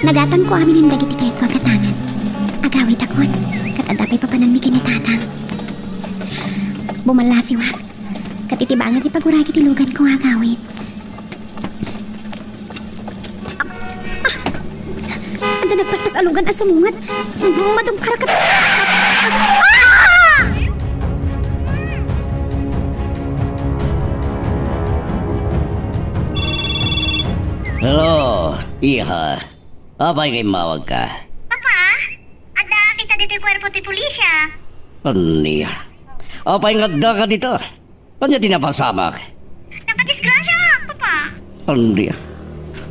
Nagatang ko amin ang dagiti kayat ko katangan. Agawit akon, katadapay pa panan mi kinitatang. Bumalasiwa, katitibangan ipagurag itilugan ko agawit. Anda nagpaspas alugan asumungat. Madong para kat... Hello, iha. Apay kay mawag ka? Papa, ada kita dito yung kwerpo ti pulisya. Aniya. Apay nga da ka dito. Kanya tinapasamak. Nakadisgrasya, Papa. Aniya.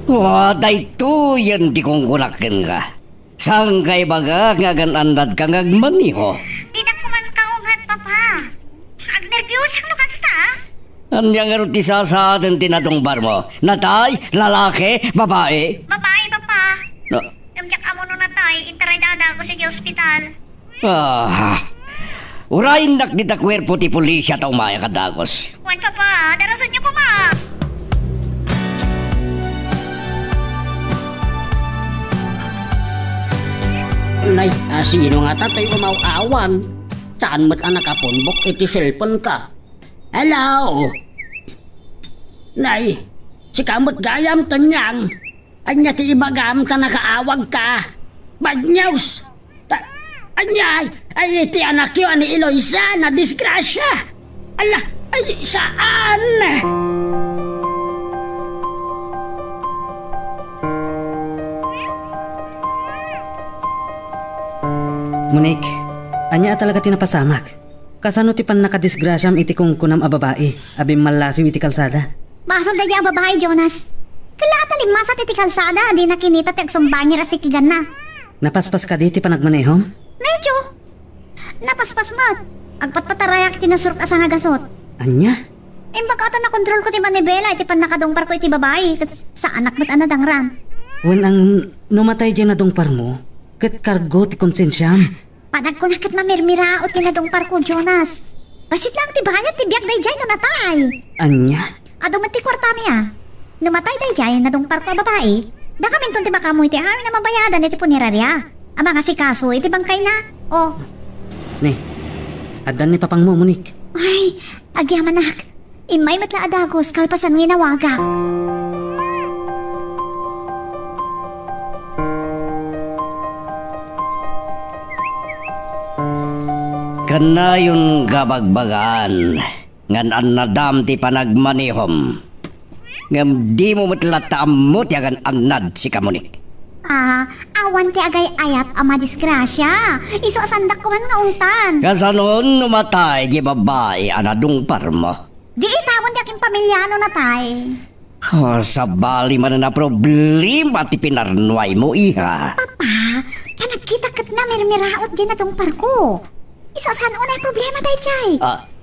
Waday to yan di kong kunakin ka. Saan kay baga nga ganandad ka ngagmaniho? Di na kuman kaungat, Papa. Agnervyos ang kasta. Anya nga rin tisa sa atin tinatungbar mo? Natay, lalaki, babae? Babae, Papa. No. Namjak amo no natay, itaray dada ko sa hospital. Urayin nak dita kwerpo ti pulisya ta umaya kadagos. Wan, Papa, darasan niyo ko, ma. Nay, sino nga tatay umaw-awan? Saan mo't anak kapunbok iti cellphone ka? Hello? Nay, si kamot gayam tanyang. Anya ti ibagam ta nakaawag ka. Bad news. Anya, ay iti anak yun ni Eloisa na disgrasya. Ala, ay saan? Munik, anya talaga tinapasamak. Kasano ti pan nakadisgrasyam iti kung kunam a babae, abim malasiw iti kalsada. Basol da ang babae, Jonas. Kala talimasa ti kalsada, di nakinita ti agsumbangir asikigan na. Napaspas ka di ti panagmanehom? Medyo. Napaspas mat. Agpatpatarayak ti nasurk asa nga gasot. Anya? Imbag ata na kontrol ko ti manibela, iti pan nakadungpar ko iti babae, sa anak mo't anadangran. Wen ang numatay dyan na dungpar mo, kat kargo ti konsensyam. Panag ko nakit mamirmira o tinadungpar ko, Jonas. Basit lang ti bayat ti biyak day jay no natay. Anya? Ado man ti kwarta niya. Numatay day jay na dungpar ko a babae. Da kami ti makamoy ti amin na mabayadan iti punirarya. Ang mga sikaso iti bangkay na. Oh. Ne, adan ni papang mo, Munik. Ay, agyaman nak. Imay matla adagos kalpasan ng inawagak. Kanayon gabagbagaan ngan annadam ti panagmanihom. Ngam di mo matlatam mo ti agan annad si Kamunik. Awan ti agay ayat ama disgrasya. Iso asandak ko man nga ungtan. Kasanon numatay di babae anadung parmo. Di itawan di aking pamilyano na tay. Sa bali man na problema ti pinarnuay mo iha. Papa, panagkita kat na mirmiraot dyan na tong parko. Iso saan unay problema day jay?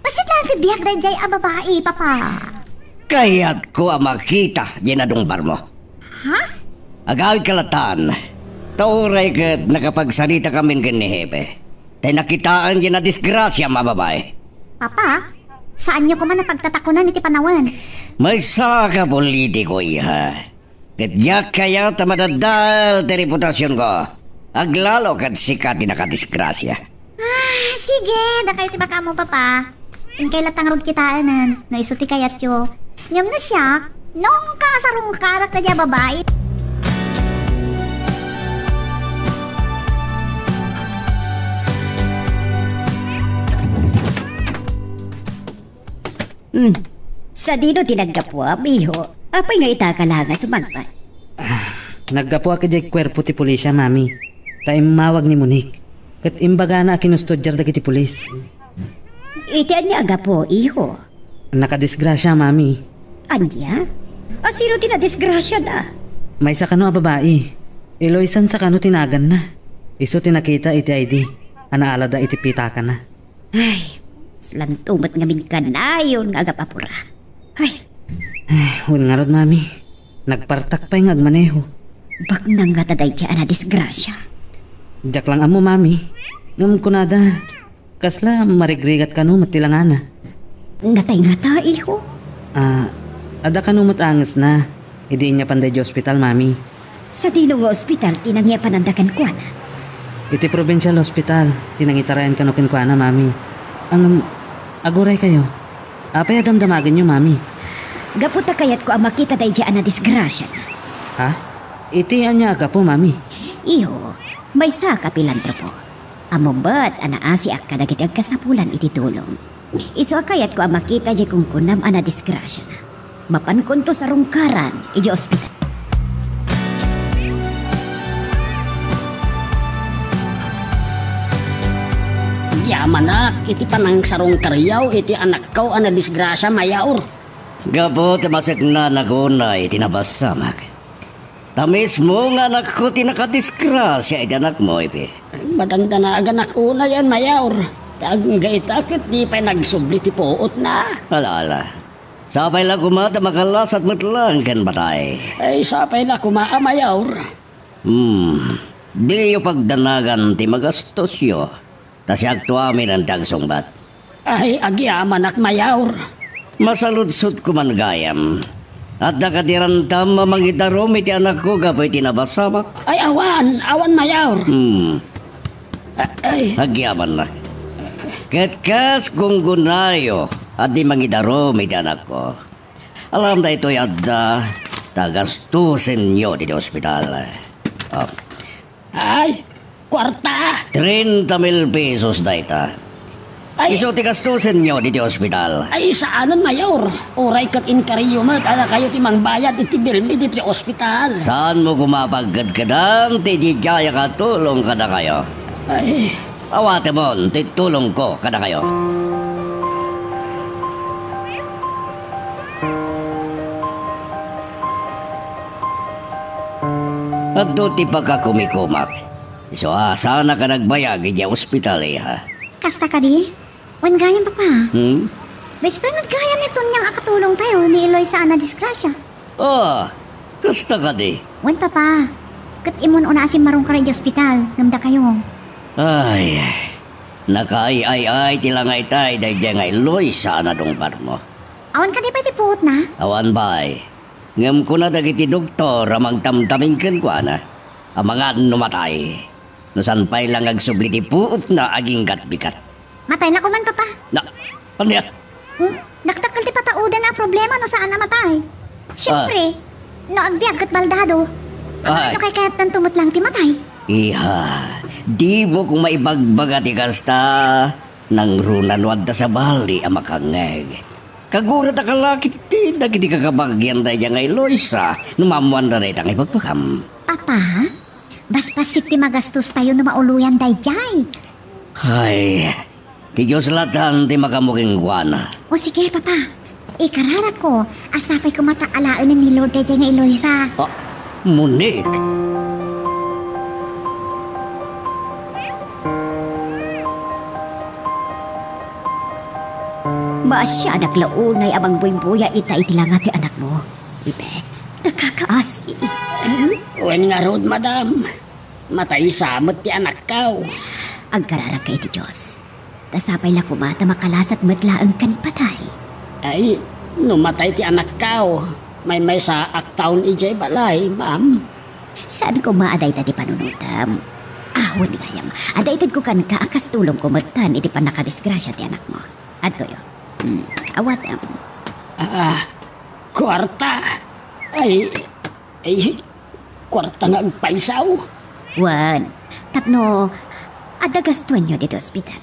Basit lang ti biyak day jay a babae, Papa. Kaya't ko ang makita di nadung parmo. Ha? Agawid kalatan. Tauray kat nakapagsalita kami ni Hepe. Tay nakitaan di na disgrasya mababae. Papa, saan niyo ko man napagtatakunan iti panawan? May saka politiko iha. Katyak kaya tamadadal ti reputasyon ko. Aglalo kat sikat di nakadisgrasya. Sige, nakay ti baka mo, Papa. Inkay latang rod kitaanan, na iso ti kayat yo. Ngam na siya, nung kasarong karak na niya babae. Sa dino tinagkapwa, miho. Apay nga itakalanga sumagpat. Naggapo ka di kwerpo ti pulisya, mami. Taim mawag ni Munik. Kat imbaga na kinustodjar dagiti pulis. Iti anya agapo, iho. Nakadisgrasya, mami. Anya? Sino tinadisgrasya na? May sa kano a babae. Eloisan sa kano tinagan na. Iso tinakita iti ID. Anaalada iti pitakan na. Ay, slantumat ngamin ka na yun nga agapapura. Ay, Hun nga rod, mami. Nagpartak pa'y ngagmaneho. bak nang nga taday tiyan na disgrasya. Diyak lang amo, mami. Ngam kunada. Kasla marigrigat ka no matilangana. Ngatay-ngata, iho. Ada ka no matangas na. Idi niya panday di ospital, mami. Sa dino nga ospital, tinangya panandakan ko na. Iti provincial hospital. Tinangitarayan kanukin ko na, mami. Ang aguray kayo. Apay adamdamagan niyo, mami. Gaputa kayat ko ang makita day dyan na disgrasya na. Ha? Iti anya aga po, mami. Iho, may saka pilantropo. Amobat, anaasi ak kadagiti agkasapulan iti tulong. Iso akayat ko ang makita di kung kunam ana disgrasya na. Mapankon to sa rungkaran, iti ospital. Yamanak, iti panang sarong karyaw, iti anak ko ana disgrasya mayaur. Gapo, tamasik na nagunay, tinabasamak. Tamis mo nga anak ko tinakadisgrasya, anak mo, ipi. Madanda na aganak una yan mayaur. Taggait akit di pa nagsubli ti poot na. Ala. Sabay lang kumata makalas at matlang kan batay. Ay sapay na kumaa mayaur. Di yung pagdanagan ti magastos yo. Tas yakto amin ang tagsungbat. Ay agyaman ak mayaur. Masaludsot ko man gayam. At nakadirantam mamangitarom iti anak ko kapoy tinabasamak. Ay awan mayaur. Ay Agyaman na. Ketkas kung gunayo at di mangidarom iti anak ko. Alam na ito yadda tagastusin nyo di ospital. ay kwarta. 30,000 pesos na ita. Ay Iso tigastusin nyo di ospital. ay saanan mayaur. Oray kat inkariyo mat ala kayo timang bayad iti bilmi dito ospital. Saan mo kumapagad ka dang ti jaya ka tulong ka na kayo? Ay Awate mo, titulong ko kada kayo. At do ti pagkakumikumak. So sana ka nagbayag iya ospital ha. Kasta ka di? Wan gayam papa. Best friend nagayam nito niyang akatulong tayo ni Eloy sa ana disgrasya. Kasta ka di. Wan papa. Kat imon una asim marong karay di ospital. Namda kayo. Ay, nakaay-ay-ay tilangay tay dahil diyan ngay Eloy sa ana dong bar mo. Awan ka di pa itipuot na? Awan bay. Ngam ko na dagiti doktor amang tamtamingkan ko ana. Ang mga numatay. Nusan pa'y lang agsubli ti puot na aging gatbikat. Matay na ko man papa. Ano yan? Naktakal ti pataudan na problema no saan namatay. Siyempre, no agbiag kat baldado. Ay. Ano kay kayat nang tumot lang ti matay? Iha, di mo kung maibagbaga ti kasta nang runan wadda sa bali ang makangeg. Kagura ta kalakit ti dagiti kakabagyan da dyan ngay Loisa numamuan da rin ang ipagpakam. Papa, baspasit ti magastos tayo na mauluyan day jay. Ay, ti Diyos latan ti makamuking guana. O sige papa, ikarara ko, asapay ko mataalaan ni Lord day jay nga Eloisa. Munik. Maasyadak launay abang buy-buya ita itilangat ti anak mo. Ipe, nakakaasi. wen nga rod madam. Matay samot ti anak kaw. Agkararag kay ti Diyos. Tasapay la kumata makalasat matlaang kan patay. Ay numatay ti anak kaw. May sa aktaon ijay balay ma'am. Saan ko maaday ta ti panunutam? Ahon gayam, adaytad ko kan ka akas tulong kumatan iti panakadisgrasya ti anak mo. Adto yo. Awatam. Kwarta. Ay kwarta nga agpaisaw. Wan, tapno, adagastuan nyo dito ospital.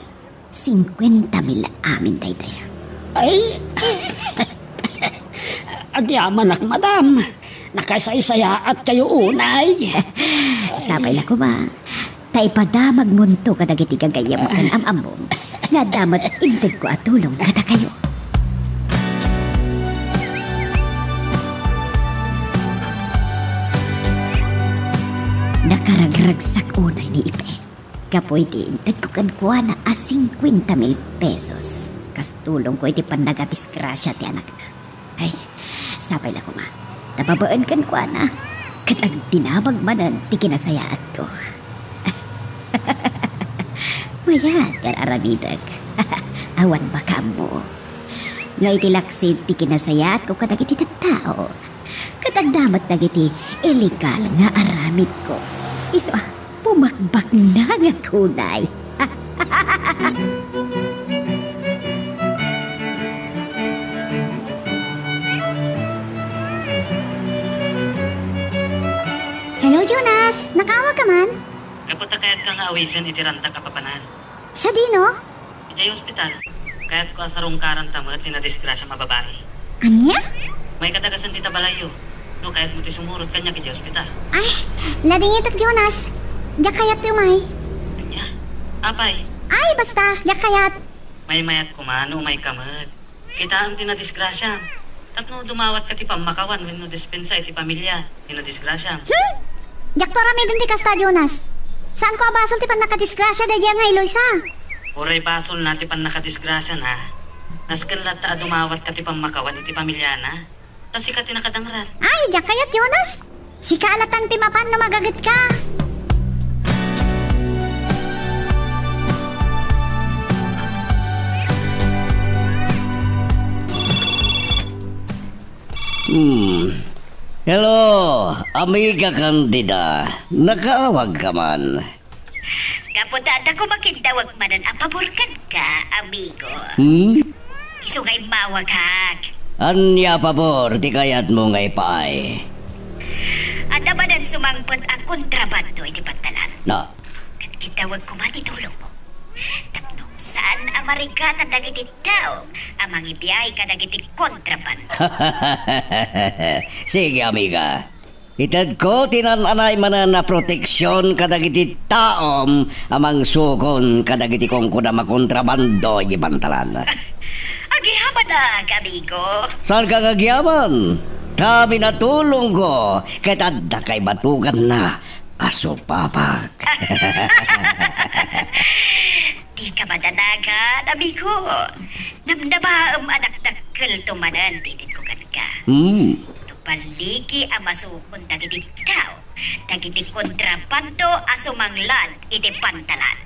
50,000 amin daytaya. Ay agyaman ak madam. Nakasaysaya at kayo unay. Sabay na ko ba? Taipadamag munto kadagiti kagayam kan amamong. Nga damat intid ko at tulong kada kayo. Nakaragragsak unay ni Ipe. Kapoy di intid ko kan kuha na 50,000 pesos. Kas tulong ko iti panagatisgrasya ti anak na. Ay, sabay na ko ma. Napabaan kan kuha na. Kat ang tinabag manan ti kinasayaat ko. Mayat, kan aramidag. Awan baka mo. Nga itilaksid ti kinasayat ko kadagiti tao. Kat nagagdamat na giti illegal nga aramid ko. Iso, pumakbak na nga kunay. Hello, Jonas! Nakawag ka man? Kaputa kayat ka nga awisan itiranta kapapanan. Sa dino? Ijay ospital. Kayat ko asarong karanta mo at tinadisgrasya mababae. Anya? May kadagasan tita balayo. No, kayat mo ti sumurot kanya kiti ospital. Ay, lading itak, Jonas. Diyak kayat umay. Kanya? Apay, Ay, basta, diyak kayat. may mayat kumano, may kamad. Kita ang tinadisgrasya. Tapno dumawat ka ti pamakawan when no dispensa iti pamilya. Tinadisgrasya. Diyak to rami din di kasta, Jonas. Saan ko abasol ti pan nakadisgrasya da diyan nga Eloisa? Oray basol na ti pan nakadisgrasya na. Naskan lata dumawat ka ti pamakawan iti pamilya na. Tas ka ti nakadangran. Ay, diyak kayat, Jonas. Si kaalatan ti mapan no magagat ka. Hello, amiga kandida. Nakaawag ka man. Kaputada ko makindawag manan apaborkan ka, amigo. Iso nga'y mawagag. Anya pabor, di kayat mo ngay paay. At amanan sumangpot ang kontrabando iti pantalan. Na, At kitawag ko matitulong mo. Tapno, saan amarigatan dagiti tao amang ibiyay ka dagiti kontrabando. sige amiga. Itad ko tinananay manan na proteksyon kadagiti taom amang sukon kadagiti kong kuda makontrabando y bantalan. Agihaman na, amigo. Saan ka ngagyaman? Kami natulong ko kahit adda kay batugan na aso papak. Di ka madanagan, amigo. Namnamaam anak dakkel tumanan titit ko ka. Paligi ang masukon dagiti tao, dagiti kontrabando asumanglan iti pantalan.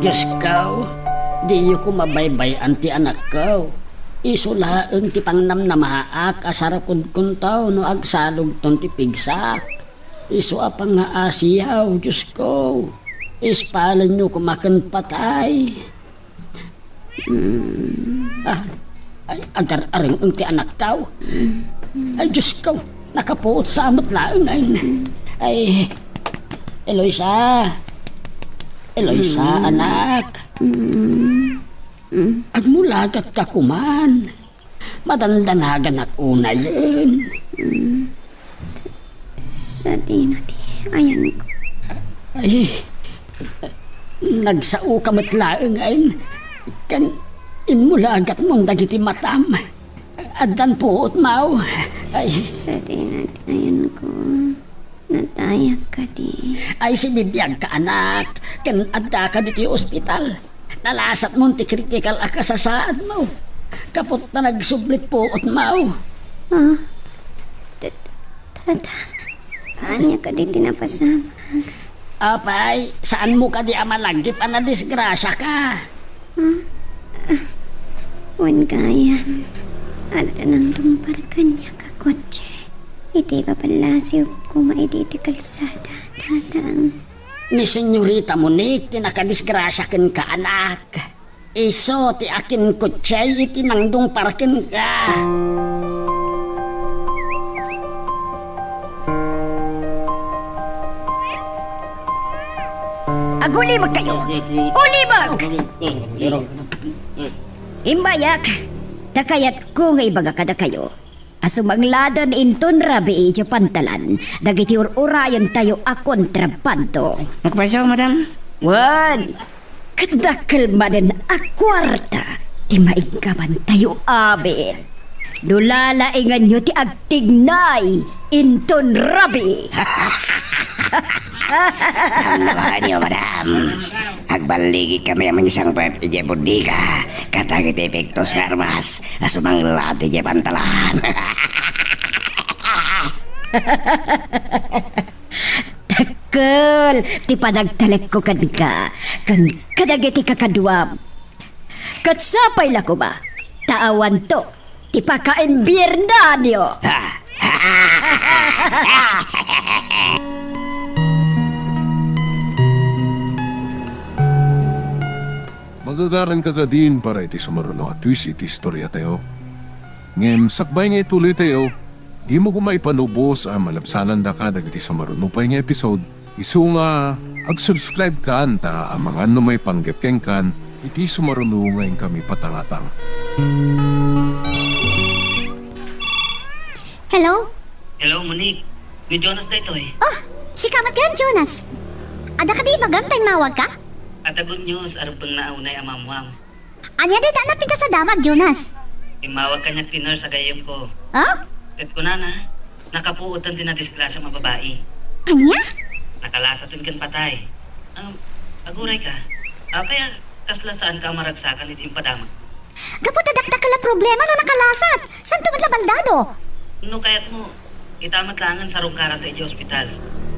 Diyos kaw, di ko mabaybay anti anak kaw. Isulaang ti pangnamnamaak asarapod kuntaw no agsalog ton ti pigsak. Isu apang nga asiyaw, Diyos ko. Ispalan nyo kumakan patay. Ay, agar-aring ang ti anak kaw. Ay, Diyos ko, nakapuot sa amot laang ay. Eloisa, anak. Agmulagat ka kuman. Madandanagan at una yun. Sa dino di, ayan ko. Ay, nagsao ka matlaang ayin. Kan inmulagat mong dagiti matam. Adan puot mau. Ay, Sa dino di, ayan ko. Natayak ka di. ay sinibiyag ka anak. Kan adda ka diti ospital. Nalasat mong ti critical akasasaad mo. Kapot na nagsublit puot mau. Anya ka di tinapasama. Apay, saan mo ka di amalagip na disgrasya ka? Wan kaya. Ada nang tumpar kanya ka kotse. Iti papalasiw ko maititi kalsada. Tatang. Ni Senyorita Monique, tinakadisgrasya ken ka anak. Iso, ti akin kutsay, iti nangdong parken ka. Agulibag kayo! Ulibag! Imbayak! Takayat ko nga ibaga kada kayo. Asumangladan inton rabi iti pantalan. Dagiti urayon tayo a kontrabando. Magpasaw, madam. Wan! Kadakal manan a kwarta. Ti maigkaman tayo abin. Dulalaingan nyo ti agtignay inton rabi. Nabahan niyo, madam. Agbaligi kami ang isang pep ije budika. Katagit epektos nga armas. Asumang lati ije pantalan. dakkel, ti panagtalek ko kan ka, kan kadagiti kakadwam. Kat sapay la ko ba, taawan to, ti pakaimbirna niyo. Magagaran ka ka din para iti sumaruno at twist iti istorya tayo. Ngem, sakbay nga ituloy tayo, di mo kumaipanubos ang malapsanan da ka dagiti sumaruno pa nga episode. Isu nga, ag-subscribe ka anta ang mga ano may panggepkeng kan, iti sumaruno ngayon kami patangatang. Hello? Hello, Monique. Ni Jonas da ito eh. Oh, si kamat gan, Jonas. Ada ka di bagam tayong mawag ka? At the good news, arubang naunay ang mamwam. Anya di tanapin ka sa damag, Jonas. Imawag kanyang tiner sa gayam ko. Oh? Kat ko na, nakapuutan din na disgrasya mga babae. Anya? Nakalasatin kan patay. Aguray ka. Kaya kasla saan ka maragsakan iti impadamag. Kapot adakdak ka lang problema no nakalasat. San tumad la baldado? No kayat mo, itamat langan sa rungkaran tayo di ospital.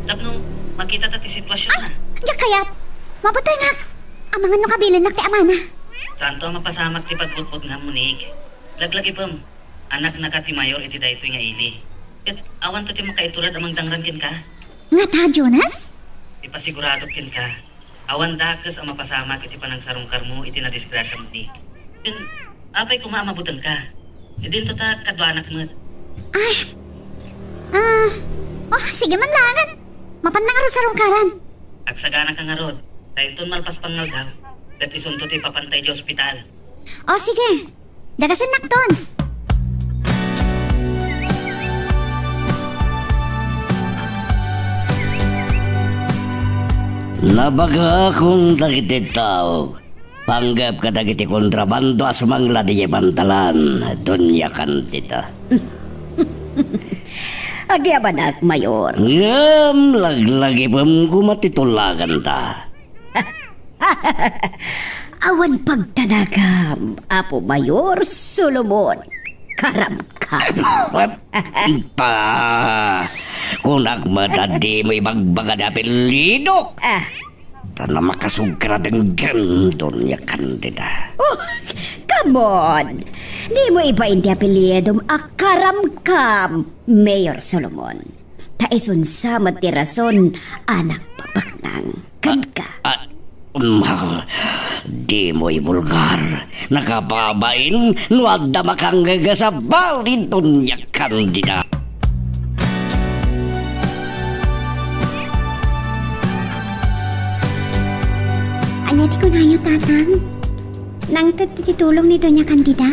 Tapno, makita tati sitwasyon na. Diyak kayat. Mabutay nga. Ang mga nukabilin na ti amana. Saan to ang mapasamak ti pagbutbut nga, Monique? Laglagi pam, anak na ka ti mayor iti dayto nga ili. At awan to ti makaiturad amang dangran kin ka. Nga ta, Jonas? Ipasigurado kin ka. Awan dakas ang mapasamak iti panangsarungkar mo iti na disgrasya, Monique. Yun, apay kumamabutan ka. Idin to ta kadwa anak mo. Ay. Sige man langan. Mapanang sa rungkaran. Agsagana ka nga rod. Dahil malpas pangal daw. Dat isunto ti papantay di ospital. O sige. Dagasan nakton. Nabaga akong dagiti tao. Panggap ka dagiti kontrabando asumangla di pantalan. Dunyakan tita. Agyabanak, Mayor. Ngam, laglagi pam kumatitulagan ta. Awan pagtanagam, Apo Mayor Solomon. Karamkam. Pa, kung nagmadadi mo ibagbaga na apelido. Tana makasugra ng gandon niya kandida. Oh, come on. Di mo ipainti apelyedom Karamkam, Mayor Solomon. Taisun sa matirason, anak papaknang. Kan ka. Di mo ibulgar. Nakapabain, nuwada makanggagasabaw dito niya kandida. Anya di ko nayo, tatang. Nang titulong ni Doña Candida?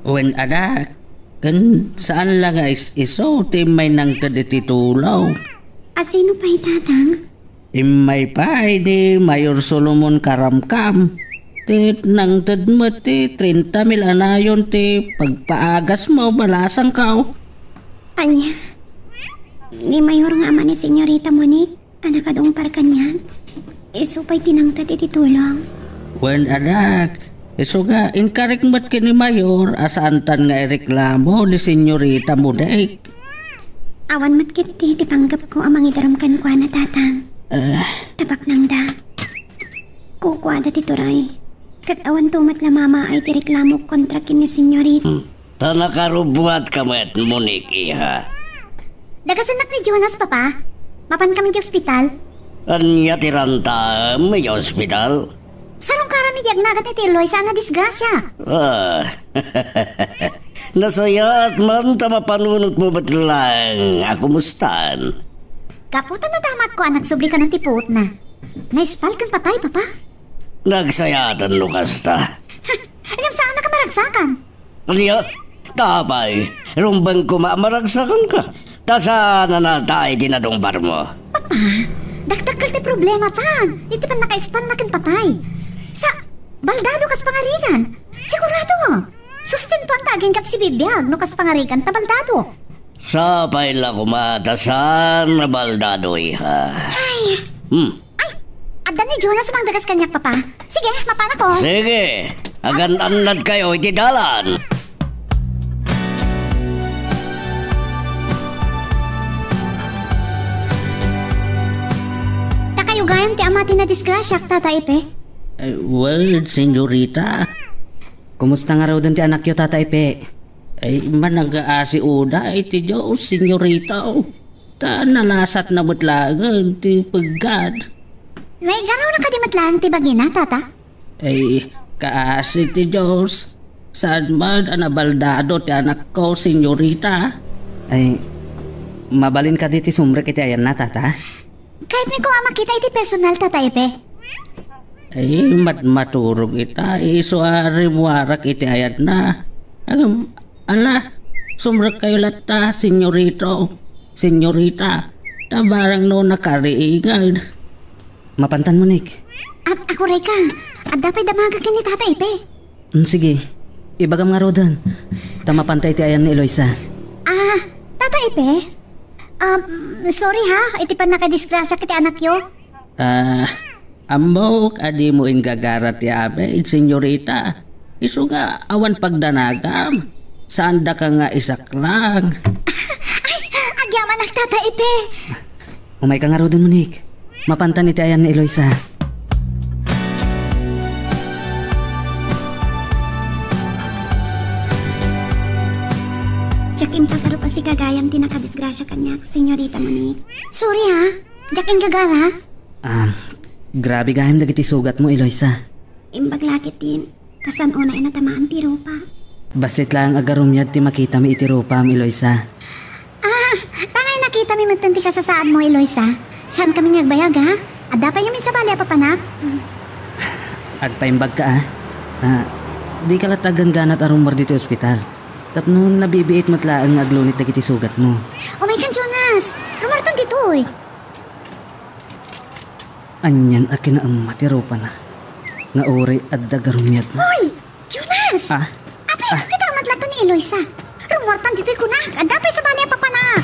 Wen anak, kan saan lang iso ti may nang tadititulaw. Sino pa'y tatang? Imay pa ni Mayor Solomon Karamkam. Ti nang tadmat ti 30,000 anayon ti pagpaagas mo balasang kao. Anya? Ni Mayor nga ama ni Senyorita Monique, anak adong parkanyan. Iso pa'y tinangtad ititulong. Wen anak, iso nga inkarek mat kini Mayor asaan tan nga ireklamo ni Senyorita Monique. Awan matkit ti panggap ko amang idaramkan ko na tatang. Tabak nang da. Kukwada ti Turay. Kat awan tumat la mama ay tireklamo kontra kin ni Senyorita. Tanakarubuhat kamet, Monique, iha. Dagasanak ni Jonas, papa. Mapan kami di ospital. Anya tiranta may ospital? Sarong karan ni Jagnagat ni Tiloy sana disgrasya. Nasaya at man tamapanunot mo ba't lang ako mustan? Kaputan na tamat ko anak subli ka ng tipot na. Naispal kang patay, papa. Nagsayatan lukas ta. Alam saan na ka maragsakan? Anya, tabay, rumbang kumamaragsakan ka. Tasana na tayo dinadongbar mo. Papa, dakdakal ti problema tan. Iti pan nakaispal na kang patay. Sa baldado kas pangarikan. Sigurado mo. Sustento ang taging kat si Bibiyag no kas pangarikan ta baldado. Sapay la kumatasan na baldado, iha. Ay, adda ni Jonas mang dagas kanyak, papa. Sige, mapana ko. Sige, agan-anad kayo iti dalan. gayam ti amati na disgrasyak, Tata Ipe. Well, senyorita. Kumusta nga raw din ti anak yo, Tata Ipe? Ay, managaan uda, iti Diyos, senyorita. Ta nalasat na mutlagan, ti pagad. May garaw na kadimatlaan ti bagina, Tata. Ay, kaasi ti Diyos. Saan man anabaldado ti anak ko, senyorita? Ay, mabalin ka diti sumrek iti ayan na, Tata. Kahit may kuha makita iti personal, Tata Ipe. Ay, maturog ita. Isuari muarak iti ayat na. Ala, sumrek kayo lata, senyorito. Senyorita, tabarang no nakariingad. Mapantan mo, Nick. Ako rin ka. At dapat damaga kini Tata Ipe. Sige, ibagam nga raw doon. Tamapantay ti ayan ni Eloisa. Tata Ipe? Sorry ha. Iti pa nakadisgrasya kiti anak yo. Amok, adi mo ingagara ti abe, senyorita. Isu nga awan pagdanagam. Saan da ka nga isak lang? Ay, agyaman ang Tata Ipe. Umay ka nga raw doon, Nick. Mapantan iti ayan ni Eloisa. Jack impataro pa si kagayam ti nakadisgrasya kanya, senyorita Monique. Sorry ha. Jack ang gagara. Grabe gayam dagiti sugat mo, Eloisa. Imbaglakit din. Kasan una inatamaan ti Rupa. Basit lang agarumyad ti makita mi iti rupa, Eloisa. Tangay nakita mi magtanti ka sa saan mo, Eloisa. Saan kami nagbayag ha? At dapat yung sa bali papanak. Agpaimbag ka di ka latagan ganat arumar dito ospital. Tapno nabibiit matlaang aglunit dagiti sugat mo. Oh my God, Jonas! Rumartan dito eh. Anyan akin na ang matirupa na. Nga ori at dagarumyat mo. Hoy! Jonas! Apay, kita ang matlatan ni Eloisa. Rumartan dito ko na. At dapat sa bali papanak.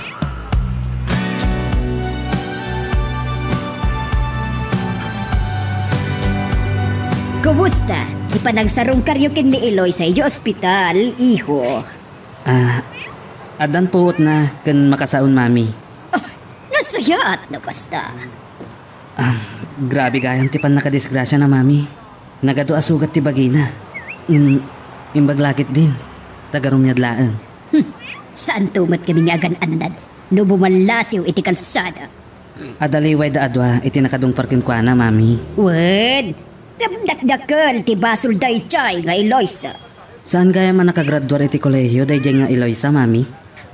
Kumusta? Ipanagsarong karyukin ni Eloy sa iyo ospital, iho. Adan puot na kan makasaon, mami. Nasayat na basta. Grabe gayam ti pan nakadisgrasya na, mami. Nagado asugat ti bagina. Imbaglakit din. Tagarumyad laang. Saan tumat kami nga agan-anad? No bumalasiw iti kalsada. Adaliway da adwa iti nakadong parkin kwa na, mami. Wen, damdakdakal ti basol day chay nga Eloisa. Saan gaya man nakagraduar iti kolehiyo day nga Eloisa, mami?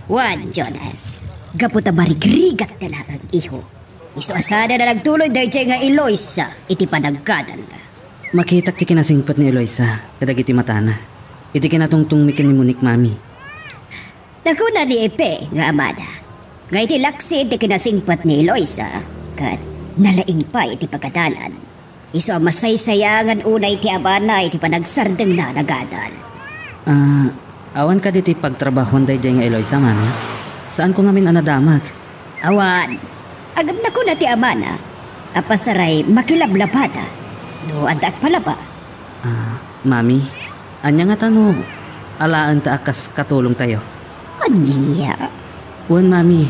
Juan Jonas, gaputa marigrigat na lang ang iho. Iso asada na nagtuloy day nga Eloisa iti panagkadan na. Makitak ti kinasingpot ni Eloisa kadag iti matana. Iti kinatungtung mikin ni Monique, mami. Nakuna ni Epe nga amada. Nga iti laksi iti kinasingpot ni Eloisa kat nalaing pa iti pagkadalan. Iso masaysayangan unay ti abana iti panagsardeng na nagadal. Awan ka diti pagtrabahon day nga Eloisa, mami. Saan ko ngamin anadamag? Awan, agam na ko na ti amana. Apasaray makilablabada. No, andak pala ba? Mami, anya nga tano, alaan ta akas katulong tayo. Anya? Uwan, mami.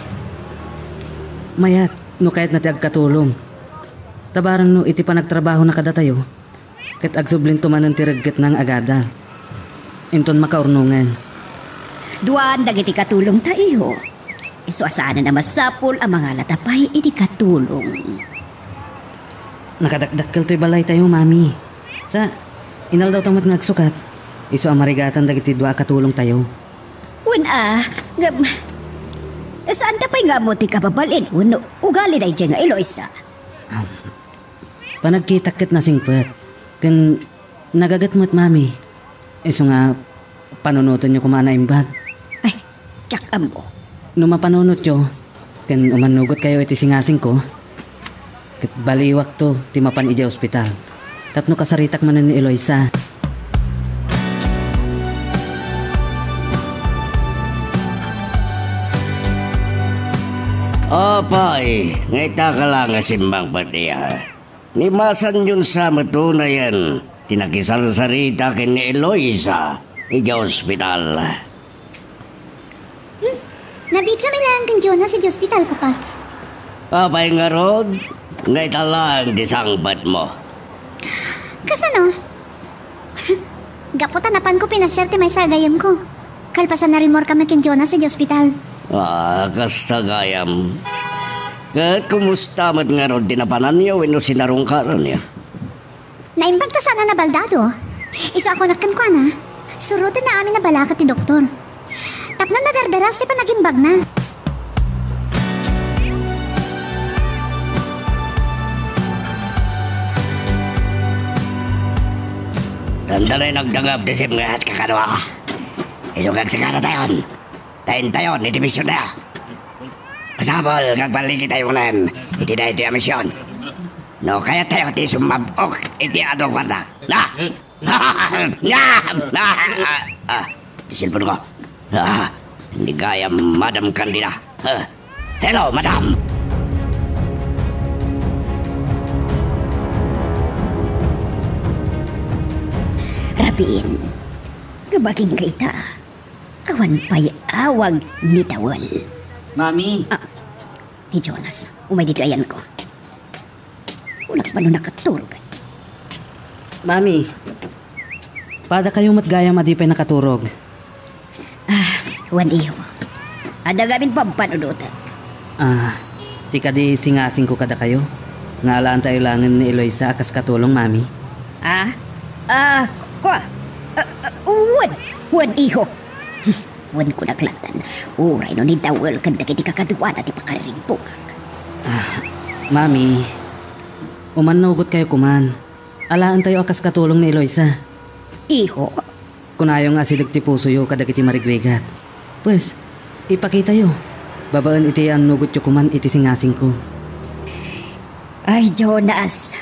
Mayat, no kahit na ti agkatulong. Tabarang no iti pa nagtrabaho na kada tayo. Kat agsublin tumanan ti regget ng agadal. Inton makaurnungan. Duan dagiti katulong tayo. Iso asana na masapol ang mga latapay iti katulong. Nakadakdakkel to'y balay tayo, mami. Sa inal daw tamat nagsukat. Iso ang marigatan dagiti dua katulong tayo. Saan tapay nga mo ti kababalin? Uno, ugali day nga Eloisa. Panagkitakit na singpet. Kan nagagatmo't, mami. Iso nga panunutan nyo kumana imbag. Ay, tsak mo. Nung mapanunot nyo, kan umanugot kayo iti singasing ko. Kat baliwak to, timapan ija ospital. Tapno kasaritak man ni Eloisa. Apay, ngayta ka lang nga simbang patiya. Nimasan yun sa matunayan, tinakisal-sarita kin ni Eloisa, ija ospital. Nabit kami lang kang Jonas sa hospital ko pa. Apay nga rod, Ngay talang di sangbat mo. Kasano? Gaputan napan ko pinasyerte may sagayam ko. Kalpasan na rin more kami kin Jonas sa ospital. Kasta gayam. Kat kumusta mat nga ron dinapanan niya wino sinarungkaran niya. Naimbag ta sana na baldado. Iso ako nakan ko na. Surutin na amin na balakat ni doktor. Tapno na dardaras di pa naging bag na. Tandalay nagdangab di sim nga at kakanwa. Isugag sa kana tayon. Tayon iti misyon na. Masabol kagbaligi tayo nan. Iti na iti misyon. No kaya tayo ti sumabok iti adong kwarta. Na! Iti silpon ko. Hindi gaya Madam Candida. Hello, Madam. Rabiin, gabaging kaita. Awan pa'y awag ni Tawal. Mami, Ni Jonas, umay dito ayan ko. Unak pa no nakaturog. Mami. Pada kayo matgaya madipay nakaturog. Wan iyo. Ada gamin pampanunutan. Tika di singasing ko kada kayo. Ngalaan tayo langan ni Eloisa akas katulong, Mami. Wan iho. Wan ko naklatan. Uray no ni Dawel kanda kiti kakaduan at ipakariring pukak. Mami, umanugot kayo kuman. Alaan tayo akas katulong ni Eloisa. Iho, Kunayo nga silag ti puso yo kada kiti marigrigat. Pues, ipakita yo. Babaan iti ang nugot yo kuman iti singasing ko. ay Jonas.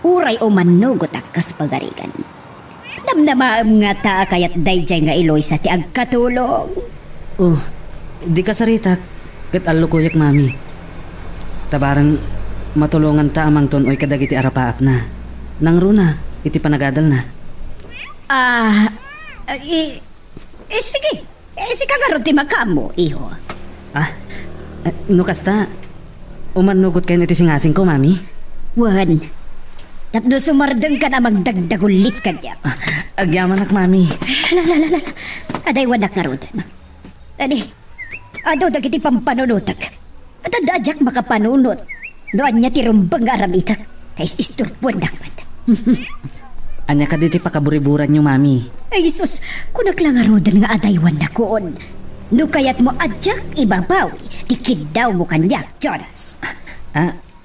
Uray o manugot akas pagarigan. Namnamaam nga ta kayat dayjay nga Eloisa ti agkatulong. Oh, di ka saritak. Kat alukuyak, Mami. Tabarang matulungan ta amang ton oy kadagiti arapaap na. Nang runa, iti panagadal na. Sige. Sige nga ti makamo, iho. No kasta, umanugot kayo iti singasing ko, Mami. Wan, tapno sumardeng ka na magdagdagulit ka niya. Agyaman ak, Mami. Aday wanak nga rodan. Ado dagiti pampanunutak. At adadyak makapanunot. Noan niya tirumbang aramitak. Kais isturpuan dakmat. Anya ka diti pakaburiburan nyo, Mami. Ay sus, kunak lang nga rodan nga adaywan na koon. No kayat mo adyak ibabaw. Tikid daw mo kanyak, Jonas.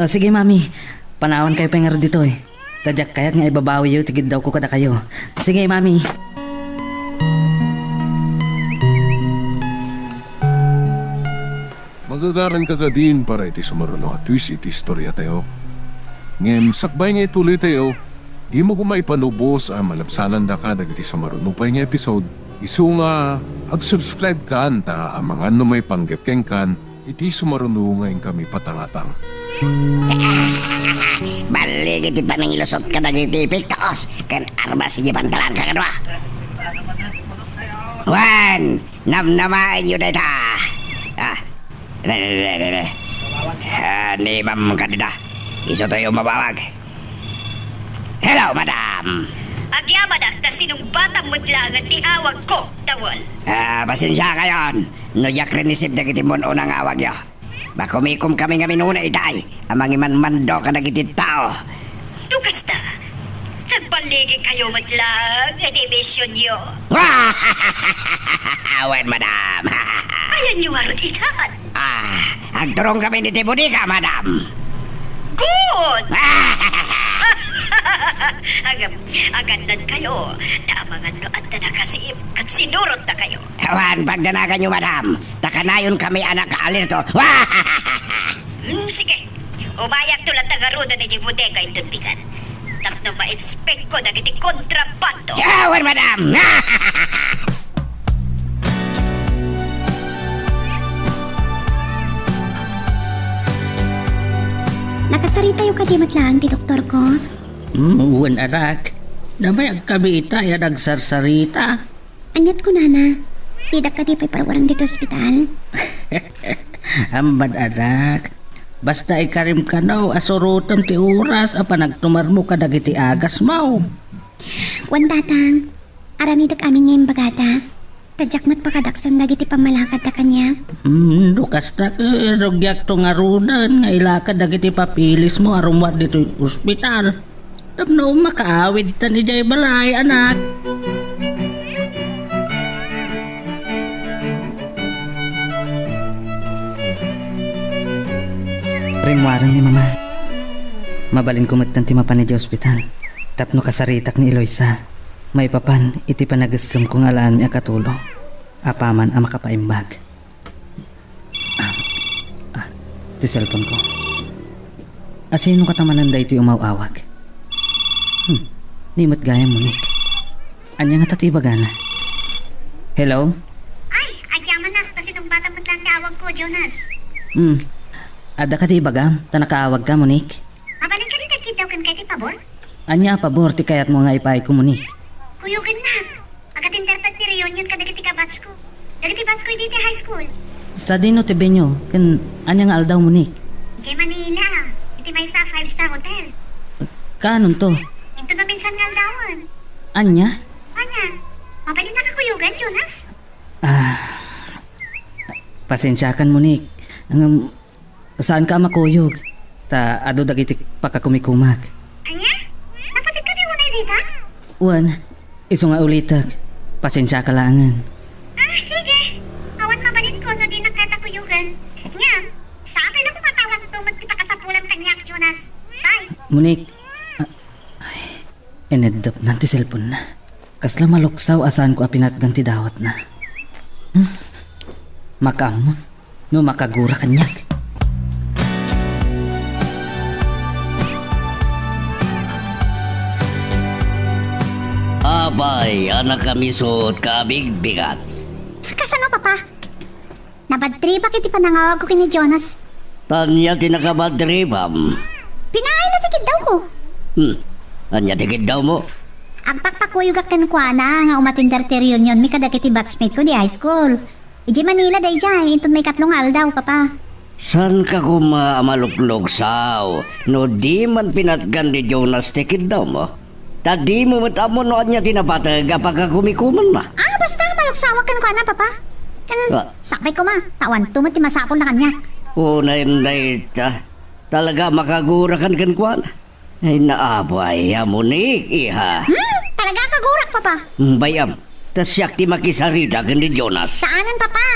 Sige, Mami. Panawan kayo pengar dito eh. Tadyak kayat nga ibabawi yo, tigid daw ko kada kayo. Sige, Mami. Magagaran ka ka din para iti sumaruno at twist iti istorya tayo. Ngem, sakbay nga ituloy tayo, di mo kumaipanubos ang malabsanan da ka dagiti sumaruno pa nga episode. Isu nga, ag-subscribe ka anta ang mga ano may panggapkeng kan, iti sumaruno ngayon kami patangatang. Balik iti panangilusot ka dagiti piktos. Kan arba sige pantalan ka kadwa. Wan, namnamain yun na ita. Ni Ma'am Candida. Iso tayo mabawag. Hello, Madam. Agyaman na sinong batang mutlangan ti awag ko, Tawal. Pasensya kayon. Nuyak rin isip dagiti mon unang awag yo. Bakumikom kami nga minuna itay. Amang iman-mando ka nagiti tao. Lukas na. Nagbaligi kayo matlang ang emisyon nyo. Awen, Madam. Ayan nyo nga ron itan. Agturong kami ni Tibudika, Madam. Good! Agandan kayo. Tamangan no at na nakasiip at sinurot na kayo. Awan, pagdanakan nyo, Madam. Takanayon kami anak ka-alirto. Sige. Umayak tulat na garuda ni Jibudeka itong bigan. Tapno ma-inspect ko na kiti kontrabando. Awan, Madam. Nakasarita yung kadimatlaan ti doktor ko. Uwan anak. Namayag kami itaya nagsarsarita. Anyat ko nana. Tidak ka di pa'y parawaran dito ospital. Amban anak. Basta ikarim ka no, asurutan ti oras apa nagtumar mo ka dagiti agas mo. Wan tatang, aramidak amin ngayong bagata. Tadyak mat pakadaksan dagiti pamalakad ta kanya. Lukas na rugyak to nga runan, nga ilakad dagiti papilis mo arumwad dito ospital. Tapno makaawid ta ni Jay Balay, anak. Rimwaran ni mama. Mabalin kumatan ti mapan di ospital. Tapno kasaritak ni Eloisa. May papan iti panagasam kong alaan mi akatulo. Apaman ang makapaimbag. Ti cellphone ko. Asino katamanan da iti umawawag. Nimot gaya mo, Nick. Anya nga tatibagana. Hello? Ay, agyaman na. Kasi nung bata mo lang kaawag ko, Jonas. Ada ka di baga? Tanakaawag ka mo, Nick. Mabalin ka rin nagkitaw kan kay ti pabor? Anya pabor ti kayat mo nga ipay ko mo, Nick. Kuyugan na. Agatindartag ni reunion ka dagiti kabats ko. Dagiti bats ko diti high school. Sa dino ti benyo, kan anya nga aldaw mo, Nick. J. Manila. Iti may sa 5-star hotel. Kanon to? Ito na minsan nga aldawan. Anya? Anya, mabalin na ka kuyugan, Jonas. Pasensya kan mo, Nick. Saan ka makuyog? Ta ado dagiti pakakumikumak. Anya? Napatid ka ni unay dita? Wan, iso nga ulitag. Pasensya ka langan. Sige. Awan mabalin ko na di na kata kuyugan. Nga, sabi lang kumatawag ito magkita ka sa pulang kanyak, Jonas. Bye. Munik, enedap nanti cellphone na. Kasla maluksaw asan ko apinatgan ti dawat na. Makamon, no makagura kanyak. Abay, anak kami suot kabig-bigat. Kasano, Papa? Nabadtripa kiti panangawag ko kini Jonas. Tanya tinakabadribam. Pinaay na tikid daw ko. Anya tikid daw mo. Ang pakpakuyugak kan kwa na nga umatindar ti reunion mi kadagiti batchmate ko di high school. Iji Manila day jay, intun may katlong aldaw, Papa. San ka kumaamaluklog saw? No di man pinatgan ni Jonas tikid daw mo. Tadi mo matamo no anya tinapatag apaka kumikuman na. Basta maluksawag kan kwa na, Papa. Sakay ko ma, tawan tumot ti masapol na kanya. Unay ta. Talaga makagurakan kan kwa na. Ay naabay, amunik, iha. Talaga kagurak, Papa. Bayam, tasyak ti makisarita kan ni Jonas. Saanan, Papa?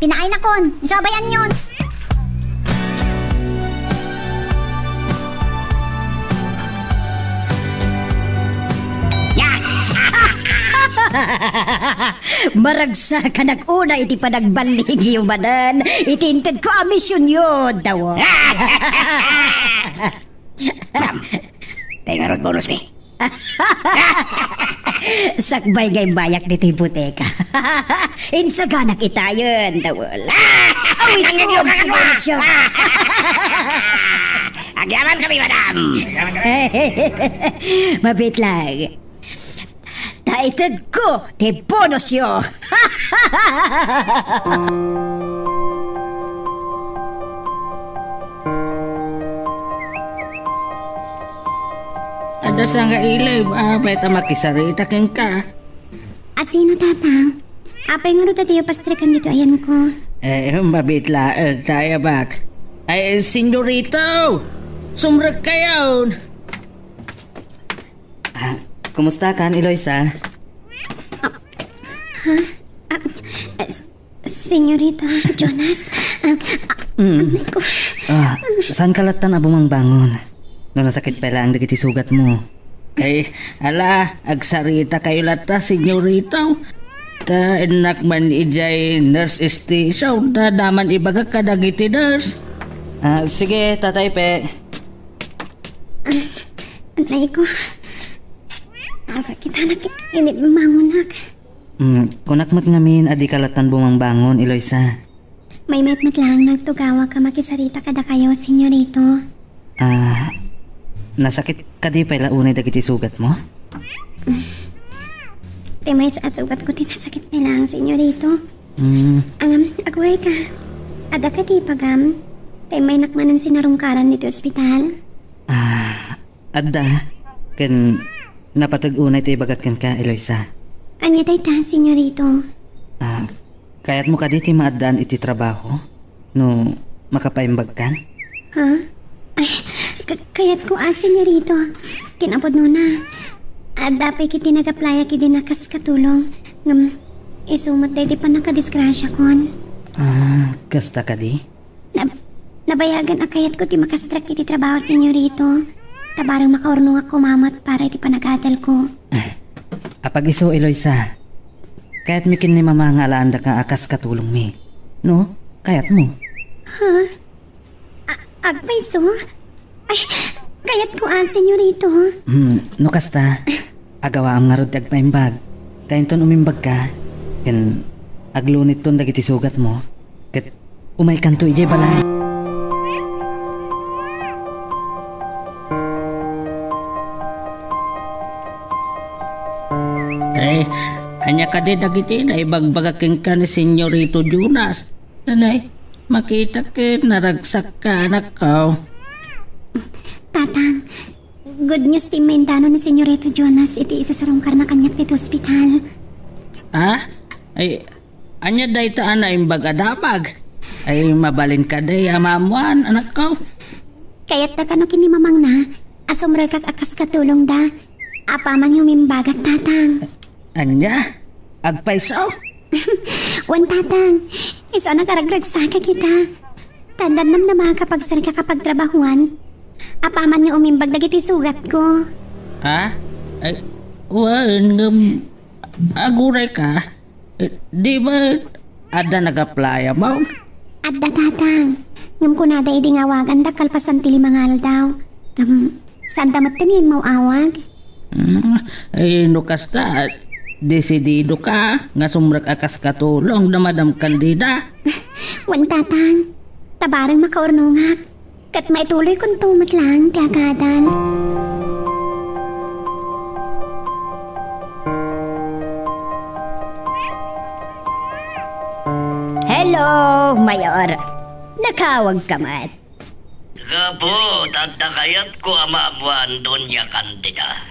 Pinaay na kon, isabayan yun. Maragsa ka nag-una iti panagbaligi umanan. Itinted ko amisyon yun daw. Tayo nga bonus mi. Sakbay gay bayak dito hipoteka. Insaganak itayon daw. Awit ko ang bonusyo. Agyaman kami, madam. Mabit lang. Taited ko ti bonusyo. Ada sa nga ilay, baita makisarita king ka. Asino, tatang? Apay nga ro tatiyo pastrikan dito ayan ko. Mabitla, tayo bak. Ay, senyorito! Sumrag kayo! Kumusta kan, Eloisa? Senyorita Jonas. Saan kalatan abumang bangon? No nasakit pala ang dagiti sugat mo. Ay, ala, agsarita kayo lata, senyorito. Ta, enak man ijay nurse station, ta daman ibaga kadagiti nurse. Sige, tatay pe. Anay ko. Sakit anak, init mamangunak. Kunakmat ngamin adi kalatan bumang bangon, Eloisa. May metmet lang nagtugawa ka makisarita kada kayo, senyorito. Nasakit ka di pala unay dagiti sugat mo? May sa sugat ko tinasakit na lang, senyorito. Agway ka. Ada ka di pagam. Tay may nakmanan sinarungkaran nito ospital. Adda, ken napatag-unay tayo bagat ken ka, Eloisa. Anya tay ta, senyorito. Kayat mo ka diti maadaan iti trabaho? No, makapaimbag kan? Ha? Ay, kayat ko senyorito. Kinapod no na. Dapay kiti nagaplaya kiti nakas katulong. Ngam, isumat day di pa nakadisgrasya kon. Kasta ka di? Nabayagan akayat ko ti makastrak iti trabaho, senyorito. Tabarang makaurnong ako mamat para iti panagadal ko. Apag iso, Eloisa. Kayat mikin ni mama nga alaanda ka akas katulong mi. No? Kayat mo. Ha? Agpaiso? Ay, kayat ko senyorito. No kasta. Agawa am nga rod agpaimbag. Kainton umimbag ka. Ken aglunit ton dagiti sugat mo. Ket umay kanto ijay balay. Anya ka di dagiti na ibagbagaking ka ni Senyorito Jonas. Nanay, makita ka naragsak ka anak ko. Tatang, good news ti maindano ni senyorito Jonas iti isasarungkar na kanyak dito ospital. Ay, anya day taan na imbag adamag. Ay, mabalin ka day amamuan anak ko. Kaya't na kano kini mamang na, asumre kag akas katulong da. Apaman yung mimbagat, tatang. Anya? Agpaisaw? Wan, tatang. Iso na karagragsaka kita. Tandaan nam na kapag sari ka kapag trabahuan. Apaman nga umimbag dagiti sugat ko. Ha? Ay, wan, aguray ka? Di ba ada nagaplaya mo? Adda, tatang. Ngam ko nada idingawagan da kalpasan ti limangal daw. Saan damat tingin mo awag? Ay, no kasta, desidido ka, nga sumrak akas katulong na madam kandida. Wan, tatang. Tabarang makaurnungak. Kat maituloy kong tumat lang, tiagadal. Hello, Mayor. Nakawag ka mat. Gapo, tatakayat ko amamuan doon niya kandida.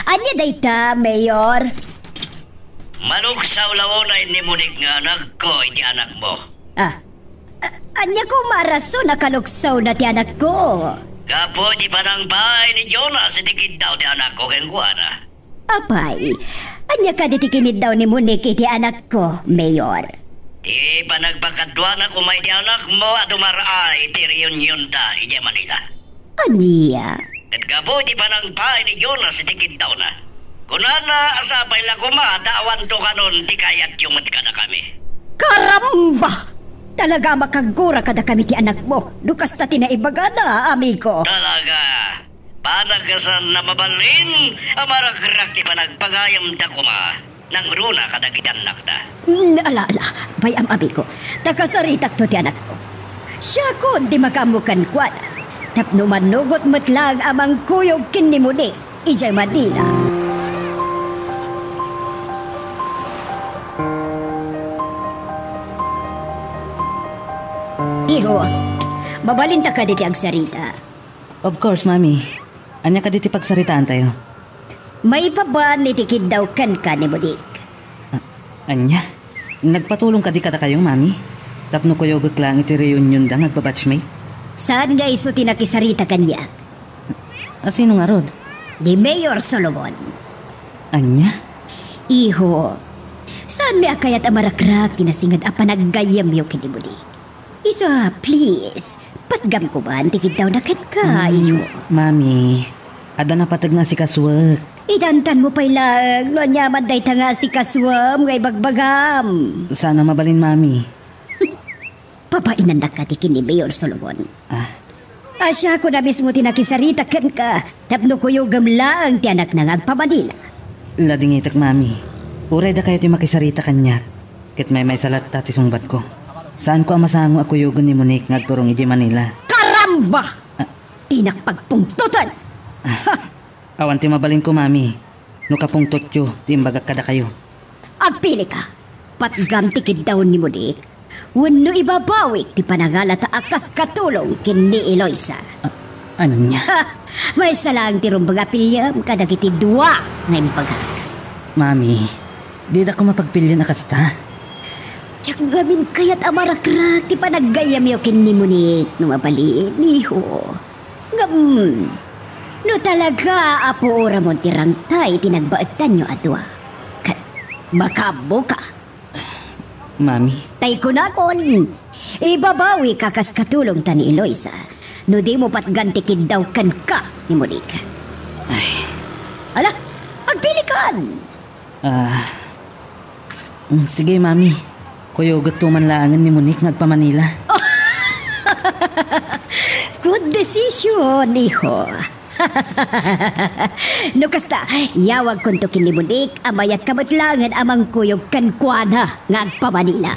Anya dayta, Mayor? Manuksaw lawonay ni Munig nga anak ko, iti anak mo. Anya ko maraso nakaluksaw na ti anak ko. Gapo, di pa ng bahay ni Jonas, itikid daw di anak ko keng kuwana. Apay, anya ka ditikinid daw ni Munik iti anak ko, Mayor? Di pa nagpakadwa na kumay di anak mo at umaraay iti reunion da, iti Manila. Anya? At gapo, di pa ng bahay ni Jonas, itikid daw na. Kunana, asabay lang kumadawan to kanon, di kayat yung matikada kami. Karamba! Talaga makagura kada kami ti anak mo. Lukas na tinaibaga na, amigo. Talaga. Panagasan na mabalin, amaragrak ti panagpagayam da kuma. Nang runa kadagitan nakda. Alala, bayam amigo. Takasaritak to ti anak ko. Siya ko di makamukan kwa na. Tapno manugot matlang amang kuyog kinimuni. Ijay Manila. Iho, babalinta ka diti agsarita. Of course, Mami. Anya ka diti pagsaritaan tayo? May paban itikid daw kan ka ni Mudik. Anya? Nagpatulong ka di kada kayong, Mami? Tapno ko yogot lang iti reunion da ngagbabatchmate? Saan nga iso tinakisarita kanya? Sino nga rod? Ni Mayor Solomon. Anya? Iho, saan may akayat amarakrak tinasingad a panaggayam yung kinimudik? Isa, please. Patgam ko ba? Antikid daw nakat ka, iyo. Mami, ada na patag nga si Kaswag. Idantan mo pa'y lang. No nyaman day ta nga si Kaswam ngay bagbagam. Sana mabalin, Mami. Papainan na ka tikin ni Mayor Solomon. Asya ko na mismo tinakisarita kan ka. Tapno ko yung gamlaang tiyanak na ngagpamanila. Ladingitak, Mami. Uray da kayo ti makisarita kanya. Kit may salat tati sungbat ko. Saan ko amasango ako yugon ni Monique ngagturong iji Manila? Karamba! Tinakpagpungtutan! Awan ti mabalin ko, Mami. No kapungtot yu, timbagak kada kayo. Agpili ka. Patgam tikid daw ni Monique. Wano ibabawi ti panangalata akas katulong kini Eloisa. Anya? Ha! May salang ti rumbaga pilyam kadagiti dua nga impagag. Mami, di da ko mapagpilyan akasta. Tsak gamin kayat amarakrak ti panaggayam yo kini munit no mabaliin niho. No talaga apo ora mo ti rangtay tinagbaetan nyo adwa. Makabo ka. Mami, Tay ko na kon. Ibabawi ka kas katulong ta ni Eloisa. No di mo pat gantikin daw kan ka ni Monica. Ala, pagpilikan! Sige mami. Kuyogot tumanlangan ni Monique nagpa-Manila. Good decision, iho. No kasta, yawag kun to kini Monique, amayat kamatlangan amang kuyog kan kuana ngagpa-Manila.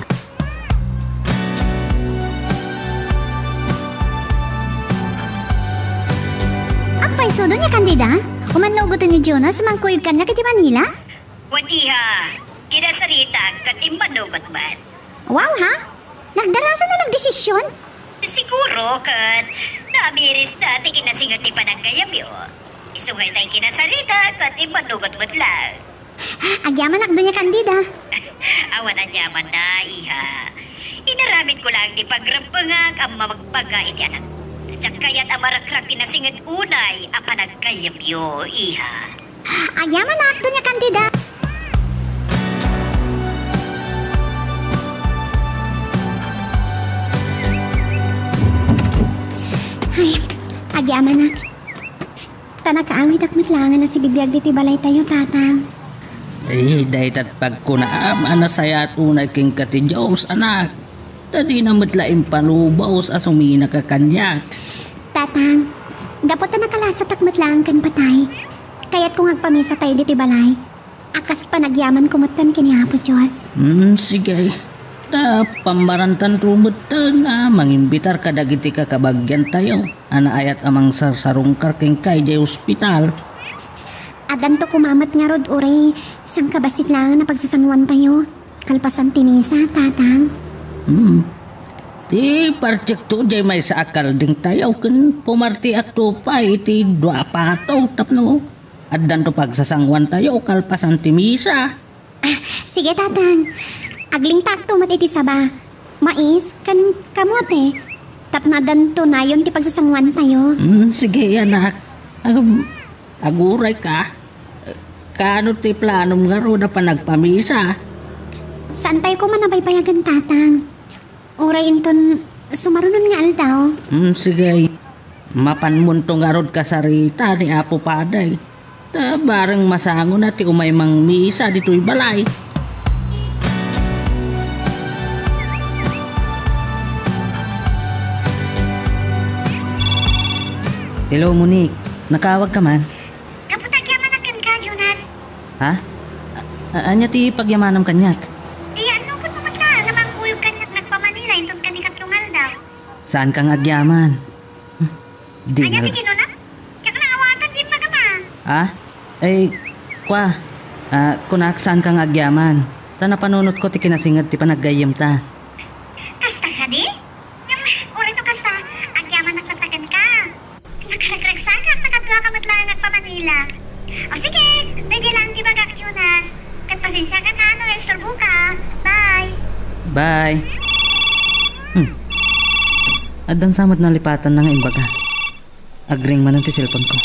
Ang paisodo niya, Kandida? Umanugot ni Jonas mangkuyog ka niya kay Manila? Wadiha, kinasarita kat imbanugot man. Wow, ha? Nagdarasa na nagdesisyon? Siguro kan namiris na ti kinasingat ti panagkayam yo. Isungay tayo kinasarita kat imbanugot mo't lang. Agyaman akdo niya, Kandida. Awan ang yaman na, iha. Inaramit ko lang ti pagrapangag ang mamagpaga iti anak. Tsak kaya't amarakrak tinasingat unay ang panagkayam yo, iha. Agyaman akdo niya, Kandida. Ay, agyaman nak. Tanakaawit ak matlangan na si bibiyag dito balay tayo, tatang. Dahit at pagkunaam, anasayat unay king kati Diyos, anak. Tadi na matlaing palubaw sa sumina ka kanyak. Tatang, dapat na nakalasat ak matlangan kan patay. Kaya't kung agpamisa tayo dito balay, akas pa nagyaman kumutan kinihapo Diyos. Sige. Ta pamarantan rumutan na mangimbitar ka dagiti ka kabagyan tayo. Ana ayat amang sarsarong karking kay di ospital. Adan to kumamat nga rod ure, sang kabasit lang na pagsasangwan tayo. Kalpasan timisa, tatang. Ti parjekto jay may sa akal ding tayo ken pumarti akto pa iti dua pataw tapno. Adan to pagsasangwan tayo kalpasan timisa. Sige, tatang. Agling takto matiti saba. Mais, kan kamote. Tapnadan to na yun ti pagsasangwan tayo. Sige anak. Aguray ka. Kano ti planom nga ro na panagpamisa? Saan tayo ko manabaybayagan, tatang? Urayin ton sumarunon nga aldaw. Sige. Mapanmunto nga rod kasarita ni Apo Paday. Ta bareng masango na ti umay mang misa dito'y balay. Hello Monique, nakawag ka man? Kaputagyaman akan ka, Jonas. Ha? Anya ti pagyamanam kanyak? Ano kung mamatla, namang kuyog kanyak nagpa-Manila, inton kanikatlong aldaw. Saan kang agyaman? Di Anya nga. ti kinunam? Tsak na awatan din magama. Ha? Kwa. Kunak saan kang agyaman? Ta napanunot ko ti kinasingat ti panaggayam ta. Kasta ka di? Uray to kasta, agyaman naklatagan ka. Nakaragsagat, nakadwa ka matlang nagpa-Manila. O sige, medyo lang di bagak, Jonas. Katpasensya ka ano, estorbo ka. Bye. Bye. Adan samad na lipatan na nga imbaga. Agring man ang ti cellphone ko.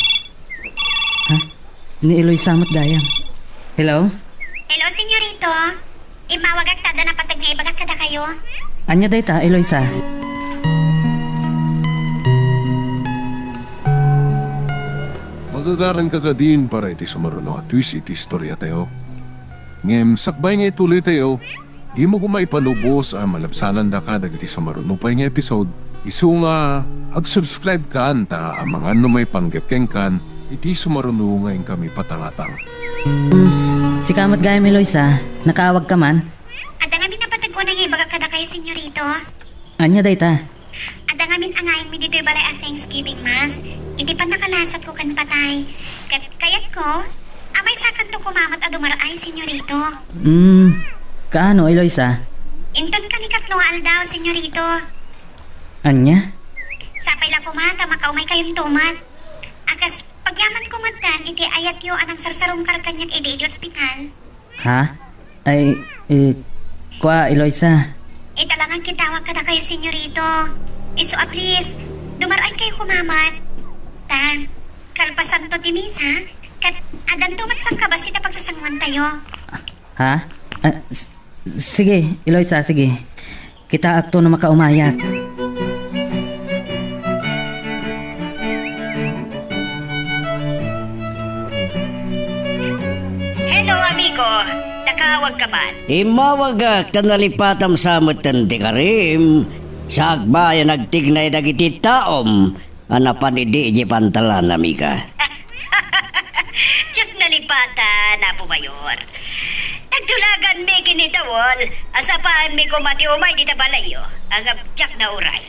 Ha? Ni Eloy samad dayam. Hello? Hello, senyorito. Imawagak tada na patag nga ibagak kada kayo. Anya dayta, Eloisa? Magagaran ka din para iti sumaruno at twist iti istorya tayo. Ngem, sakbay nga ituloy tayo, di mo kumaipanubos ang malabsanan da ka dagiti sumaruno pa nga episode. Isu nga, ag-subscribe ka anta ang mga ano may panggapkeng kan, iti sumaruno ngayon kami patangatang. Si kamat gayam Eloisa, nakawag ka man? Ada nga minapatagwa na nga ibagak kada kayo, senyorito. Anya dayta? Ada nga minangayin mi dito'y balay at Thanksgiving Mass. Hindi pa nakalasat ko kan patay. Kayat ko, amay sakan to kumamat a dumaray, senyorito. Kaano Eloisa? Inton ka ni tatlo nga aldaw, senyorito. Anya? Sapay lang kumata, makaumay kayong tumat. Akas, pagyaman kumatan, iti ayat yo anang sarsarong karkanyak iti ospital. Ha? Ay, kwa, Eloisa. Italangan kitawag ka na kayo, senyorito. Iso please, dumaray kayo kumamat. Ta, kalpasan to timis, ha? Kat, adan tumat sang kabas ita pagsasangwan tayo. Ha? Sige, Eloisa, sige. Kita akto na makaumayat. Hello, amigo. Nakawag ka man? Imawagak tanalipatam sa matan ti Karim. Sagbaya nagtignay dagiti taom. Anapan idi iji pantalan, amiga. Tsak nalipatan na po, Mayor. Nagtulagan mi kinitawol. Asapaan mi kumati umay di tabalayo. Ang abtsak na uray.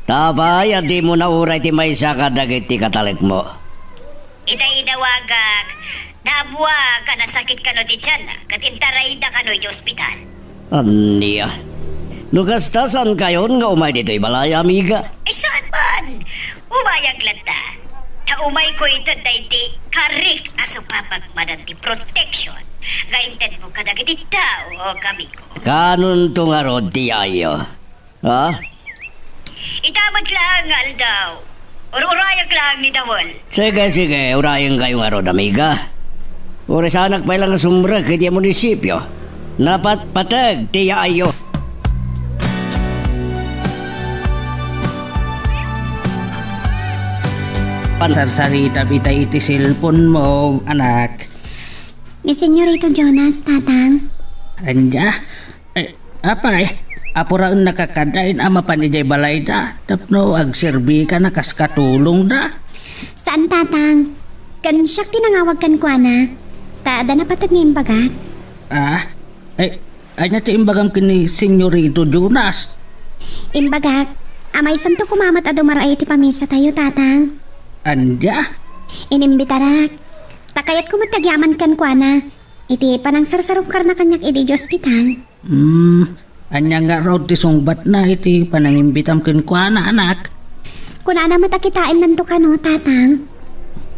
Tabay, di mo na uray ti may saka dagiti katalit mo. Itay inawagak. Naabwa ka na sakit ka no ti tiyan. Katintaray da ka no iti ospital. Aniya. Nugastasan kayon nga umay dito ibalaya, amiga. Ay saan man? Umayag lata. Umay ko ito ti karik aso papagmanan ti protection. Gaintan mo ka dagiti tao, kami ko. Kanon to nga rod ti ayo. Ha? Itamad lang, Aldaw. Ururayag lang ni Dawol. Sige, urayan kayo nga rod, amiga. Uri sanak pa lang sumra kaya munisipyo. Napat patag ti ayo. Pansarita bitay iti cellphone mo, anak. Ni senyorito Jonas, tatang. Anya? Apay? Apuraan nakakadain ama panijay balay da. Tapno agserbi ka na kaskatulong da. Saan, tatang? Kan siyak tinangawag kan kwa na. Taada na patag ngayong bagat. Anya ti imbagam kini senyorito Jonas. Imbagak, amay santo kumamat a dumaray ti pamisa tayo, tatang. Anya? Inimbitarak. Takayat ko matagyaman kan kwa na. Iti panang sarsarong karna kanyak iti ospital. Anya nga raw ti sungbat na iti panangimbitam kin kwa na, anak. Kuna na matakitain nanto ka no, tatang.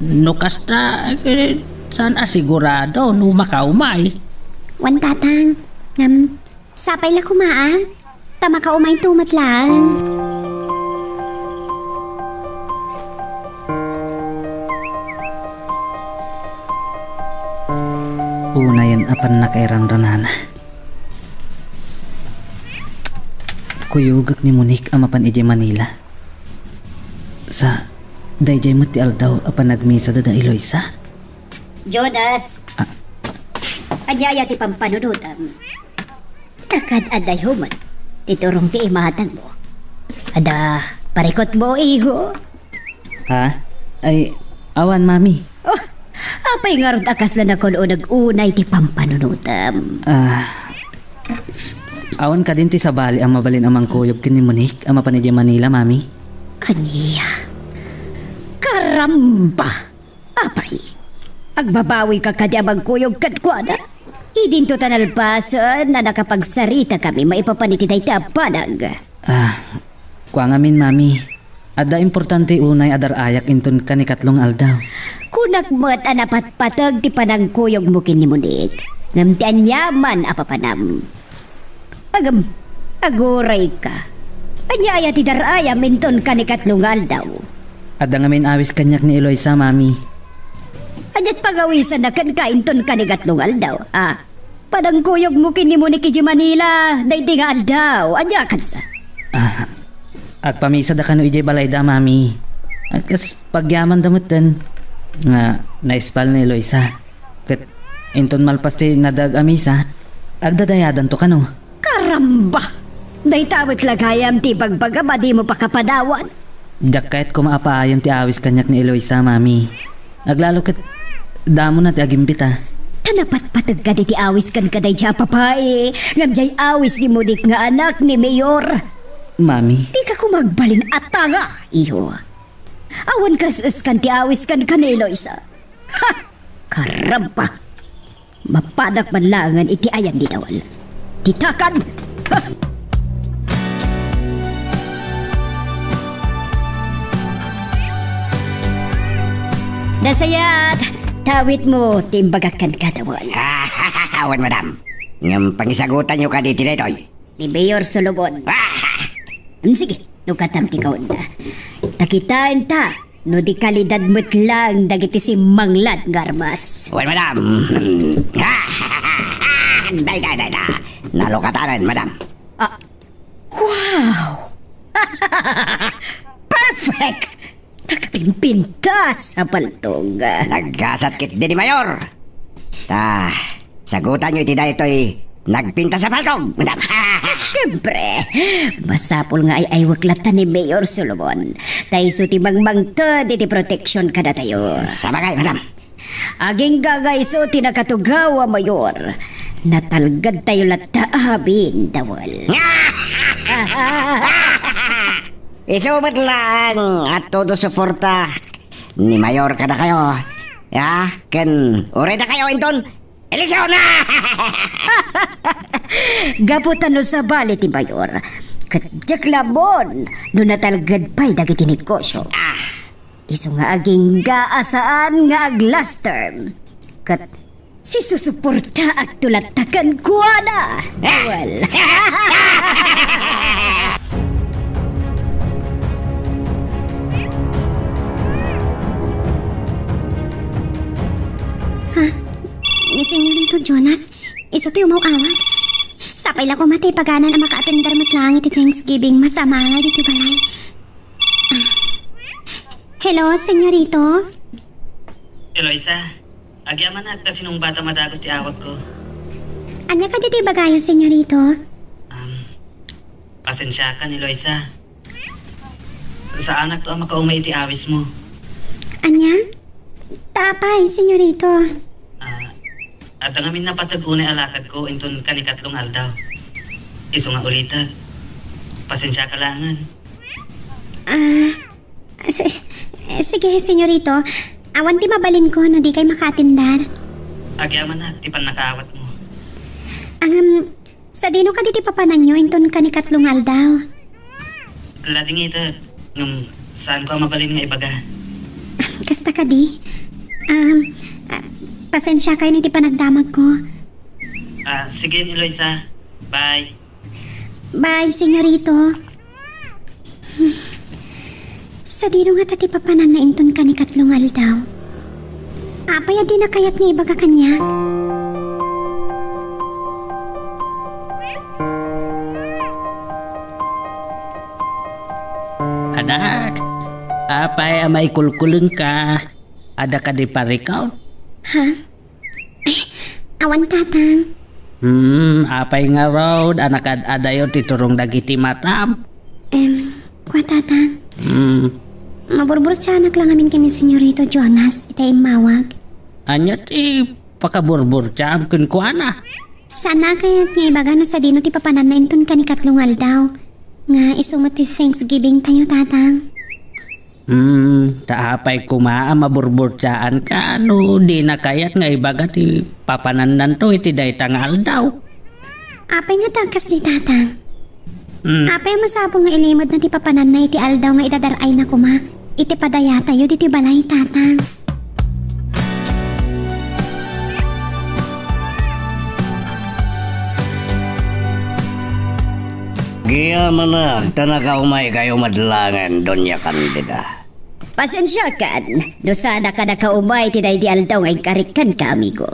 No kasta, saan asigurado no makaumay? Wan, tatang. Sapay la kumaan. Tama ka umay tumat lang. Una yan apan nakairanranana. Kuyugak ni Monique amapan ije Manila. Sa dayjay mo ti Aldaw apan nagmisa da Eloisa. Jonas! Anyaya ti pampanunutam. Takad aday human. Titurong ti imatang mo. Ada, parikot mo, iho. Ha? Ay, awan, mami. Apay nga ron akas na nakuno nag-unay ti pampanunutam. Awan ka din ti sabali ang mabalin amang kuyog kini Monique ama pa ni Manila, mami. Aniya. Karamba! Apay, agbabawi ka kadi amang kuyog kadkwana. Idinto tanalpasan na nakapagsarita kami maipapanititay tapanag. Kwa ngamin, mami. Ada importante unay adar ayak inton kanikatlong aldaw. Kunagmat anapat patag ti panangkuyog mo kini Monique. Ngam ti anyaman apapanam. Aguray ka. Anyaya ti daraya minton kanikatlong aldaw. Ada ngamin awis kanyak ni Eloisa, mami. Anyat pagawisan na kan kainton kanikatlong aldaw. Panangkuyog mo kini Monique di Manila. Dayti nga aldaw. Anya kansa. Agpamisa da kano ije balayda, mami. Agkas pagyaman damutan. Nga naispal ni Eloisa. Kat inton malpas ti nadag amisa. Agdadayadan to kano. Karamba! Daytawit lagayam ti pagbaga di mo pakapadawan. Diyak kahit kumaapayan ti awis kanyak ni Eloisa, mami. Aglalo kat damo na ti agimbita. Tanapat patag ka ti awis kan kaday siya papae. Ngamjay awis ni Monique nga anak ni Mayor. Mami. Di ka kumagbalin atanga, iho. Awan kas kan ti awis kan Eloisa. Ha! Karamba! Mapanak man langan iti ayan di dawal. Titakan! Ha! Dasayat, tawit mo, timbagakan ka dawal. Awan, madam. Ngam pangisagutan nyo ka di tinetoy. Ni Mayor Solomon. Sige, nukatam kikaw na. Takitaan ta, no di kalidad mo't lang dagiti si Manglad Garmas. Awan, madam. Day. Nalokatanan, madam. Wow! Perfect! Nakapimpinta sa paltong. Nagkasatkit din ni Mayor. Sagutan nyo iti da ito'y nagpinta sa paltog, madam. Siyempre, masapol nga ay waklatan ni Mayor Solomon. Tayo suti mangmangtod iti protection kada tayo. Sa bagay, madam. Aging gagay so tinakatugawa, Mayor. Natalgad tayo lataabin, dawal. Isubat lang at todo suporta ni Mayor kada kayo. Ken ureda kayo inton eleksyon na. Gaputan no sa bali ti Mayor. Katjak labon no natalgad pa'y dagiti negosyo. Iso nga aging gaasaan nga ag last term. Kat si susuporta at tulatakan ko na. Well. Ni Senyorito Jonas, iso tayo mauawat. Sapay lang ko matay paganan ang maka-atendar matlangit iti Thanksgiving masama nga dito balay. Hello, Senyorito? Eloisa, agyaman na ta sinong bata madagos ti awag ko. Anya ka dito bagayo, Senyorito? Pasensya ka ni Eloisa. Sa anak to ang makaumay ti awis mo. Anya? Tapay, Senyorito. At ang amin na patagunay alakad ko inton kanikatlong aldaw. Iso nga ulita. Pasensya ka langan. Sige, Senyorito. Awan ti mabalin ko no di kay makatindar. Agyaman na, ti pan nakaawat mo. Sa dino ka diti papanan nyo inton kanikatlong aldaw. Lading ita, saan ko ang mabalin nga ibaga? Kasta ka di? Pasensya kayo na di pa nagdamag ko. Sige, Eloisa. Bye. Bye, Senyorito. Sa dino nga tati papanan na inton ka ni katlong aldaw. Apaya di na kayat nga ibaga kanya. Anak, apay amay kulkulun ka. Ada ka di parikaw? Ha? Awan tatang. Apay nga raw, anak adayo titurong dagiti matam. Kwa tatang. Maburbur siya anak lang amin kini Senyorito Jonas. Itay mawag. Anya ti pakaburbur siya kun kuana. Sana kaya nga ibaga no sa dino ti papanan na inton ka ni katlong aldaw. Nga isungot ti Thanksgiving tayo tatang. Taapay kumaa maburburtsaan ka di na kayat nga ibaga ti papananan to iti daytang aldaw. Apay nga takas ni tatang. Apay masapong nga ilimod na ti papanan na iti aldaw nga idadaray na kuma. Iti padaya tayo diti balay tatang. Giyaman na, tanakaumay kayo madlangan, Doña Candida. Pasensya kan, no sana ka nakaumay tinay di aldaw ngay karikan ka, amigo.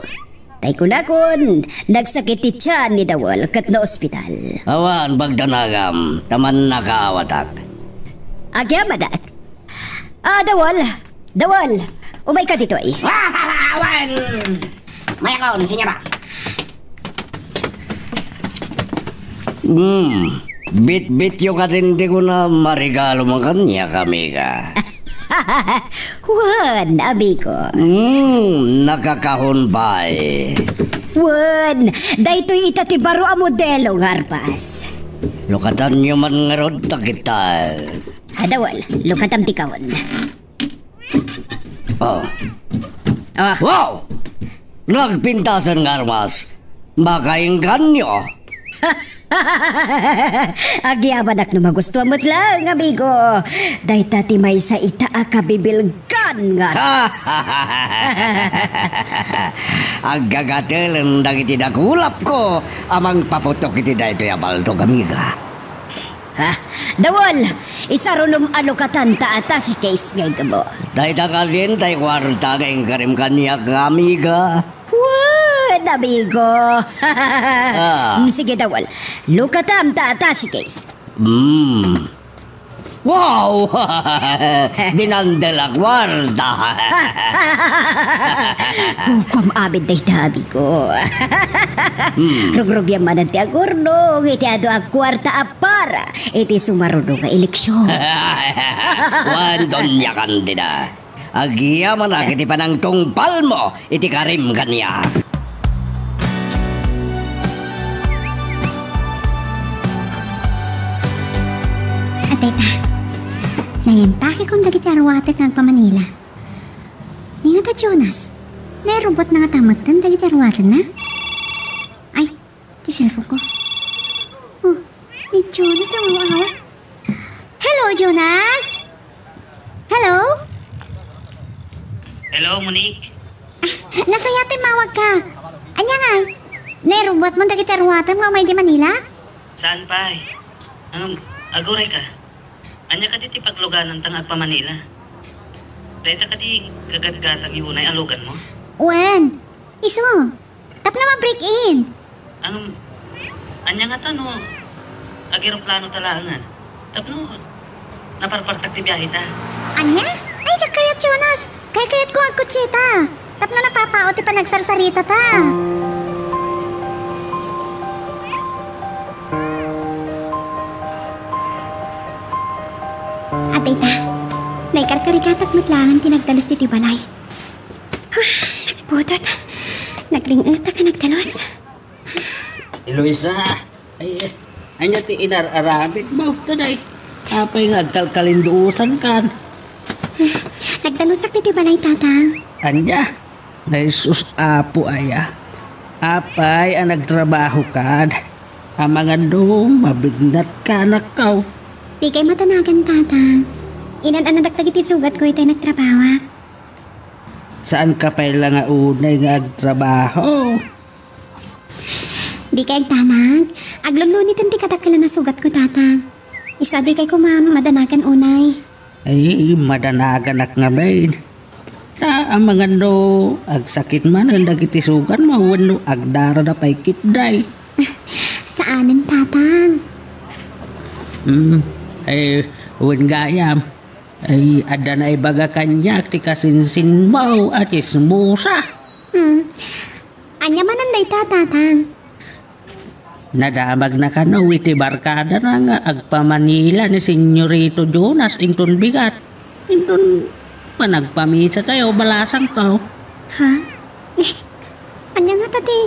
Tay kunakon, nagsakit ti tiyan ni Dawal kat na ospital. Awan, bagdanagam, taman nakaawatak. Agyamadak. Dawal, umay ka dito eh. Awan! Mayakon, senyora. Bit-bit yung katindi ko na marigalo mo kanya kami ka. Juan, amigo. Nakakahon ba eh. Juan, daytoy itatibaro a modelo ngarpas. Lukatan nyo man nga rod takita. Dawal, lukatam tikawan. Oh. Wow! Nagpintasan nga armas. Makainggan nyo. Agyaman ak naman gusto mo't lang, amigo. Dahil tati may sa ita akabibilgan nga. Ang gagatelan dagiti nakulap ko, amang paputok iti da ito yabaldo kamiga. Ha? Dawol, isarunong ano katanta ata si case ngay mo. Dahil takalin, tayo kwarta ngayong karim kanya kamiga. What, amigo? Sige, Dawol, lukatam ta ata si case. Wow! Dinandala kwarta. Kukom abid day tabi ko. Rugrug yung manan ti agurnong, iti ado ang kwarta apara, iti sumarunong nga eleksyon. Wandon niya kandida. Agyaman na kiti panang tungpal mo, iti karim kanya. Ateta, nayantake kong dagiti arwatet ng pamanila. Ni nga ta Jonas, nairobot na nga tamatan dagiti arwatet na? Ay, ti cellphone ko. Oh, ni Jonas ang awa. Hello, Jonas? Hello? Hello, Monique. Nasayatin mawag ka. Anya nga, nairobot mo dagiti arwatet nga may di Manila? Saan pa? Aguray ka. Anya ka diti pagluganan tang agpa Manila. Dahil ta ka di gagadgatang yunay alugan mo. Wen, iso, tap na ma-break in. Anya nga tano, agiroplano talangan. Tapno, naparpartak ti biyahe ta. Anya? Ay, siya kayat Jonas. Kayat ko ang kutsita. Tap na napapao ti pa nagsarsarita ta. Atay ta, naikarkarikatak matlangan tinagdalos ti balay. Nagputot. Naglingat ka nagdalos. Eloisa, ay, anya ti inararamit mo, taday. Apay nga agkalkalinduusan kan. Nagdalusak ti balay, tatang. Anya, na Jesus apo aya. Apay ang nagtrabaho kad. Ang mga dong mabignat ka na kaw. Di kay matanagan, tatang. Inan-anadak tagiti sugat ko itay nagtrabaho. Saan ka pa lang nga unay nga agtrabaho? Di kay tanang. Aglulunitan ti katakila na sugat ko, tatang. Isa di kay kumama madanagan unay. Ay, madanagan ak nga bain. Ang mga no, agsakit man ang dagiti sugan mawano agdara na pa'y kitday. Saanan, tatang? Ay, uwan gayam. Ay, ada na ibaga kanyak ti kasinsin mo at ismusa. Anya mananday ta, tatang. Nadamag na kanaw iti barkada na nga agpamanila ni Senyorito Jonas ington bigat. Ington panagpamisa tayo balasang tao. Ha? Anya nga tati?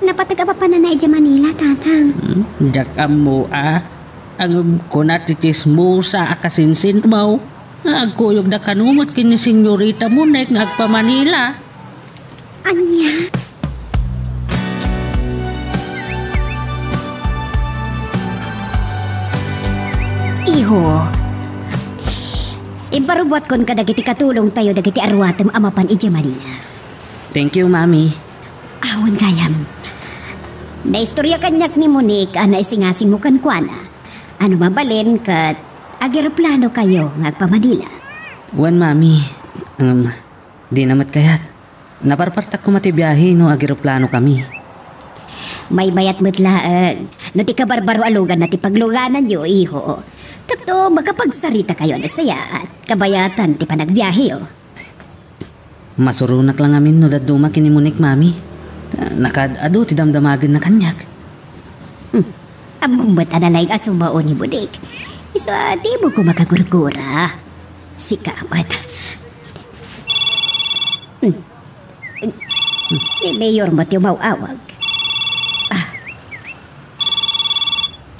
Napatag pa na na Manila, tatang. Jakam mo ang kunat itismusa akasinsin mo. Agkuyog na kanumot kini Senyorita mo na agpamanila. Anya? Iho, ibarubot kon ka dagiti katulong tayo dagiti arwatem amapan iti Manila. Thank you, Mami. Awan kayam. Naistorya kanyak ni Monique na isingasing mo kankwana. Ano mabalin kat agiroplano kayo ng agpamanila. Wan, Mami. Di namat kayat. Naparpartak ko matibiyahe no agiroplano kami. May bayat mo't laag. No ti kabarbaro alugan na ti pagluganan yo, iho. Tapno magkapagsarita kayo na saya at kabayatan ti panagbiyahe yo. Masurunak lang amin no daduma kini Monique, Mami. Nakadado ti damdamagan na kanyak. Amumbat analay asumao ni Monique. Isa di mo ko makagurgura. Si Kamat. Ni Mayor mo ti mawawag.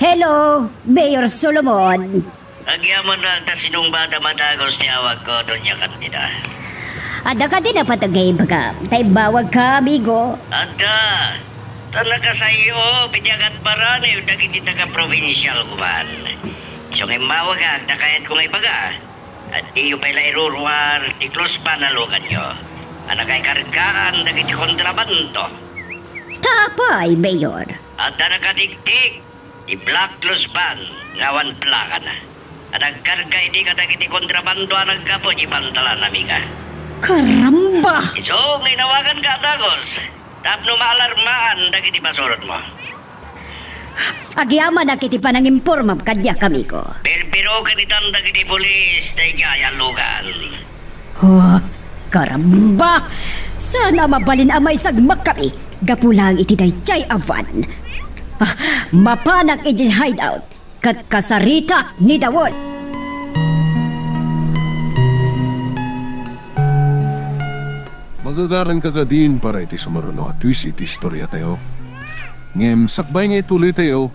Hello, Mayor Solomon. Agyaman na ta sinong bata matagos ni awag ko doon niya kandida. Ada ka din na patagay baga. Tay bawag ka, amigo. Ada! Tanaka sa iyo, pitiagat barani, dagiti taga provincial kuman. So ngay mawagag, takayat ko ngay baga. At di yung pala irurwar, ti close pa na lugan nyo. Anak ay kargaan, dagiti kontrabando. Tapay, Mayor. At nakatiktik, ti black close pan, ngawan plaka na. At nagkarga hindi ka dagiti kontrabando ang nagkapo, di pantalan namiga. Karamba! So, may nawagan ka, Tagos. Tapno maalarmaan, dagiti pasurot mo. Agyaman na kiti pa nang imporma kadya kami ko. Pero kanitan dagiti polis, day kaya lugan. Oh, karamba! Sana mabalin amay sagmak kami. Gapulang iti dayjay avan. Mapanak iti hideout. Kat kasarita ni Dawon. Magagaran ka ka din para iti sumaruno at twist iti istorya tayo. Ngem, sakbay nga ituloy tayo,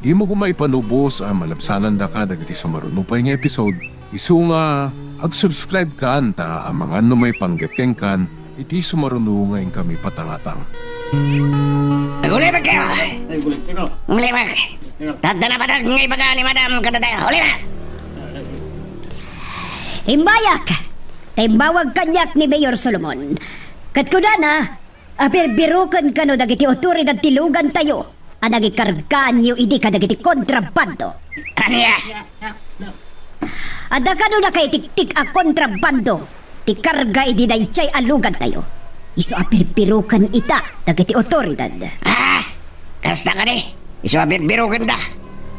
di mo kumaipanubos ang malabsanan da ka dagiti sumaruno pa nga episode. Isu nga, ag-subscribe ka anta ang mga numay panggapkeng kan, iti sumaruno ngayon kami patangatang. Ulibag kayo! Ulibag! Tanda na patag ngay baga ni Madam Kadatayo. Ulibag! Himbayak! Timbawag kanyak ni Mayor Solomon. Kat ko na, apirbirukan ka no dagiti otoridad tilugan tayo. Anang ikargaan yu idi ka dagiti kontrabando. Anya? Ada ka no na kay tik-tik a kontrabando. Tikarga idi dayjay alugan tayo. Iso apirbirukan ita dagiti otoridad. Kasta ka ni. Iso apirbirukan da.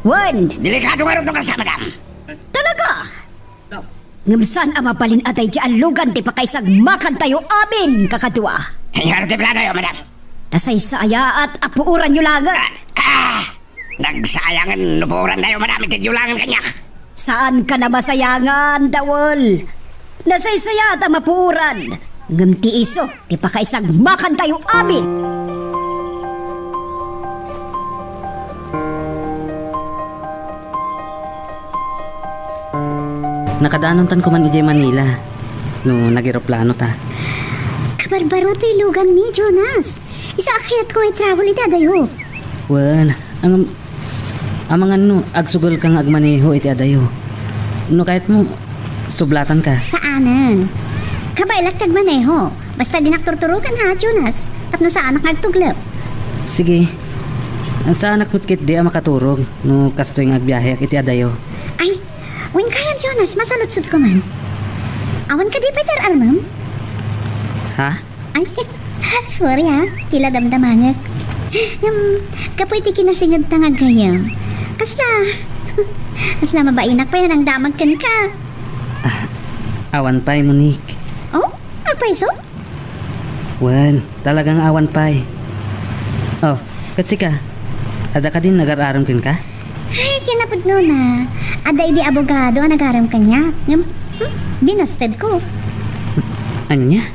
Wan! Delikado nga rin itong kasta, Madam. Talaga! Ngamsan ang mapalin atay di alugan ti pakaisag makan tayo amin kakadua. Nga rin plano yun, Madam. Nasaysaya at apuuran nyo langan. Nagsayangan nupuran tayo, Madam. Itidyulangan kanyak. Saan ka na masayangan, Dawol? Nasaysaya at ang mapuuran. Ngam ti iso, ti pakaisag makan tayo amin. Nakadanon tan ko man ijay Manila. No, nagiroplano ta. Kabarbaro to ilugan mi, Jonas. Isa akyat ko i-travel iti adayo. Wan, ang mga no, agsugol kang agmaneho iti adayo. No, kahit mo, sublatan ka. Saanan? Kabailak tagmaneho. Basta dinakturturukan ha, Jonas. Tapno saan ang agtuglap. Sige. Ang sa anak mo't kit di ang makaturog. No, kasto yung agbiyahe iti adayo. Ay, wen kayam, Jonas. Masalutsud ko man. Awan ka di Peter Armam? Ha? Ay, sorry ha. Tila damdamangag. Kapoy ti kinasingag tangag gayam. Kasla mabainak pa yan ang damag kan ka. Awan pa'y, Monique. Oh, apay so? Wan, talagang awan pa'y. Oh, katsi ka. Ada ka din nag-araram kin ka? Ay, kinapod no na. Ada idi abogado ang nag-aram kanya. Binasted ko. Anya?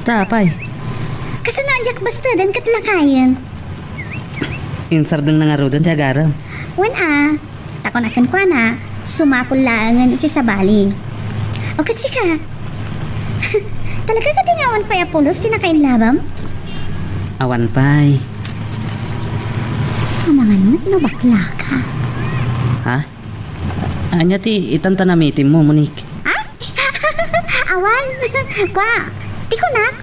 Tapay. Kasana Jack basta dan katlakayan. Insardeng na nga rodan ti agaram. Wan takon akan kwa na. Sumapul langan iti sa bali. O kasi ka. Talaga ka tingawan pa Apolos tinakain labam? Awan pa'y. Kamangan no bakla ka. Ha? Anya ti itanta na mitim mo, Monique. Awan! Kwa, di ko nak.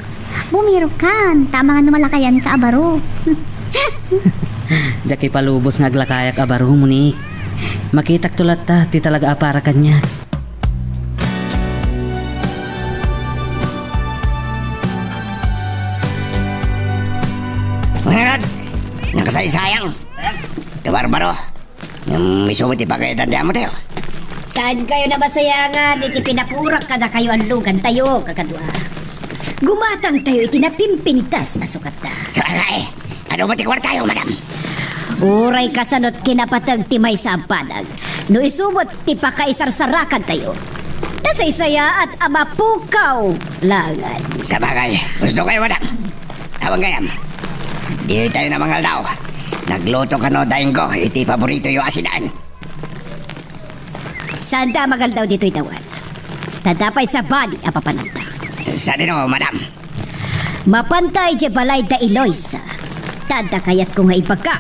Bumiro ka. Tama nga numalakayan ka, abaro. Jaki palubos nga aglakayak abaro, Monique. Makitak tulat ta, ti talaga apara kanya. Mangarad! Nakasaysayang! Kabarbaro! Yung misubot ipagayatan diyan mo tayo. Saan kayo na masayangan? Iti pinapurak kada kayo ang lugan tayo, kakadwa. Gumatang tayo iti napimpintas na sukat na. Sabagay! Ano ba tikwar tayo, Madam? Uray kasanot kinapatag ti may sampanag. No isubot ti pakaisarsarakan tayo. Nasaysaya at amapukaw langan. Sabagay! Gusto kayo, Madam? Tawag gayam. Di tayo na mga daw. Nagluto ka no daing ko. Iti paborito yung asinan. Saan ta magal daw dito'y tawan? Tadapay sa bali ang papananta. Sa dino, Madam? Mapantay di balay da Eloisa. Tada kayat ko nga ibaga.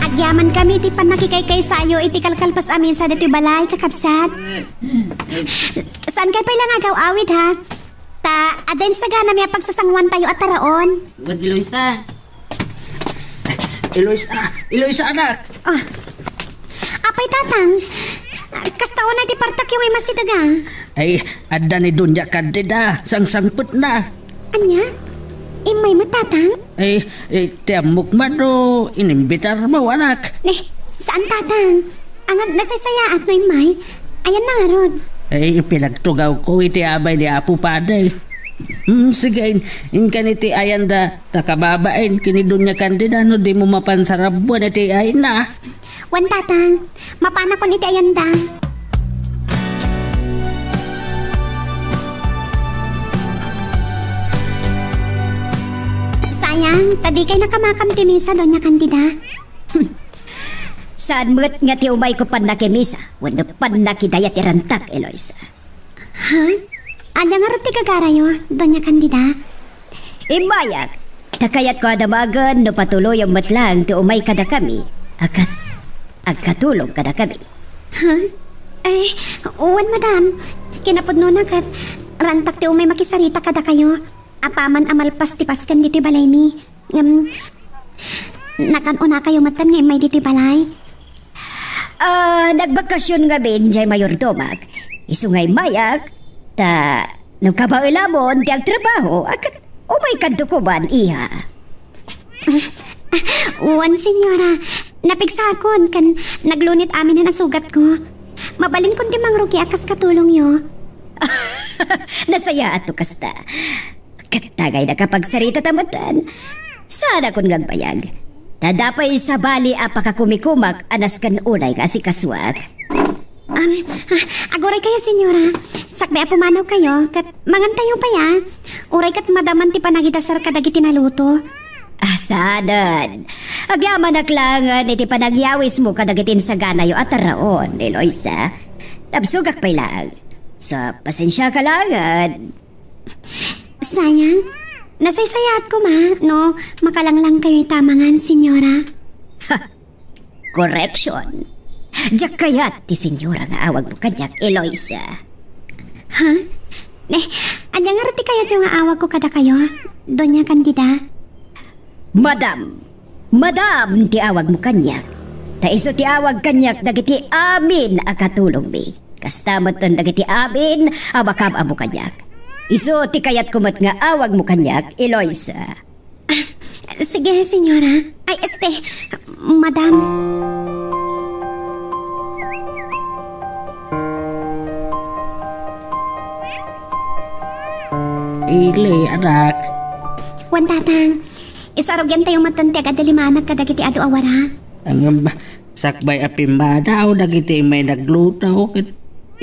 Agyaman kami iti panakikaykay sayo iti kalkalpas amin sa dati balay kakabsat. Saan kay pala nga awit ha? Ta, aden sa gana may pagsasangwan tayo at taraon. Wad Eloisa. Eloisa anak. Oh. Apay tatang, kastaon na di partak yung masidaga. Ay, ada ni Dunya Candida, sang-sangput na. Anya? Imay mo tatang? Ay, tiamok man o, inimbitar mo anak. Saan tatang? Ang nasaysaya at no imay, ayan na nga rod. Ay, pinagtugaw ko iti abay ni Apo Paday. Sige, in kaniti ayan da, takababain, kini Dunya Candida, no di mo mapansarabuan iti ayan na. Wan tatang, mapana ko iti ayan da. Sayang, tadi kay nakamakamtimi sa Doña Candida. Saan mo't nga ti umay ko pan nakimisa, wano pan nakidayat irantak, Eloisa. Ha? Anya nga rin ti kagarayo, Doña Candida? Imayag, takayat ko adamagan no patuloy ang matlang ti umay kada kami, akas agkatulong kada kami. Ha? Ay, uwan madam, kinapudno na kat rantak ti umay makisarita kada kayo. Apaman amalpas ti paskan dito balay mi. Nakanuna kayo matan nga may dito balay. Nagbakasyon nga benjay mayordomag. Isu ngay mayag, ta nung kabailamon ti agtrabaho, akat umay kadukuban iha. Uwan, senyora, napigsakon kan naglunit amin na nasugat ko. Mabalin kun di mangrugi akas katulong yo. Nasaya ato kasta. Katagay na kapag sarita tamatan, sana kun gagbayag. Tadapay sa bali apakakumikumak anas kan unay nga si kaswag. Agoray kayo, senyora. Sakbe pumanaw kayo, kat mangantayo pa ya. Uray kat madaman ti panagitasar kadagi tinaluto. Sadan. Agyaman naklangan iti panagyawis mo kadagitin sa ganayo at taraon, Eloisa. Tabsugak pa lang. Sa pasensya ka langan. Sayang, nasaysayat ko ma, no? Makalanglang kayo'y tamangan, senyora. Correction. Diyak kayat ti senyora nga awag mo kanyak, Eloisa. Ha? Anya nga rati kayat yung awag ko kada kayo, Doña Candida? Madam, ti awag mo kanyak. Ta iso ti awag kanyak dagiti amin akatulong mi. Kastamat tan dagiti amin abakam amo kanyak. Iso ti kayat kumat nga awag mo kanyak, Eloisa. Sige, senyora. Ay, madam. Ili, anak. Wan tatang, isarogyan tayong matantiag at dalimanag kadagiti adu awara. Ang sakbay apimadaw, dagiti may naglutaw,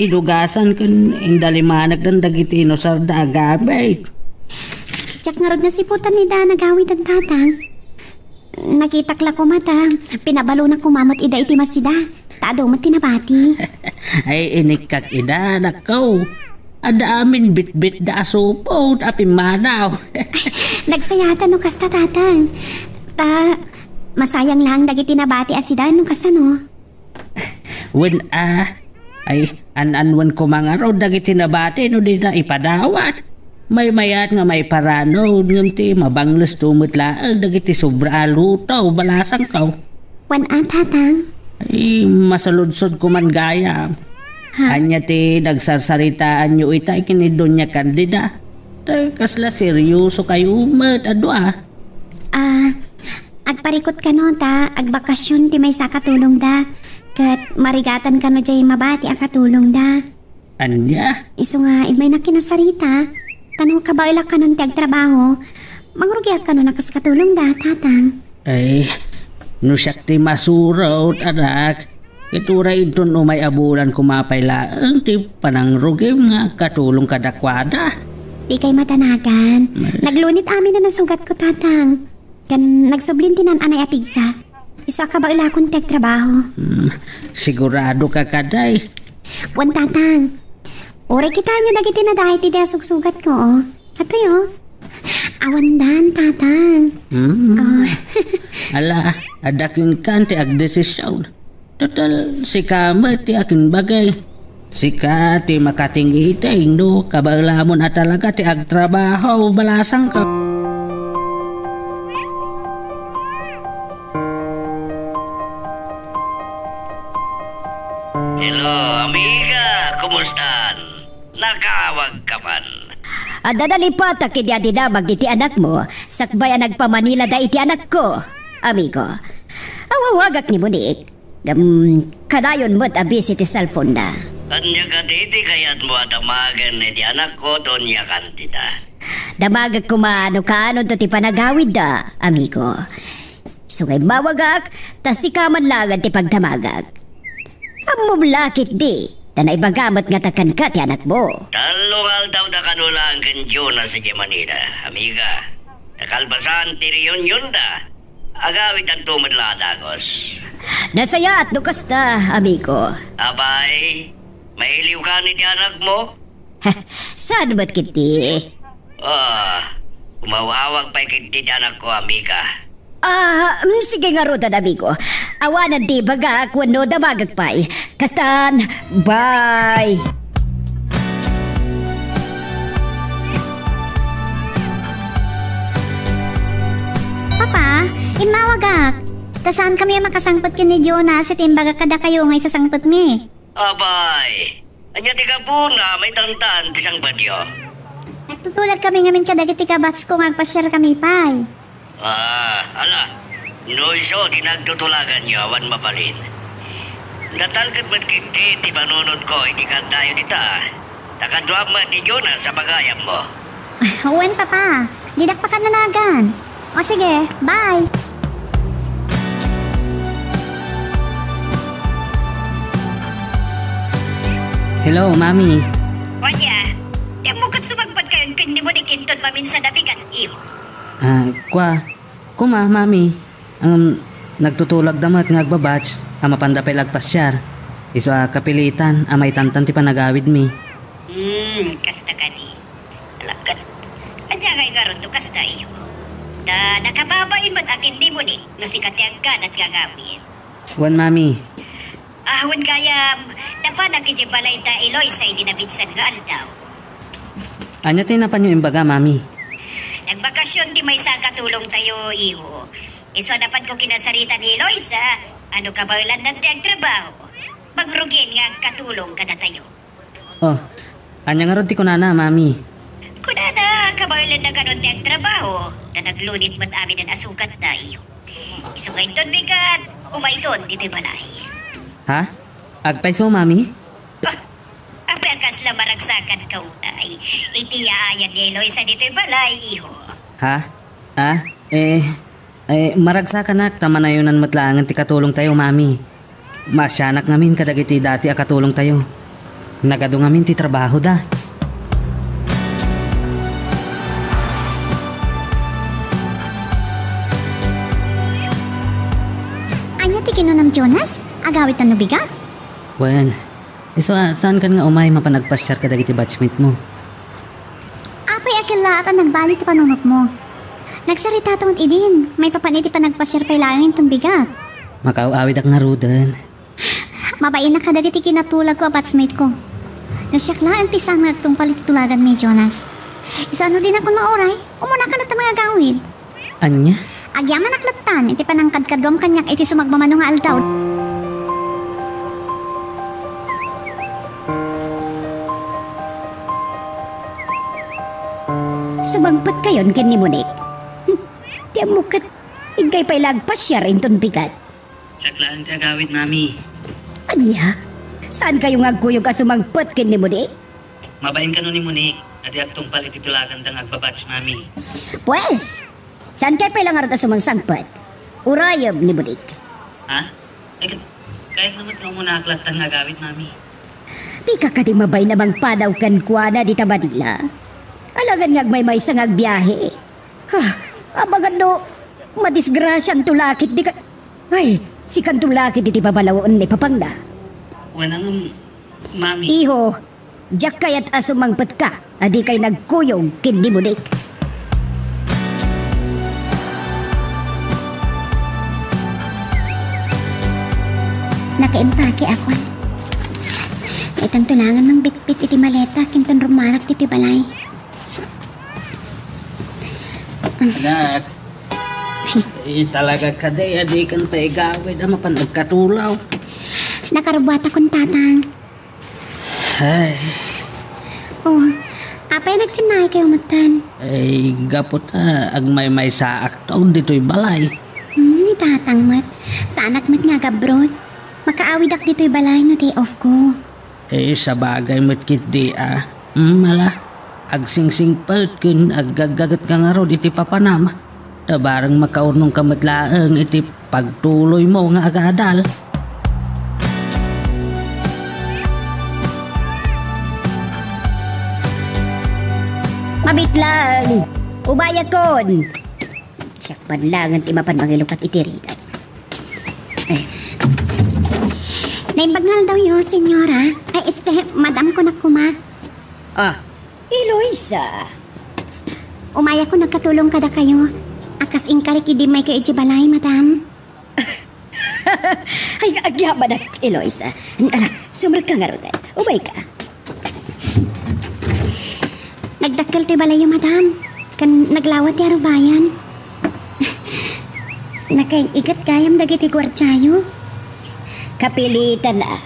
inugasan kan indalimanag dan dagiti no sa dagabay. Tsak nga rod na siputan ni da nagawid ang tatang. Nakitakla ko mata, pinabalo na kumamot ida iti masida. Taado mo tinabati. Ay inikak ida nakaw. Ada amin bit-bit da asupot apimadaw. Nagsayatan no kasta tatang. Masayang lang dagiti nabati asida no kasano. When ay an-anwan ko mga raw dagiti nabati no di na ipadawat. May mayat nga may parano ngam ti mabangles tumut laag dagiti sobra lutaw balasang kaw. Wan tatang. Ay masaludsod ko man gaya. Anya ti nagsarsaritaan nyo itay kini Doña Candida. Kasla seryoso kayo umat adwa. Agparikot ka no ta, agbakasyon ti may sakatulong da. Kat marigatan ka no jay mabati akatulong da. Anya? Iso nga, may nakinasarita. Kano ka ba ilak ka nun ti agtrabaho? Mangrugiak ka no nakaskatulong da, tatang. Ay, no siyak ti masurot, anak. Ituray ito no may abulan kumapaylaan ti panangrugim nga katulong kadakwada. Di kay matanagan. Naglunit amin na nasugat ko, tatang. Kan nagsublin tinan anay apigsa. Isa ka ba ilakon ti agtrabaho? Sigurado ka kaday. Wan tatang. Ore kita nyo dagiti na dahil ti sugsugat ko, oh. Ato yo. Awandan, tatang. Oh. Ala, adakin kan ti agdesisyon. Total, si Kama ti akin bagay. Si ka ti makatinggi ti no, kabalamon at talaga ti agtrabaho, balasang ka. Hello, amiga. Kumustan? Nakawag ka man. Adadali pa ta kidya-dida magiti anak mo, sakbay ang nagpamanila da iti anak ko, amigo. Awawagak ni Monique. Kadayon mo't abis iti cellphone na. Anya ka titi kayat mo at amagan ni di anak ko doon yakan tita. Damagag kumano kaano to ti panagawid da, amigo. So ngay mawagak, tas si kaman langan ti pagdamagag. Amumlakit di, tanay bagamot nga takan ka ti anak mo. Talungal daw da kanulang kanyo na sa Manila, amiga. Nakalbasan ti reunion da. Agawit ang tumadladagos. Nasaya at lukas na, amigo. Abay, mailiw ka ni ti anak mo? Saan ba't kiti? Umawawag pa'y kinti ti anak ko, amiga. Sige nga ro, amigo. Awanan di baga, kuno damagag pa'y. Kastan, bye! Papa, imawagak. Tasaan kami makasangpot kin ni Jonas at imbaga kada kayo ngay sa sangpot mi. Abay, anya ti ka po na may tantan ti sang badyo. Nagtutulad kami ngamin kadagiti kabats ko ngagpasyar kami pay. Ala, no iso di nagtutulagan nyo awan mapalin. Natalkat mat kinti ti manunod ko iti kantayo dita. Takadwag mat ti Jonas sa bagayam mo. Uwan papa, didak pa ka nanagan. O sige, bye. Hello, Mami. Wanya, di mo kat sumagpad kayo kung di mo dikinton mamin sa dabigan, iyo. Kuma, Mami. Nagtutulag damat ngagbabatch, mapandapay lagpasyar. Iso kapilitan, may tantan ti panagawid mi. Kasta ka ni. Alakat. Anya ngay garon to kasta iyo. Da nakababain mo't akin di mo ni, no si katiyang ka at gagawin. Wan, Mami. Ahon kayam, napa nakijibalay ta Eloy sa idinabitsan nga aldaw. Anya tinapan nyo imbaga, Mami? Nagbakasyon di may sa katulong tayo, iho. Iso dapat ko kinasarita ni Eloisa, ano kabalan ng tiyang trabaho. Magrugin nga katulong kada tayo. Oh, anya nga ron ti kunana, Mami. Kunana, kabalan na ganon tiyang trabaho, na naglunit mo't amin ang asukat na iyo. Iso ngayon ton bigat, umaiton dito'y balay. Ha? Agpaiso, Mami? Ape akas la maragsakan ka unay. Itiyaayan ni Eloisa dito'y balay, iho. Ha? Maragsakan nak, tama na yun ang matlangan ti katulong tayo, Mami. Masyanak ngamin kadagiti dati a katulong tayo. Nagado ngamin ti trabaho da. Anya ti kinunam Jonas? Agawit na nubigat? Wen, iso saan kan nga umay mapanagpasyar kadagiti batchmate mo? Apay akila at ang nagbali ti panunot mo. Nagsarita tamot idin. May papaniti pa nagpasyar pay lang yung bigat. Makauawid ak nga rudan. Mabain na kadagiti kinatulag ko a batchmate ko. Nasyaklaan ti sang nagtong palitulagan ni Jonas. Iso ano din ako maoray? Umuna ka na ta mga gawid. Anya? Agyaman aklatan, iti panangkadkadwam kanyak iti sumagmamano nga aldaw. Sumagpat kayon ken ni Monique. Di mo kat, igay pa'y lagpasyar inton bigat. Saklaan ti agawid, Mami. Anya? Saan kayo nga kuyo ka sumagpat ken ni Monique? Mabain ka nun ni Monique. Adi agtong palititulagan dang agbabatch, Mami. Pues, saan kayo pa'y langarot na sumangsagpat? Urayab ni Monique. Ha? Ay, kahit naman ka muna aklatan nga agawid, Mami. Di ka kadi mabay namang padaw kan kuana di Tabadila. Alagan ngag may isang agbiyahe. Abagan no, madisgrasyang tulakit di ka... Ay, si kan tulakit di babalawan ni Papangda. Wanang, Mami. Iho, Diyak kayat asumangpat ka, adi kay nagkuyog kindi munik. Nakaimpake ako. Itang tulangan ng bitbit iti maleta, kinton rumarak iti balay. Anak, talaga ka day, adi kan pa igawid ang mapanagkatulaw. Nakarubata kong tatang. Ay, Oh, apay nagsinay kayo matan. ay gapot ag may saak taon dito'y balay. Ni tatang mat. Sa anak mat nga gabrod. Makaawid ak dito'y balay no day off ko. Sa bagay mo't kit di mala, ag sing-sing paut kun ag gagagat ka nga ro iti papanam. Tabarang makaunong kamatlaang iti pagtuloy mo nga agadal. Mabit lang! Ubayag kon! Sakpan lang ang timapan mangilukat itirigan. Naimbagnal daw yo, senyora. Ay, madam ko na kuma. Eloisa! Umaya ko nagkatulong kada kayo. Akas ingkarik idi may kayo balay, madam. Ay, agyaman na, Eloisa. Sumar ka nga ron. Ubay ka. Nagdakkel ti balay yo, madam. Kan naglawat ti arubayan. Nakaigat gayam dagiti gwartyayo. Kapilitan na.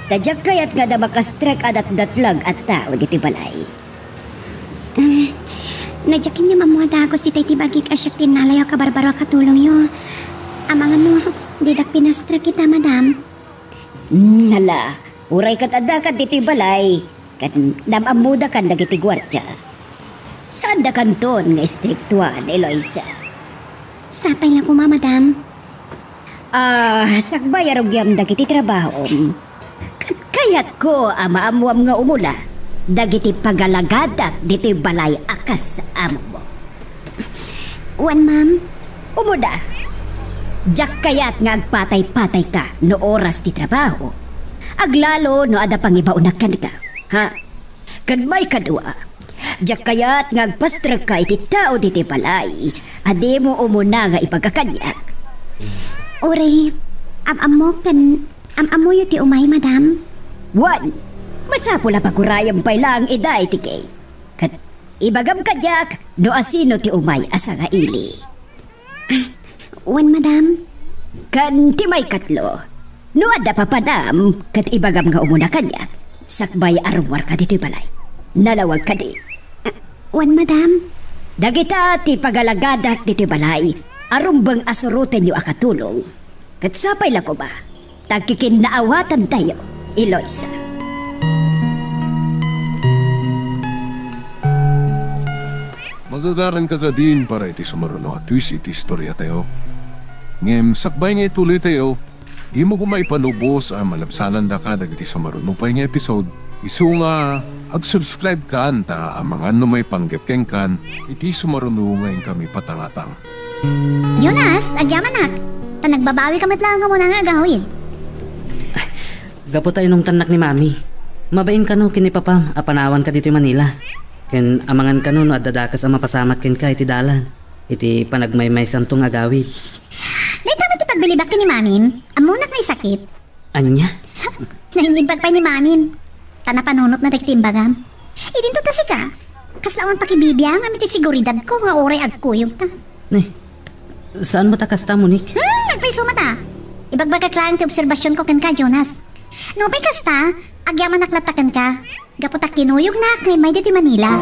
Tadyak kayat nga da makastrek adat datlag at tao diti balay. Nadyakin niya mamuha si tay tibagik asyak tinalayo kabarbaro katulong yo. Amangan no, didak pinastra kita, madam. Nala, uray kat adakat diti balay. Kat namamuda kan dagiti gwardya. Saan da kanton nga istriktuan, Eloisa? Sapay lang kuma, madam. Sakbay arugyam dagiti trabaho. Kayat ko amaamuam nga umula. Dagiti pagalagadak diti balay akas amo mo. Wan, ma'am. Umuda. Diyak kayat nga agpatay-patay ka no oras ti trabaho. Aglalo no ada pangibaunak ka. Ha? Kadmay kadua. Diyak kayat nga agpastrag ka iti tao diti balay. Adi mo umuna nga ipagkakanyak. Uri, amamo yu ti umay, madam. One, masapula pagurayang pailang iday ti kay. Kat ibagam kadyak no asino ti umay asa nga ili. Wan, madam. Kan ti may katlo. No ada papanam kat ibagam nga umuna kanyak. Sakbay arumwar ka dito balay. Nalawag ka di. Wan, madam. Dagita ti pagalagadak dito balay. Arumbang asuruten yu akatulong. Kat sapay lang ko ba? Tagkikin naawatan tayo, Eloisa. Magagaran ka din para iti sumaruno at twist iti istorya tayo. Ngem sakbay nga ituloy tayo, di mo kumaipanubos ang malabsanan da ka dagiti sumaruno pa nga episode. Isu nga ag-subscribe ka anta ang mga may panggapkeng kan iti sumaruno ngayon kami patangatang. Jonas, agyaman nak. Nagbabawi ka matlang nga muna nga agawin. Gapo tayo nung tanak ni Mami. Mabain ka no kini Papa, apanawan ka dito yung Manila. Ken amangan ka no at dadakas ang mapasamat ken ka iti dalan. Iti panagmaymay santong agawid. Naitama ti pagbilibak ni Mamin. Amunak na sakit. Anya? Nahinimbag pa ni Mamin. Tanapanunot na tagtimbagam. Idinto ta si ka. Kaslawan pakibibiyang amit siguridad ko nga oray agkuyog ta. Ne, saan mo takas ta, Monique? Nagpaiso mata. Ibagbag ka ti obserbasyon ko ken ka, Jonas. No, pay kasta, agyaman naklatakan ka. Gaputak kinuyog na, kay may dito Manila.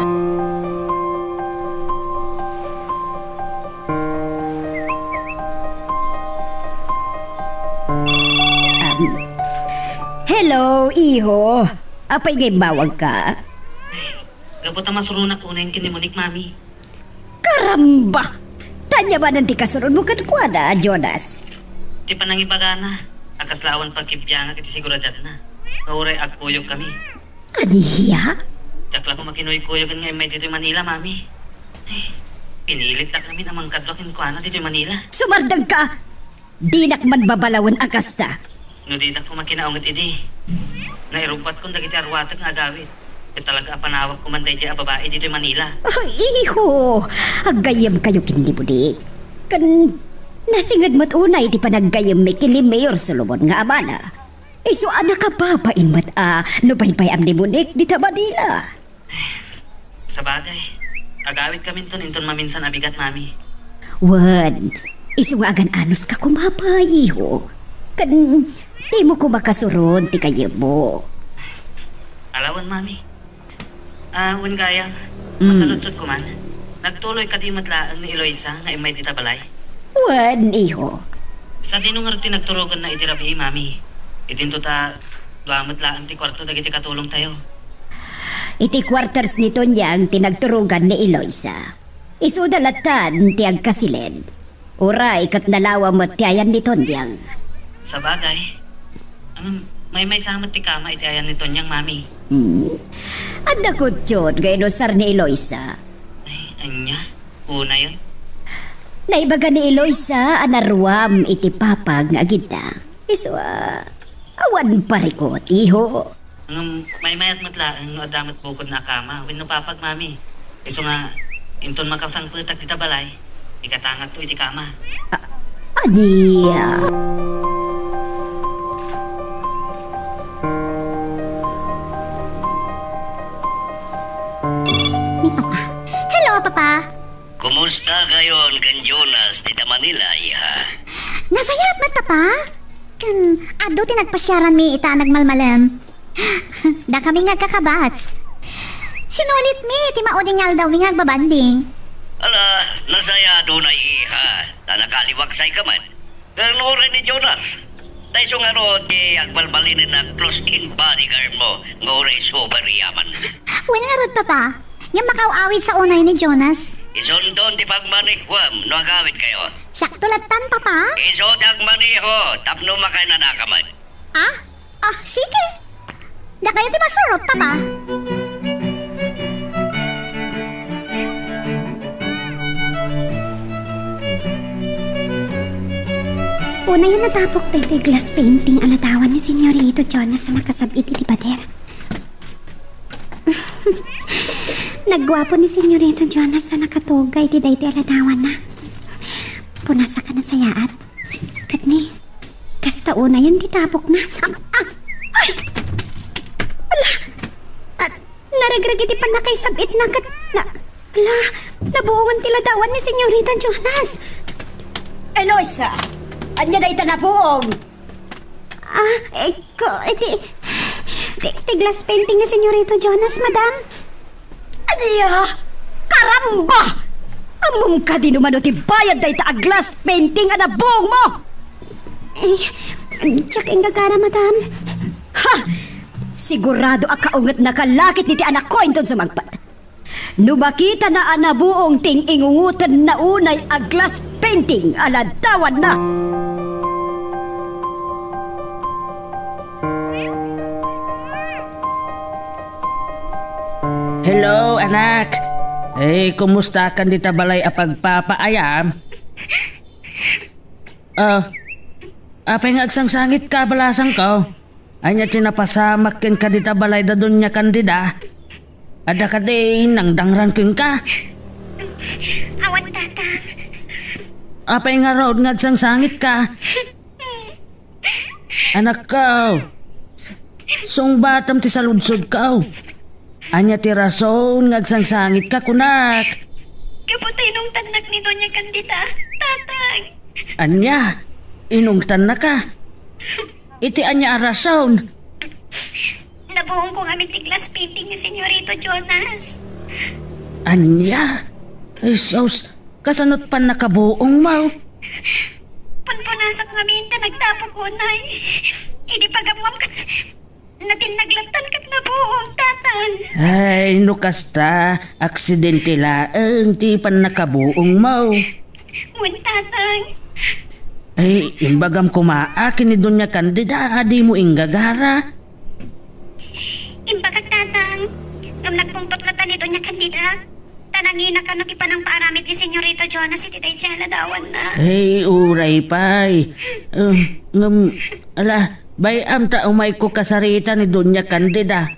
Hello, iho. Apay ngay bawag ka? Gapot ang masurunak una yung kinimunik, mami. Karamba! Tanya ba nanti kasurun mo katkwada, Jonas? Di pa nang ibagana. Akaslawan pagkibiyanga kiti siguradad na. Kauray agkuyog kami. Aniya? Jakla ko makinuy-kuyogan nga may dito yung Manila, mami. Pinilit tak namin amang kadwakin ko ana dito yung Manila. Sumardag ka! Dinak man babalawan ang kasta. No di ko makinaungat idi. Nairumpat kong dagiti arwatag nga agawid. Talaga panawag ko man dahil babae dito sa Manila. Ay, iho! Agayam kayo kindi budik. Kan nasingad mo't unay di pa naggayam may kini Mayor Solomon nga amana. So anak ka babain mo't nubay-bay am di budik di ta Manila. Sa bagay, agawit kami inton maminsan abigat, mami. Wan, iso nga agan anos ka kumapay, iho. Kan di mo ko makasurod ti kayo mo. Alawan, mami. Wan gayang, masaludsod ko man. Nagtuloy ka di matlaang ni Eloisa nga imay dita balay. Wan, iho. Sa dinungar ti nagturugan na itirabi, mami. Itinto ta, duamat laang ti kwarto dagiti katulong tayo. Iti quarters nito niyang tinagturugan ni Eloisa. Isudalatan ti agkasilid. Uray kat nalawa mo ti ayan nito niyang. Sa bagay, may samat ti kama iti ayan nito niyang, mami. At nakutsyot gayno sar ni Eloisa. Ay, anya? Una yun? Naibaga ni Eloisa anarwam iti papag nga agita. Iso awan parikot, iho. May mayat matlaang adamat bukod na kama. Win no papag, mami. Iso nga, inton makasang putak dita balay, ikatangat to iti kama. Aniya. Ni Papa. Hello, Papa. Kumusta kayon kan Jonas dita Manila, iha? Nasayat mat, Papa. Kan, ado tinagpasyaran mi ita nagmalmalam. Da kami nga kakabats. Sinulit mi, ti maudingal daw mi nga babanding. Ala, nasayado na iha. Na nakaliwagsay ka man. Gano rin ni Jonas. Tayo so nga ro, di agbalbalinin na close-in bodyguard mo. Nga oray sober yaman. Wen nga rod, Papa. Nga makawawit sa unay ni Jonas. Isundon ti pagmanikwam, no agawit kayo. Sakto latan, Papa. Isotag maniho, tapno makay na nakaman. Sige. Da kayo ti masurot, Papa. Una yun natapok tayo ito'y glass painting alatawan ni Senyorito Jonas sa nakasabit iti bader. Nagwapo ni Senyorito Jonas sa nakatugay ti dayti alatawan na. Punasa ka na sayaat. Katni, kasta una yun ditapok na. Ay! Ala! Naragrag iti pa na kay sabit na kat... Ala! Nabuungan tiladawan ni Senyorito Jonas. Eloisa! Anya da ita na buong. Glass painting ni Senyorito Jonas, madam. Aniya! Karamba! Amom ka din umano ti bayad da ita a glass painting na buong mo! Tsak ingagara, madam. Ha! Sigurado akaungat na kalakit ni ti anak ko inton sa magpat. Numakita na anabuong ting ingungutan na unay a glass painting alatawan na. Hello, anak. Kumusta kan dita balay a pagpapaayam? Apay nga agsangsangit ka balasang ko. Anya tinapasamak ken ka dita balay da dunya kandida. Ada ka di nang dangran ken ka. Awan, tatang. Apay nga road nga agsangsangit ka. Anak ko. Song batam ti saludsod ka. Anya ti rason ngagsangsangit ka kunak. Kaputay nung tanak ni Doña Candida, tatang. Anya, inungtan na ka. Iti anya arason. Nabuong ko aming tiglas painting ni Senyorito Jonas. Anya, sos, kasanot pa nakabuong mo. Punpunasak nga minta nagtapo ko, nay. Hindi pagamwam ka. Natinaglatan kat nabuong, tatang. Ay, nukasta, aksidente laang, di pa nakabuong mo. Mun, tatang. Ay, imbagam kumaakin ni Doña Candida, adi mo inggagara. Imbagag, tatang. Ngam nagpungtot latan ni Doña Candida. Tanangina ka no kipanang paaramid ni Senyorito Jonas iti day tiyala dawan na. Ay, uray pay. Ala, bayam ta umay ko kasarita ni Doña Candida.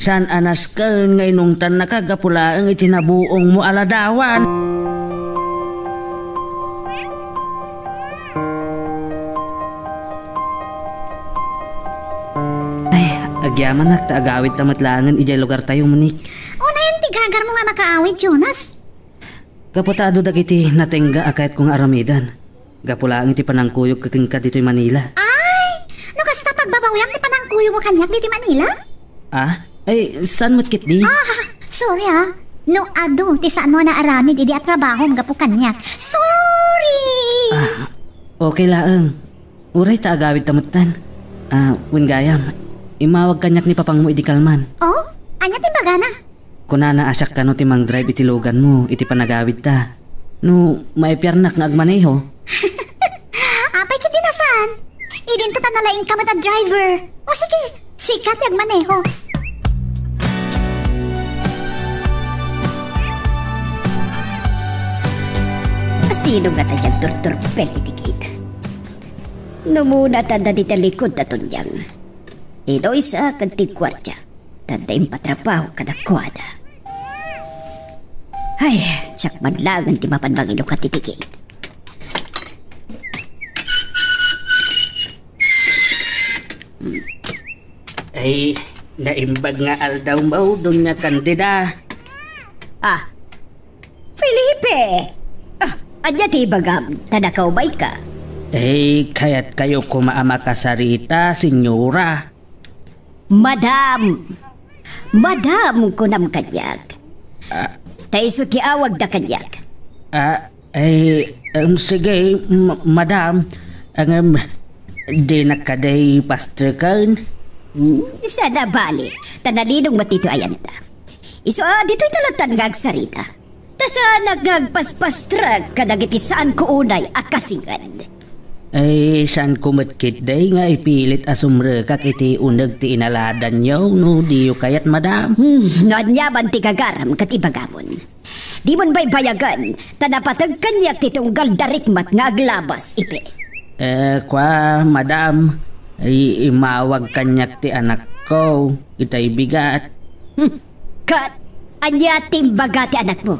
San anas ka ngay nung tan nakagapula ang itinabuong mo aladawan. Ay, agyaman nak, taagawit tamatlangan ijay lugar tayo manik. Una yan, tigagar mo nga makaawit, Jonas. Kaputado dagiti natenga akayat kong aramidan. Gapula ang iti panangkuyog kaking ka dito'y Manila. Ay, no kasta pagbabawiyam ni panangkuyo mo kanyak dito Manila? Ah? Ay, saan mo't kit di? Sorry No ado, ti saan mo na aramid idi at trabaho mga po kanyak. Sorry! Okay laang. Uray taagawit tamutan. Wingayam, imawag kanyak ni papang mo idi kalman. Oh, anya ti bagana? Kunana asyak ka no timang drive itilugan mo, iti panagawid ta. No, maipyarnak nga agmaneho. Apay kiti nasan? Idin to tanalain ka mata driver. O sige, sikat yung maneho. Sino nga ta dyan turturpel itikit? Numuna tanda di talikod na tunyang. Inoy sa kantigwartya. Tanda yung patrapaho kadakwada. Ay, tsak man lang ang timapanbangin o katitikit. Ay, naimbag nga aldaw mo doon nga kandida. Felipe! Anya ti bagam, tanakaw bay ka? Eh, kaya't kayo kumaama ka sa Rita, senyora. Madam! Madam kunam kanyak. Tayo kiawag na kanyak. Sige, madam. Di na kaday pastrikan. Sana bali, tanalinong matito ayan ta. Iso, dito'y talatan ngag sa Rita. Tasa nagagpaspastrak kadagiti saan ko unay akasingan. Ay, saan kumatkit day nga ipilit asumre kak iti unag ti inaladan nyo, no diyo kayat madam? Nganyaman ti kagaram kat ibagamon. Di mon bay bayagan, tanapatag kanyak ti tunggal darikmat nga aglabas ipe. Madam, ay imawag kanyak ti anak ko, itay bigat. Kat, anya timbaga ti anak mo.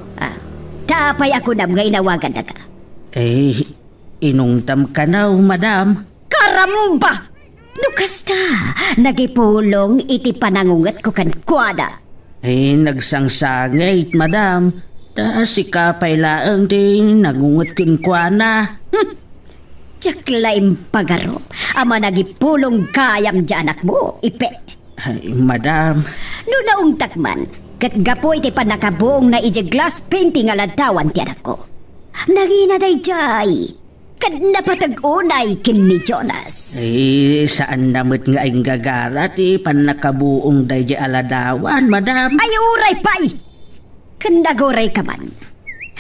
Tapay ako nam nga inawagan na ka. Inungtam ka na, madam. Karamba! Nukasta, nagipulong iti panangungat ko kan kuada. Nagsangsangay, madam. Ta si kapay laang din, nagungat kinkwana. Tsaklaim pagaro, ama nagipulong kayam dyan anak mo, ipe. Ay, madam. No naong takman, kat gapo iti panakabuong na ije glass painting aladtawan ti anak ko. Naginaday jay, kat napatag-unay kin ni Jonas. Saan namit nga ang gagara ti panakabuong day aladawan, madam? Ay, uray pay! Kan nagoray ka man.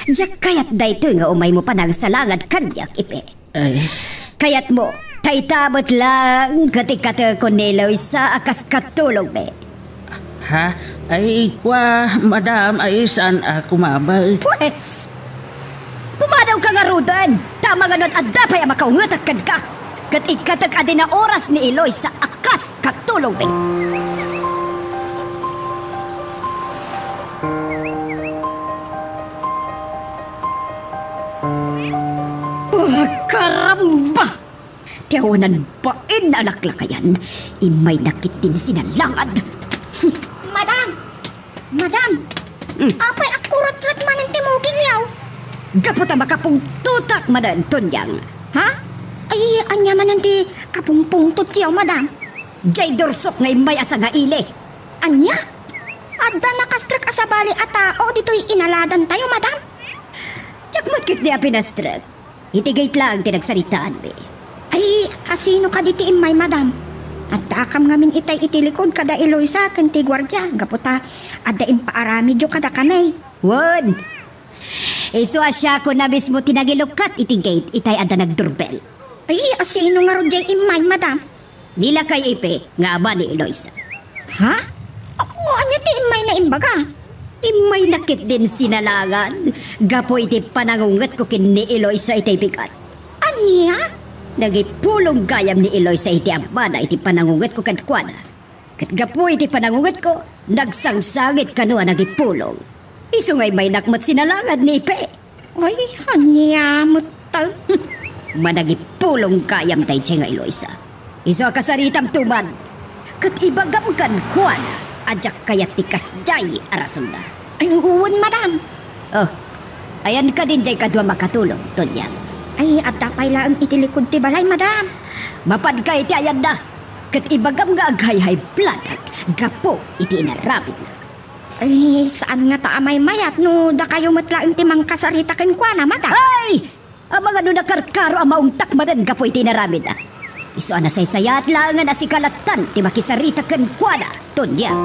Diyak kayat day to nga umay mo pa ng salangad kanyak, ipe. Kayat mo, taitabot lang katikata ko nilaw sa akas katulog be. Ha? Ay, madam, ay saan ako mabay? Pwes! Pumadaw ka nga rudan! Tama nga nun at dapay makaungatak ka! Kat ikatag adin na oras ni Eloy sa akas katulog be. Karamba! Tiyawanan bain na alaklakayan, imay nakit din sinalangad. Madam! Apay akurat-rat man ang timugin yaw. Gaputa makapong tutak madan tunyang. Ha? Ay, anya man ang ti kapungpungtot yaw, madam. Jay dorsok ngay may asa nga ile. Anya? Adda nakastrak asabali at tao dito'y inaladan tayo, madam. Tsak matkit niya pinastrak. Itigait lang tinagsaritaan be. Ay, asino ka diti imay, madam? At takam ngamin itay itilikod kada Eloy sa kanti gwardya. Gaputa, adda impaarami jo kada kanay. Won! Iso asya ko na mismo tinagilukat itigait itay adda nagdurbel. Ay, asino nga ro jay imay, madam? Nila kay ipe nga ama ni Eloisa. Ha? Ako, anya ti imay na imbaga? Imay nakit din sinalangan. Gapo iti panangungat ko kin ni Eloisa itay bigat. Anya? Nagipulong gayam ni Eloy sa iti ama na iti panangungat ko kadkwana. Kat gapoy ti panangungot ko, nagsangsangit ka noa nagipulong. Iso ngay may nakmat sinalangad ni Ipe. Ay, hanyamot ta. Managipulong kayam tay nga Eloisa. Iso kasaritam tuman. Kat ibagam kan kuana, ajak kaya tikas jay arason na. Ay, uwan, madam. Oh, ayan ka din jay kadwa makatulong, Tunyang. Ay, at tapay lang itilikod ti balay, madam. Mapad ka iti ayan na. Kat ibagam nga aghay-hay pladak, gapo iti inaramid na. Ay, saan nga ta amay mayat no da kayo matlaang ti mangkasarita ken kwa na, madam? Ay! Ang mga nakarkaro ang maong takmanan gapo iti inaramid na. Iso ana saysayat langan asikalatan ti makisarita ken kwa na, Tunyang.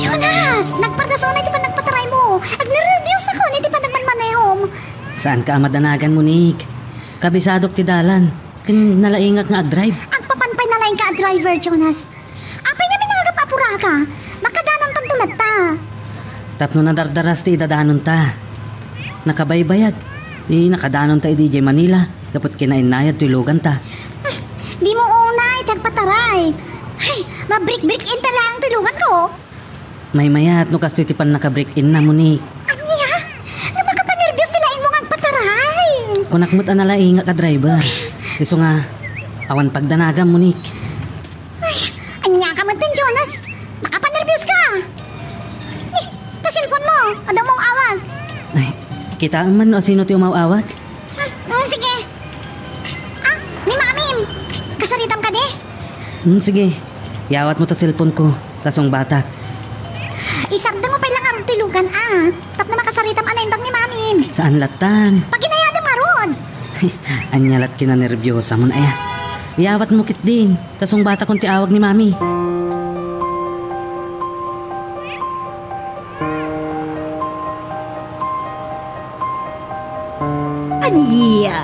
Jonas! Nagpardasonay ti pa nagpataray mo. Agnireduce ako ni ti pa nagmanmanayom. Saan ka amadanagan mo, Nick? Kabisadok ti dalan. Kin nalaingak nga ag-drive. Agpapanpay na lain ka, driver, Jonas. Apay namin nangagap apura ka. Makadanon tan tumat ta. Tapno na dardaras ti idadanon ta. Nakabaybayag. Di nakadanon ta DJ Manila. Kapot kinainayad tulugan ta. Di mo unay, tagpataray. Ay, mabrik-brik in ta lang tulungan ko. May mayat no kasto ti pan nakabreak in na mo, Nick. Anya? Na makapanervyos nila mo nga agpataray. Kunakmut ang nalaingak ka driver. Iso nga, awan pagdanagan mo, Nick. Ay, anya ka man din, Jonas. Makapanervyos ka. Tasilpon mo. Ano mong awag? Ay, kitaan man no sino ti umawawag. Sige. Ah, ni mamim. Kasaritam ka de. Sige, yawat mo ta cellphone ko. Tasong batak. Isagda mo pa lang ang tilugan, Tap na makasaritam anay bang ni mamim. Saan latan? Pag inayada maron. Anyalat kinanervyosa mo na Yawat mo kit din. Tasong bata kong tiawag ni mami. Anya?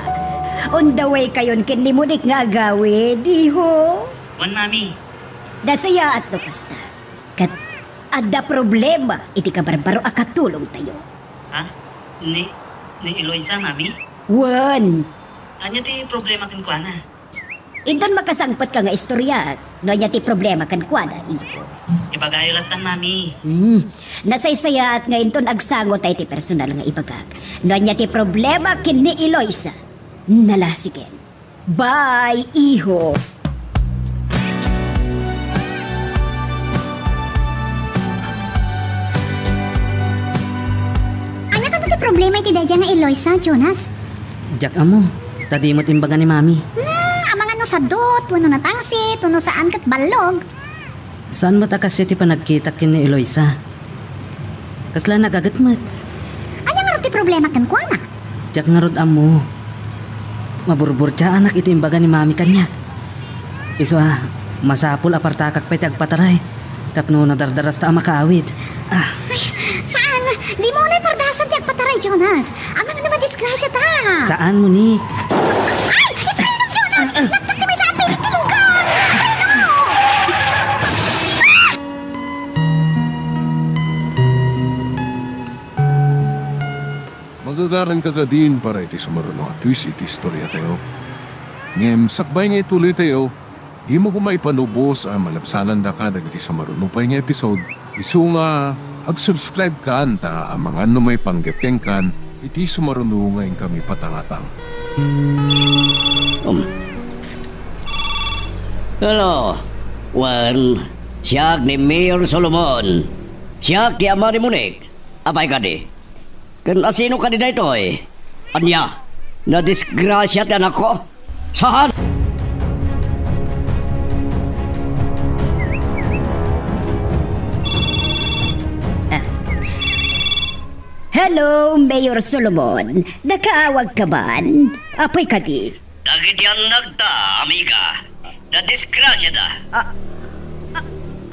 On the way kayon kinlimunik nga agawid, iho. Wan, mami. Dasaya at lukasta. Kat ada problema, iti kabarbaro akatulong tayo. Ha? Ni Eloisa, mami? Wan, Anya ti problema ken kuana? indon makasangpat ka nga istorya, no niya ti problema kan kuana, iho. Ibagayo latan, mami. Nasaysaya at ngayon ton agsango tayo ti personal nga ibagag. No niya ti problema kin ni Eloisa. Nalasigen. Bye, iho. Anya ka to ti problema iti dadya nga Eloisa, Jonas? Jack amo, tadimot imbaga ni mami. Amang ano sa dot, wano natangsit, wano saan kat balog. Saan mo ta kasi ti panagkita kin ni Eloisa? Kasla nagagatmat. Anya nga ro ti problema kan kuana? Jack nga rod amo. Maburbur siya anak ito imbaga ni mami kanyak. Iso masapul apartakak pa iti agpataray. Tapno nadardaras ta makaawid. Saan? Di mo na pardasan ti agpataray, Jonas. Amang ano madisgrasya ta. Saan mo, Nick? Ay! Iprinom, Jonas! Nagtak ti may sa apilit ti lugar! Magagaran ka ka din para iti sumaruno at twist iti istorya tayo. Ngem, sakbay nga ituloy tayo, di mo kumaipanubos ang malapsanan da ka dagiti sumaruno pa nga episode. Isu nga, ag-subscribe ka anta ang mga may panggapeng kan, iti sumaruno ngayon kami patangatang. Hello, Juan. Siyak ni Mayor Solomon. Siyak ni Amari Munik. Apay ka di? Kan asino ka di na ito Anya, na-disgrasya ti anak ko. Saan? Hello, Mayor Solomon. Nakaawag ka man? Apay ka di? Dagit yan nagta, amiga. Na-disgrasya da.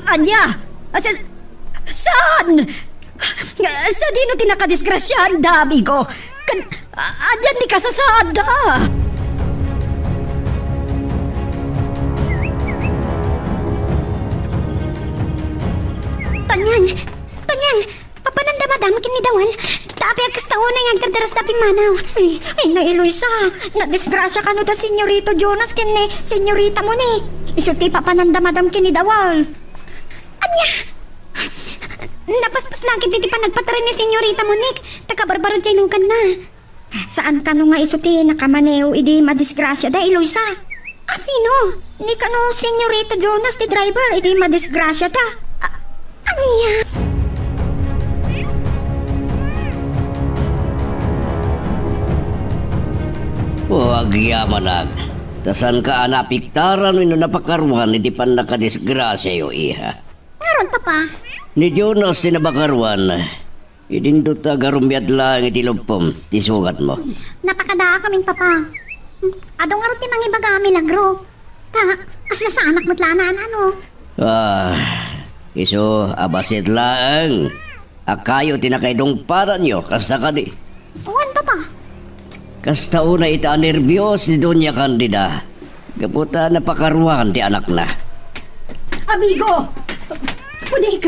Anya? Saan? Sa dino tinakadisgrasyan, dami ko. Adyan di ka sa sada. Tanyan! Tanyan! Papananda madam kini dawal. Tapi ang kastaunay nga agdardaras na pimanaw. Ay na Eloisa, na-disgrasya ka no da Senyorito Jonas kini Senyorita mo ni. Isulti pa pananda madam kini dawal. Anya? Napaspas lang kiti pa nagpatarin ni Senyorita Monique. Taga-barbaro dyan lugan na. Saan ka no nga isulti nakamaneo idi madisgrasya da Eloisa? Sino? Ni ka no Senyorito Jonas di driver idi madisgrasya ta. Anya? Huwag yamanag. Tasan ka anapiktaran no napakaruhan iti pan nakadisgrasya yo iha. Ngaron, Papa. Ni Jonas tinabakaruan. Idinto ta garumbiad lang iti lupom. Tisugat mo. Napakadaa kaming Papa. Adong arot ti mangibaga milagro. Ta, kasla sa anak mo't lanaan ano. Iso abasit lang. Akayo tinakaidong para nyo. Kasta ka di. Uwan, Papa. Kasta una ita nervyos ni Doña Candida. Gaputa napakaruan ti anak na. Amigo! Punig!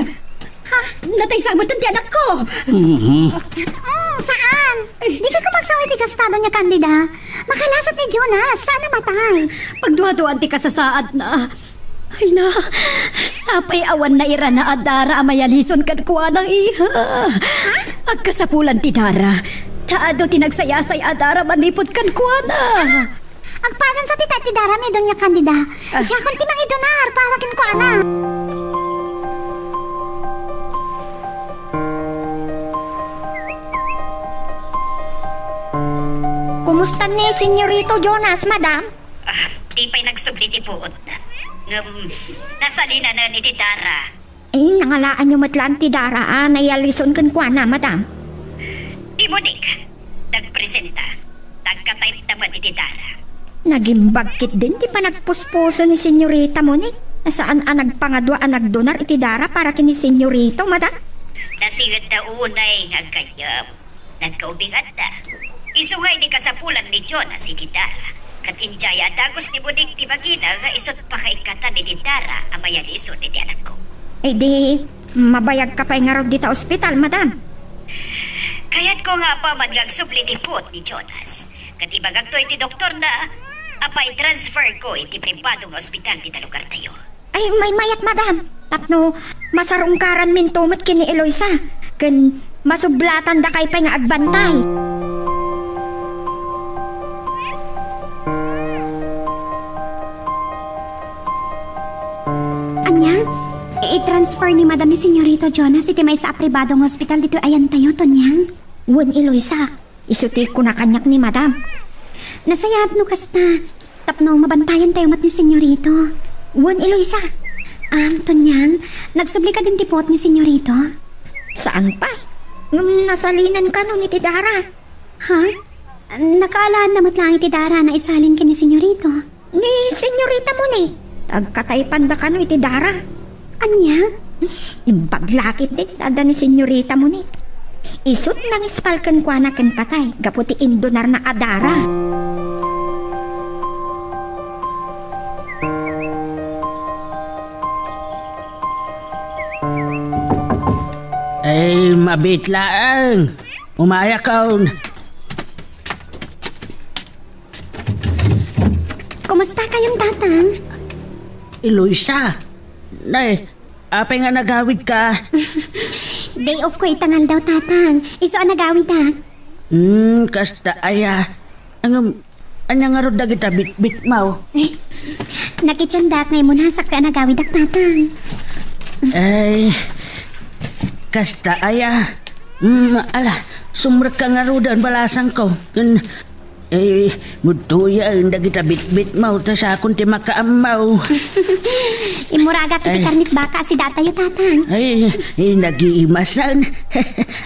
Ha? Natay sabutan ti anak ko! Saan? Di ka kumagsawit ti kastado niya, Candida. Makalasat ni Jonas. Sana matay. Pagduwa-duwan ti kasasaad na. Ay na, sapay awan na ira na adara amayalison kad kuha ng iha. Agkasapulan ti Dara. Taado tinagsayasay adara manipot kan kuha na. Agpagan sa tita ti Dara ni Doña Candida. Siya kung timang idonar para kin ko ana. Kumusta ni Senyorito Jonas, madam? Di pa'y nagsubli ti puot na. Nasalina na ni ti Dara. Nangalaan nyo matlaan ti Dara, nayalison kan ko ana, madam. Di mo dik, nagpresenta. Tagkatay naman ni ti Dara. Naging bagkit din, di pa nagpuspuso ni Senyorita mo ni. Nasaan ang nagpangadwa ang nagdonar iti Dara para kini Senyorito, madam? Nasingat na unay ngagkayam. Nagkaubingat na. Isungay ni kasapulan ni Jonas si Dara. Kat injaya dagos ni Budik ti Bagina nga isot pakaikatan ni Dara amayalison ni anak ko. Di, mabayag ka pa'y nga raw dita ospital, madam. Kaya't ko nga pa madgagsubli ti puot ni Jonas. Kat ibagag to iti doktor na apay transfer ko iti pribadong ospital ti lugar tayo. Ay, may mayat, madam. Tapno, masarungkaran min tumot kini Eloisa. Ken masublatan da kay pa'y nga agbantay. I-transfer ni Madam ni Senyorito Jonas iti may sa pribadong hospital dito ayan tayo, Tonyang. Wen Eloisa, isuti ko na kanyak ni Madam. Nasayat no kasta, tapno mabantayan tayo mat ni Senyorito. Wen Eloisa, Tonyang, nagsubli ka din tipot ni Senyorito? Saan pa? Nasalinan ka no ni Tidara. Ha? Nakaalaan namat lang iti Dara na isalin ka ni Senyorito. Ni Senyorita mo ni. Agkataypan da ka no iti Dara. Anya? Imbaglakit din tada ni Senyorita mo ni. Isut nang ispalkan kwa na ken patay. Gaputi indonar na adara. Ay, mabit lang. Umaya kaon. Kumusta kayong tatang? Eloisa. Nay, apay nga nagawid ka. Day off ko itangal daw tatang. Iso ang nagawid ha? Kasta aya. Anya nga ro dagita bit mau. Nakitsandak ngay mo na sakta nagawid ak tatang. Ay, kasta aya. Ala, sumrek ka nga ro dan balasan ko. Mutuya ang dagita bit mau ta sa akong ti makaamaw. Imuraga kiti karnit baka si datayo tatang. Ay, nag-iimasan.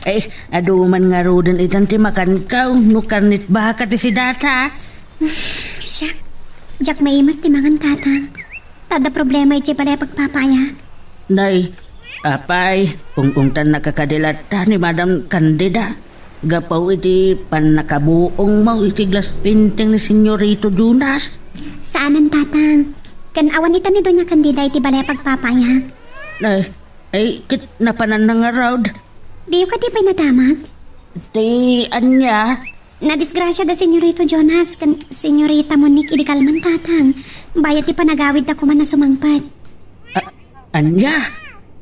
Ay, aduman nga ro dan itan ti makan kaw. No karnit baka ti si data. Siya, jak may imas ti mangan tatang. Tada problema iti pala pagpapaya. Nay, apay, ung-ungtan nakakadilata ni Madam Candida. Gapaw iti panakabuong mau iti glass painting ni Senyorito Jonas. Saanan tatang? Kan awan ita ni Doña Candida iti balay pagpapaya. Ay, kit napanan na nga raud. Di ka di pa'y nadamag? Ti anya? Nadisgrasya da senyorito Jonas kan senyorita Monique idikalman tatang. Bayat ti panagawid ako man na sumangpat. Anya?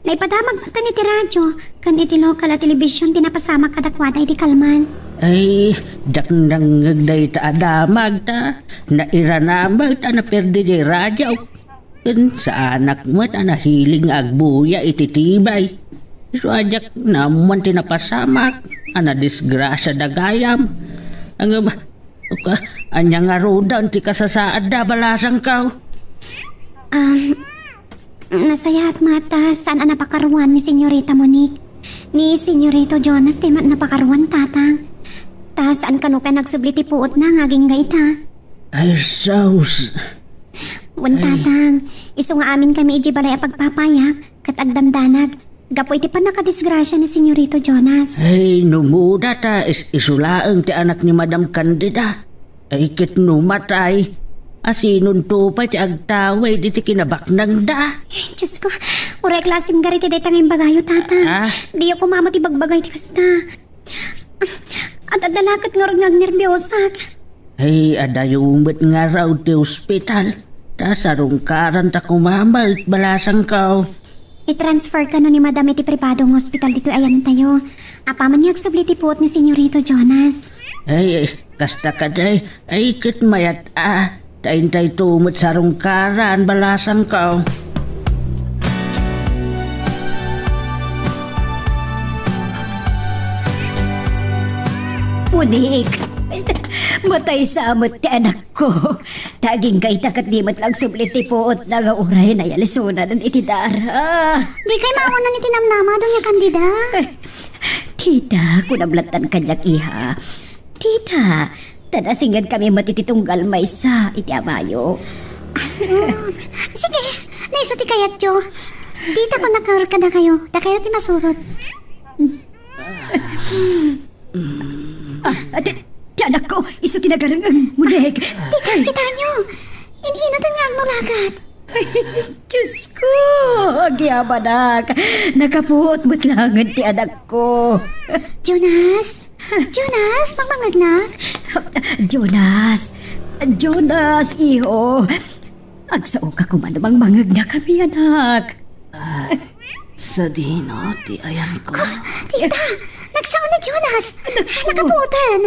Naipadamag pa ni ti radyo kan iti lokal at telebisyon pinapasama kadakwada idikalman. Ay, daknang ngagday ta adamag ta. Nairanamag ta na perdi di radyo. Kan sa anak mo ta nahiling agbuya ititibay. So ajak naman tinapasamak. Ana disgrasya dagayam. Ang anya nga roda ti kasasaad da balasang kaw. Nasaya at mata saan ang napakaruan ni senyorita Monique. Ni senyorito Jonas di man napakaruan tatang. Ta saan ka ka nagsubli ti puot na ngaging gaita. Ay, saus. Wan tatang, iso nga amin kami ijibalay a pagpapayak kat agdamdanag. Gapoy ti pa nakadisgrasya ni senyorito Jonas. Ay, numuda ta isulaang ti anak ni Madam Candida. Ay, kit numatay. Asinon to pa ti agtaway di ti kinabaknang da. Diyos ko, uray klaseng gariti day tanging bagayo tata. Di ako mamot ibagbagay ti kasta. At adalakat nga rin nervyosak. Ay, adayumit nga raw ti ospital. Ta sarungkaran ta kumamal balasang kaw. I-transfer ka no ni Madam iti pribadong hospital dito ayan tayo. Apaman niya agsubli ti puot ni senyorito Jonas. Ay, kasta ka day. Ay, kit mayat Taintay tumot sarungkaran balasang kaw. Monique, matay sa amot ti anak ko. Taging kay takat di matlang sublit ti puot na nga uray na yalisunan ng itidara. Di kay mauna ni tinamnama doon niya kandida. Tita, kunablatan kanyak iha. Tita, tanasingan kami matititunggal may sa iti amayo. Sige, naiso ti kayat jo. Tita ko nakawar ka na kayo. Da kayo ti masurot. Ti anak ko, iso tinagarang munek. Kita nyo. Iniinutan nga ang mulagat. Diyos ko, agyabanak. Nakapuot mo't langan ti anak ko. Jonas? Jonas, magmangagnak? Jonas, iho. Agsao ka kumanamang mangag na kami, anak. Sa dino, ti ayan ko. Tita, nagsaon ni Jonas. Nakaputan.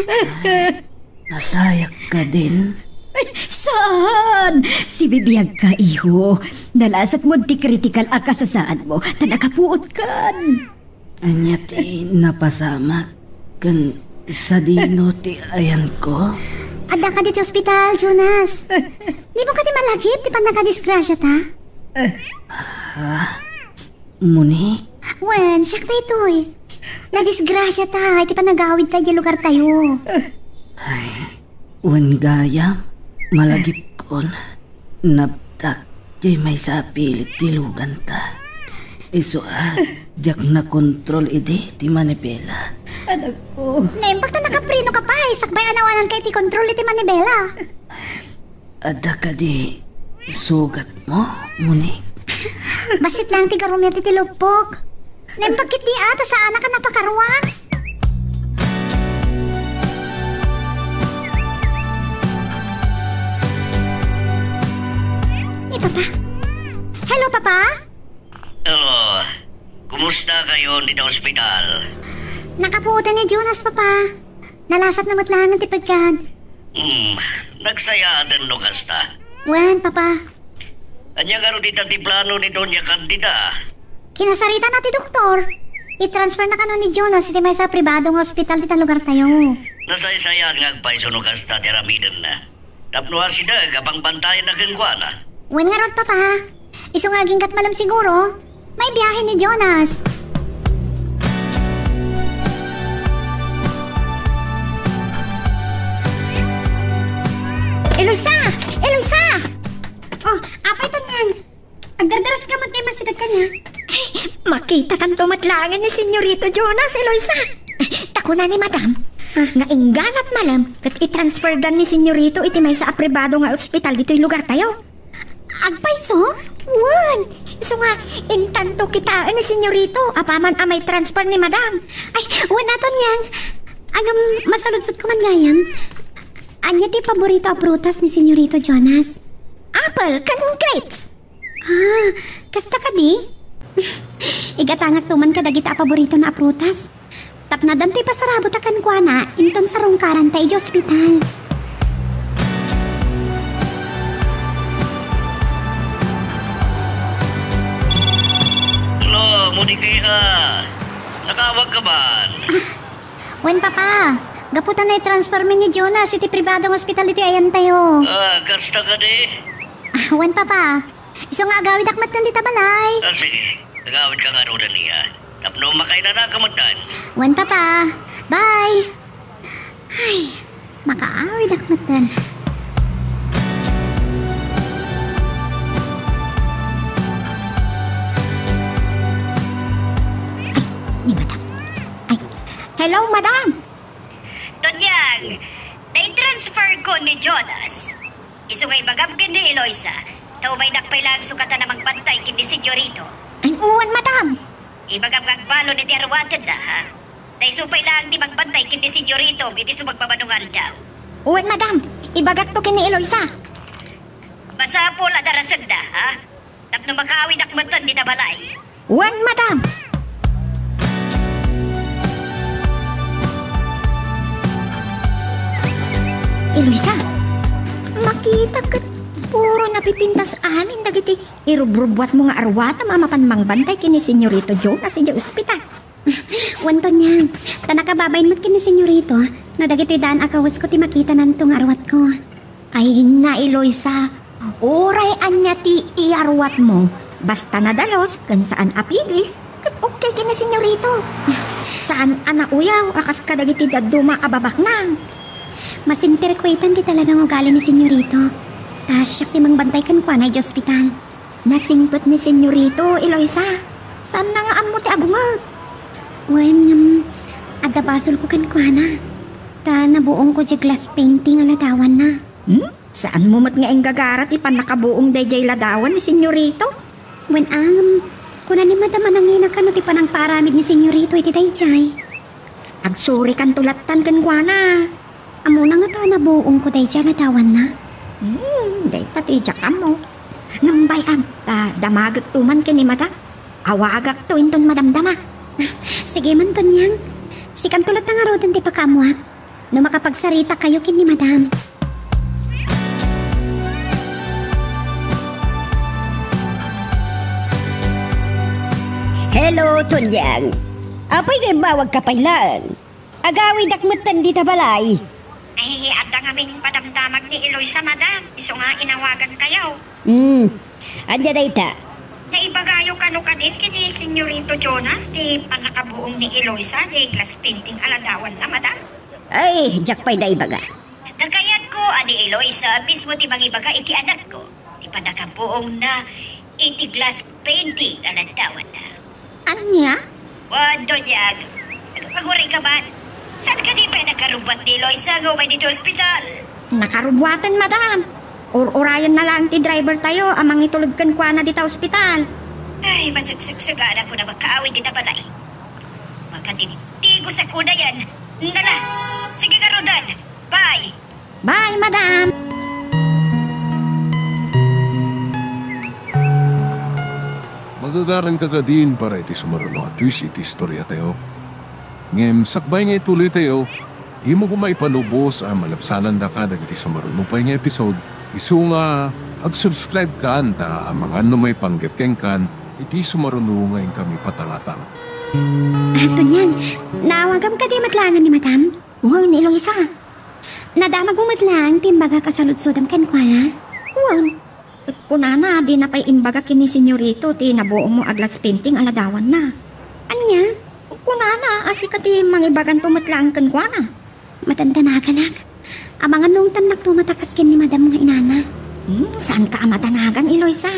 Natayak ka din. Ay, saan? Si bibiyag ka, iho. Nalasat mo ti critical a kasasaan mo. Tanakapuot kan. Anya ti napasamak. Kan sa dino ti ayan ko. Ada ka dito ospital, Jonas. Di mo ka di malagip, di pa nakadisgrasya ta? Muni? Wen, siyak ta ito eh. Nadisgrasya ta, di pa nagawid tayo lugar tayo. Wan gaya, malagip kon. Naptak, di may sapilit tilugan ta. Iso jak na kontrol idi, ti manipela. Anak ko. Naimbag na nakaprino ka pa eh. Sakbay anawanan kay ti kontrol iti manibela. Ada ka di sugat mo, Muni? Basit lang ti garumya ti tilupok. Naimbag kit di ata sa anak ka napakaruan. Ni Papa. Hello, Papa? Hello, kumusta kayo dito sa ospital? Nakapuutan ni Jonas, Papa. Nalasat na matlangan ti pagkan. Nagsaya din no kasta. Wen, Papa. Anya garo di ti plano ni Doña Candida. Kinasarita na ti doktor. I-transfer na ka ni Jonas iti may sa pribadong hospital ti lugar tayo. Nasaysaya nga agpaiso no kasta ti ramiden na. Tapnuha sida kapang bantayan na kengkwana. Wen nga rod, Papa. Iso nga kat malam siguro. May biyahe ni Jonas. Eloisa! Eloisa! Oh, apa ito niyan? Ang dardaras ka mo tayo masigat ka niya. Ay, makita kang tumatlangan ni Senyorito Jonas, Eloisa. Tako na ni Madam. Nga ingganat malam, kat i-transfer dan ni Senyorito iti may sa apribado nga ospital dito'y lugar tayo. Agpaiso? Wan! So nga, intanto kitaan ni Senyorito, apaman amay transfer ni Madam. Ay, wan naton yan. Agam, masaludsot ko man gayam. Anya ti paborito a prutas ni Senyorito Jonas? Apple, kan grapes. Kasta ka di? Igatangak tuman ka dagita a paborito na a prutas. Tapnadan ti pasarabot akan kwa na, inton sa rungkaran tayo di ospital. Hello, mudi kaya. Nakawag ka man. Wen papa, gaputan na i-transfer min ni Jonas iti pribadong hospitality ayan tayo. Kasta ka di? Wen papa, iso nga agawid akmat kan dita balay. Sige, nagawid ka nga roda niya. Tapno makay na nakamatan. Wen papa, bye. Ay, makaawid akmat kan. Ni madam. Ay, hello madam. Tonyang, na-transfer ko ni Jonas. Isungay bagam kini Eloisa. Tao may nakpay lang sukatan na magbantay kini Senyorito. Ay, uwan madam. Ibagam balo ni Tiarwatan na ha. Naisupay lang di magbantay kini Senyorito iti sumagpamanungal daw. Uwan madam, ibagak to kini Eloisa. Masapol adarasan na ha. Tapno makawid akmatan di tabalay. Uwan madam. Eloisa, makita ka puro napipintas amin dagiti irubrubwat mo nga arwata mamapan mangbantay kini Senyorito Jonas sa ospital. Wanto niya, tanakababayin mo't kini Senyorito na dagiti daan akawas ko ti makita nantong arwat ko. Ay na Eloisa, oray anya ti iarwat mo, basta nadalos kan saan apigis, kat okay kini Senyorito. Saan anauyaw akas ka dagiti daduma ababak nang. Masinterkwetan ti talagang ugali ni Senyorito. Tasyak ti mangbantay kan kwa na di ospital. Nasingpot ni Senyorito, Eloisa. Saan na nga amo ti agungot? Wen, adda basol ko kan kwa na. Ta nabuong ko di glass painting alatawan na. Saan mo mat nga enggagara ti panakabuong dayjay ladawan ni Senyorito? Wen kuna ni madama nangina ka no ti panang paramid ni Senyorito iti dayjay. Agsuri kan tulatan kan kwa na. Amo na nga ta nabuong ko dayjay alatawan na. Day tatijak mo. Ngambay damagag tuman kini mata. Awagak to inton madamdama. Sige man ton yang. Sikan tulat na nga rodan ti pakamuak. No makapagsarita kayo kini madam. Hello, Tonyang. Apay kay bawag kapailan. Agawid akmatan di tabalay. Ay, adda nga ming padamdamag ni Eloisa, madam. Iso nga inawagan kayo. Adya dayta. Naibagayo kano ka din kini Senyorito Jonas di panakabuong ni Eloisa di glass painting aladawan na, madam. Ay, jakpay da ibaga. Nagkayat ko ani Eloisa mismo ti mangibaga iti anak ko. Di panakabuong na iti glass painting aladawan na. Anya? Wado niyag. Paguray ka ba? Saan ka di ba nagkarubat ni Eloisa nga umay dito ospital? Nakarubwatan, madam. Urayan na lang ti driver tayo amang itulog kan kwa na dita ospital. Ay, masagsagsagana ko na magkaawin dita balay. Makatitigo sa kuda yan. Nala, sige ka Rodan. Bye! Bye, madam! Magagaran ka ka din para iti sumaruno at twist iti istorya tayo. Ngem, sakbay nga ituloy tayo, di mo kumaipanubos ang malapsanan da ka dagiti sumaruno pa nga episode. Isu nga, ag-subscribe ka anta ang mga may panggapkeng kan, iti sumaruno ngayon kami patangatang. Ato niyan, nawagam ka di matlangan ni madam? Uwan, Eloisa. Nadamag mo matlang, timbaga kasaludsodam kan kwa na? Uwan. Kunana, di na pa'y imbaga kini Senyorito, ti nabuo mo aglas painting aladawan na. Anya? Kunana, asi ka ti mangibagan tumatlaan kan kwa na. Matanda na kanak. Abangan nung tanak tumatakas kin ni madam nga inana. Saan ka matanagan, Eloisa?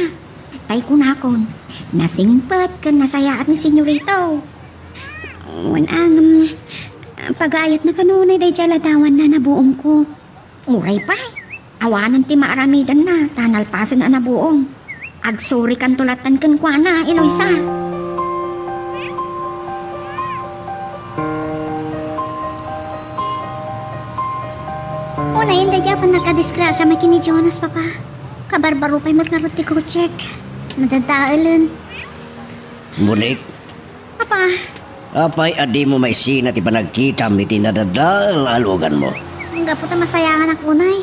Tay kunakon, nasingpat ka nasayaat ni Senyorito. Pagayat na kanunay day jalatawan na nabuong ko. Uray pa, awanan ti maaramidan na, tanalpasan na nabuong. Agsuri kan tulatan kan kwa na, Eloisa. pa nakadisgrasya may kini Jonas, papa. Kabarbaro pa'y maglarot ti Kuchek. Nadadaalan. Munik, Papa, apay adi mo may sina ti panagkita mi tinadadal alugan mo. hangga po ta masayangan ang unay.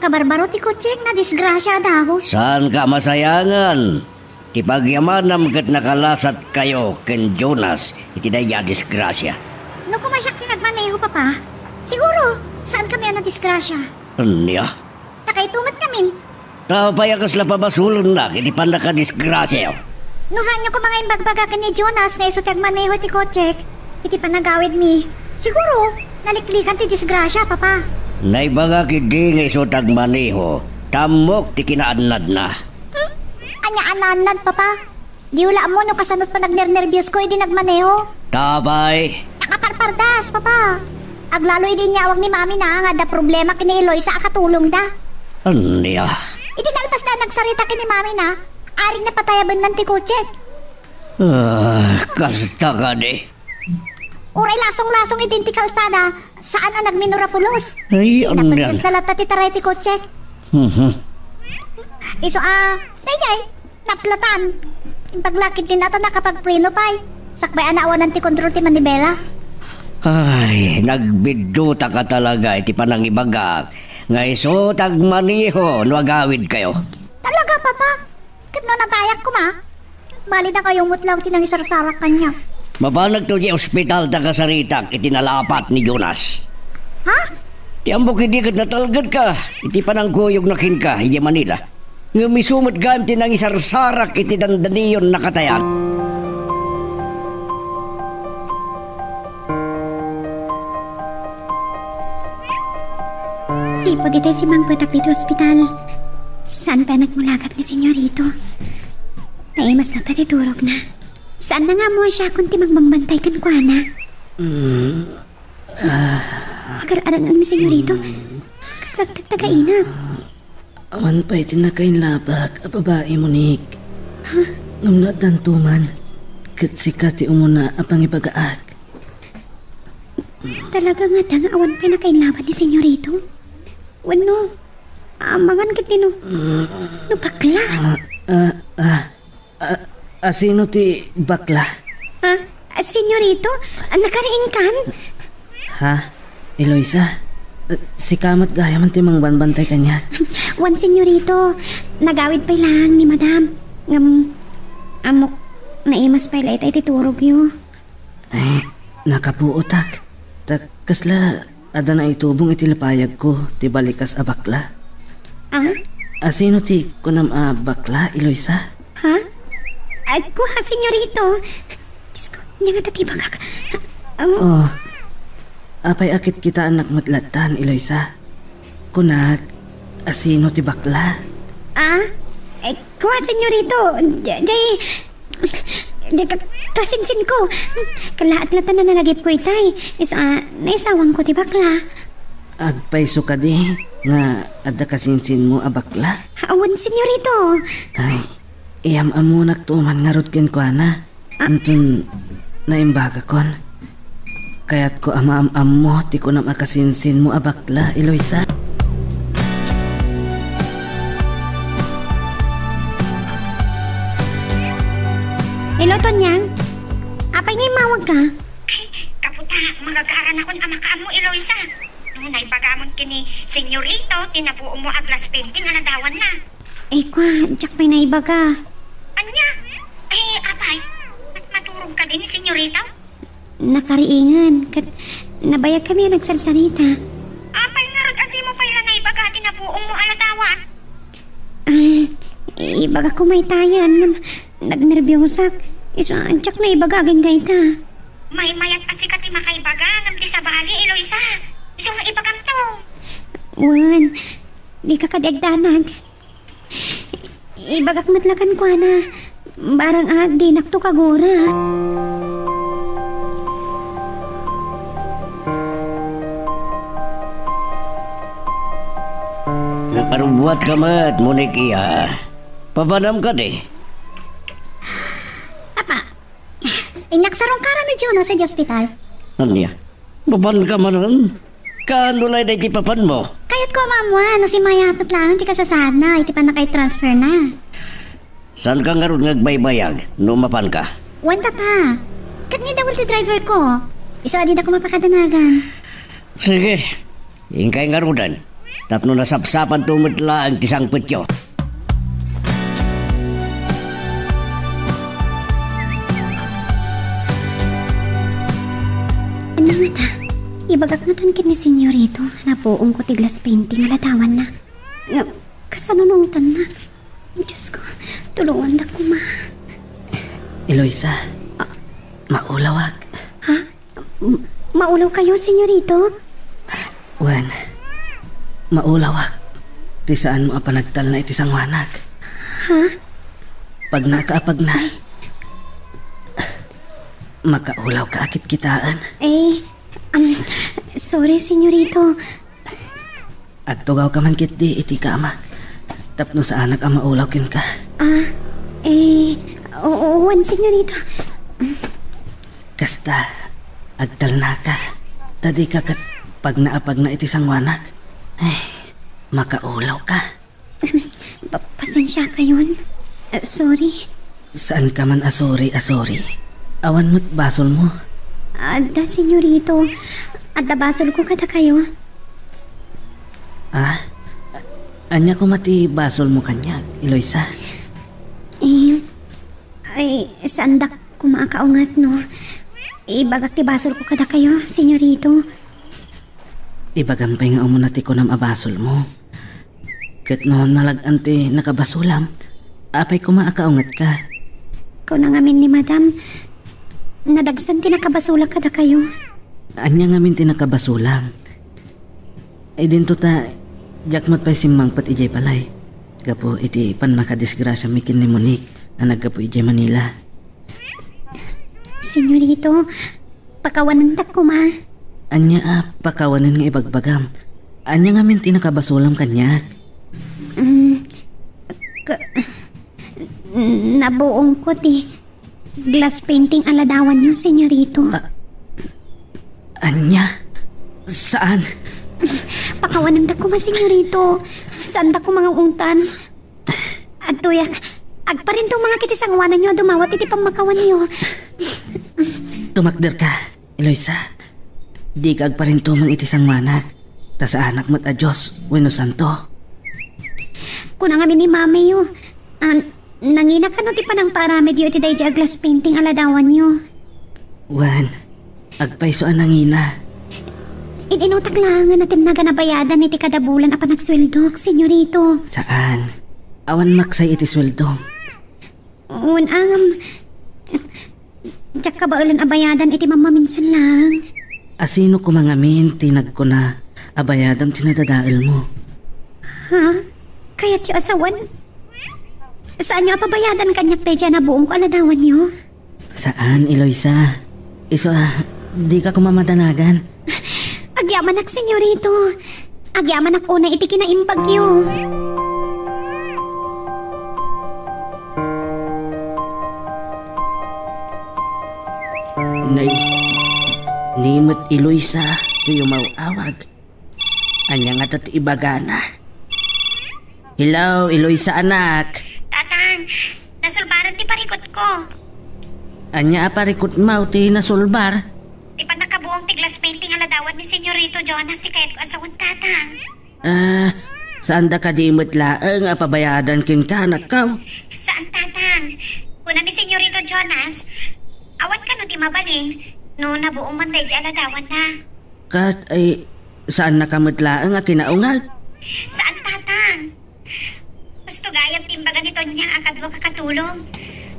Kabarbaro ti Kuchek na disgrasya dahos. Saan ka masayangan? Ti pagyamanam kat nakalasat kayo ken Jonas iti daya disgrasya. No kumasyak ti nagmaneho, papa. Siguro, saan kami ang nadisgrasya? Anya? Takay tumat kami. Tapay akas la pabasulon na iti panakadisgrasya. No saan nyo ko mga imbagbaga ni Jonas na iso ti agmaneho ti Kuchek. Iti panagawid mi. Siguro, naliklikan ti disgrasya, papa. Naibaga kidi nga iso tagmaneho, tamok ti kinaadnad na. Anya ananad, papa. Di wala mo no kasanot pa nagnernervyos ko, hindi nagmaneho. Tapay, Nakaparpardas, papa. Aglaloy din nyawag ni mami na nga da problema kini Eloy sa akatulong da. anya? Iti nalpas na nagsarita kini mami na, aring napatayaban ng ti Kuchek. Kasta ka di. Uray lasong-lasong iti kalsada, saan ang nagminurapulos? Ay, ano yan? Napagkas na lata ti taray ti Kuchek. Iso dayjay, naplatan. Paglakit din nato nakapagpreno pay. Sakbay anawan ng ti kontrol ti manibela. Ay, nagbiduta ka talaga iti panangibagak. Nga iso tagmaniho, no agawid kayo. Talaga, papa? Kat no natayak ko ma? Bali na kayong mutlaw tinangisarsarak kanya. Mabanag to di ospital ta kasaritak iti nalapat ni Jonas. Ha? Ti ambok hindi kat natalgad ka. Iti panangkuyog nakin ka, iya Manila. Nga misumot gam tinangisarsarak iti dandaniyon nakatayan. Sipo di tayo si Mang Patak dito ospital. Saan pa nagmulagat ni senyorito? Naimas na tatiturog na. Saan na nga mo siya kung timang bambantay kan kwa na? Agar-arang ang ni senyorito. Kas nagtagtagainap. Awan pa'y tinakain labag, a babae mo, Nick. Ngamnat dantuman, kat sikat ti umuna apang ibagaag. Talaga nga da nga awan pa nakainlaban ni senyorito. Wano, amangan kit no. No bakla. Sino ti bakla? Ha? Senyorito, nakariing kan? Ha? Eloisa? Si Kamat gaya man timang banbantay kanya. Wan senyorito, nagawid pa lang ni madam. Amok, naimas pa ilay tayo titurog yo. Ay, nakapuotak. Kasla, ada na itubong itilapayag ko, ti balikas a bakla. Sino ti kunam a bakla, Eloisa? Ha? Ako ha, senyorito. Diyos ko, niya nga tatibag. Apay akit kita anak matlatan, Eloisa. Kunag, asino ti bakla? Kuha, senyorito. Kasinsin ko. Kalaat-latan na nalagip ko itay. Naisawang ko ti bakla. Agpaiso ka di, nga ada kasinsin mo a bakla? Awan, senyorito. Ay, iyam amunak tuman nga rot ken kwa na. Antun, naimbaga kon. Kaya't ko ama-am mo, ti ko nam akasinsin mo a bakla, Eloisa. Hello, Tonyang. Apay ngay mawag ka? Ay, kaputa, magagaran akong amakaan mo, Eloisa. Nung naibagamon kini senyorito, tinabuo mo aglas painting nga nadawan na. Kwa, tsak may naibaga. Anya? Ay, apay, at maturog ka din ni senyorito? Nakariingan. Kat nabayag kami ang nagsarsarita. Apay nga rod, adi mo pala naibaga, tinabuong mo aladawan. Ibaga ko may tayan. Nagnerbiyosak. Tsak na ibaga aging gaita. May mayat kasi ka ti makaibaga, ngamdi sa bali, Eloisa. Gusto nga ibagam to. Wan, di ka kadagdanag. Ibagak matlakan ko na. Barang agdi nakto kagura. Nagparubuat ka mat, Monikia. Pabanam ka di. Nagsarong kara ni Jonas sa ospital. Anya? Baban ka man ron? Kanulay na iti papan mo. Kayat ko mamwa, no si Maya at lang, ti kasasad na, iti pa nakay-transfer na. Saan ka nga ron ngagbaybayag? Numapan ka. Wan papa, kat ni dawal ti driver ko. Iso adi na ko mapakadanagan. Sige, ingkay nga rudan. Tapno nasapsapan tumutla ang tisang putyo. Ano nga ta? Ibagak na tan ni senyorito. Napuong ko tiglas painting alatawan na. Nga, kasanunungitan na. Diyos ko, tulungan na ko ma. Eloisa, maulawag. Ha? Maulaw kayo, senyorito? Wan, maulawag. Ti saan mo apanagtal na iti sangwanag. Ha? Pag nakaapag na, makaulaw ka akit kitaan. Sorry, senyorito. Agtugaw ka man kit di iti kama. Tapno sa anak ang maulaw kin ka. Wan, senyorito. Kasta, agtal na ka. Tadi ka kat pag naapag na iti sangwanag. Makaulaw ka. Pasensya ka yun. Sorry. Saan ka man asori? Awan mo't basol mo. Ada, senyorito. Ada basol ko kada kayo. Anya ko mati basol mo kanya, Eloisa? Sandak ko maakaungat, no? Ibagak ti basol ko kada kayo, senyorito. Ibagampay nga umunati ko ng abasol mo. Kat noon nalagan ti nakabasulam, apay ko maakaungat ka. Kung nangamin ni madam, nadagsan ti nakabasula kada kayo. Anya ngamin ti nakabasulam. Dinto ta, jakmat pa'y simang pat ijay palay. Gapo iti pan nakadisgrasya mikin ni Monique, anag gapo ijay Manila. Senyorito, pakawanan tak ko ma. Anya pakawanan nga ibagbagam. Anya ngamin ti nakabasulam kanyak. Nabuong ko ti glass painting aladawan niyo, senyorito. Anya? Saan? Pakawanan da ko ma, senyorito. Saan da ko mga untan? At tuyak, agparin tong mga kitisangwanan niyo, dumawat iti pamakawan niyo. Tumakder ka, Eloisa. Di ka agparin tumang itisang manak. Ta sa anak mo't a Diyos, weno santo. Kuna nga ni mami yo. Nanginak ka no ti panang paramedyo iti dayja glass painting aladawan niyo. Wan, agpaisoan nangina. Inutak lang nga natin naganabayadan iti kadabulan apa nagsweldok, senyorito. Saan? Awan maksay iti sweldo. Diyak ka ba ulan abayadan iti mamaminsan lang? Asino kumangamin tinag ko na abayadam tinadadaal mo. Ha? Kaya't yung asawan? Saan niyo apabayadan kanyak tayo dyan na buong ko aladawan niyo? Saan, Eloisa? Iso, di ka kumamadanagan. Agyaman ak, senyorito. Agyaman ak una iti kinaimbag niyo. Nimot Eloisa, tuyo mauawag. Anya nga tato ibagana. Hello, Eloisa anak. Tatang, nasulbaran ti parikot ko. Anya aparikot mau ti nasulbar. Di pa nakabuong ti glass painting aladawan ni Senyorito Jonas ti kayat ko asawan, tatang. Saan da ka di mo't laeng apabayadan kin ka anak ka? Saan, tatang? Kuna ni Senyorito Jonas, awan ka no di mabalin, no nabuong man di aladawan na. Kat ay saan na ka mo't laeng a kinaungal? Saan, tatang? Gusto gayam timbagan nito niya akadwa kakatulong.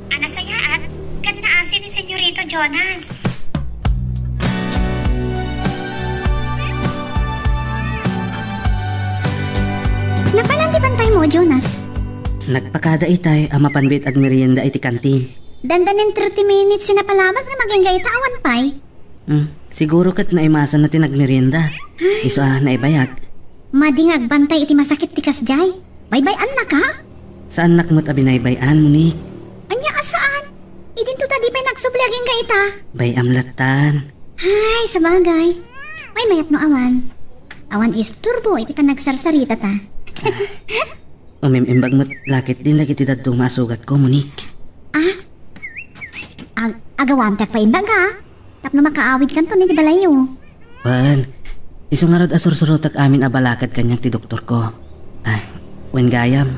Anasayaan, kan naasin ni Senyorito Jonas. Napalan ti pantay mo, Jonas? Nagpakada itay ang mapanbit ag merienda iti kantin. Dandanin 30 minutes sinapalabas nga maging gaitawan pa'y. Siguro kat naimasan natin nagmerienda. Iso naibayat. Madingag bantay iti masakit ti kasjay. Baybayan na ka? Saan nakmot abinaybayan, Monique? Anya asaan? Idin to tadi pa'y nagsublaging gaita. Bayam latan. Ay, sabagay. May mayat no awan. Awan isturbo, iti ka nagsarsarita ta. Umimimbag mo't lakit din lagi ti dadtong masugat ko, Monique. Agawam tak pa imbag ha. Tapno makaawid kan to ni balayo. Wan, iso nga rod asursurotak amin abalakad kanyang ti doktor ko. Ay, wen gayam.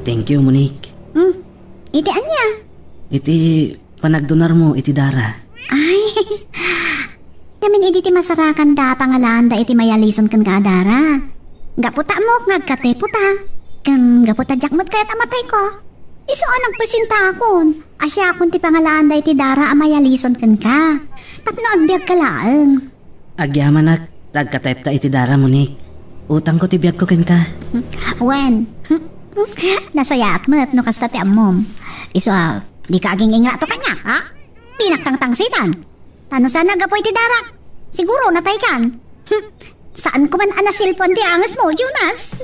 Thank you, Monique. Iti anya? Iti panagdonar mo, iti dara. Ay, namin iti masarakan da pangalaan da iti mayalison kan kaadara. Gaputa mo, ngagkate puta. Kan gaputa jakmot kayat amatay ko. Iso anang presinta akon. Asya akon ti pangalaan da iti dara amayalison kan ka. Tapno agbiag ka laang. Agyaman at tagkatayp ta iti dara, Monique. Utang ko ti biyag ko ken ka. Wen? Nasayat mo at no kasta ti amom. Iso di ka aging ingrato kanya, ha? Pinaktang-tangsitan. Tano sana gapoy ti dara? Siguro natay kan. Saan ko man anasilpon ti angas mo, Jonas?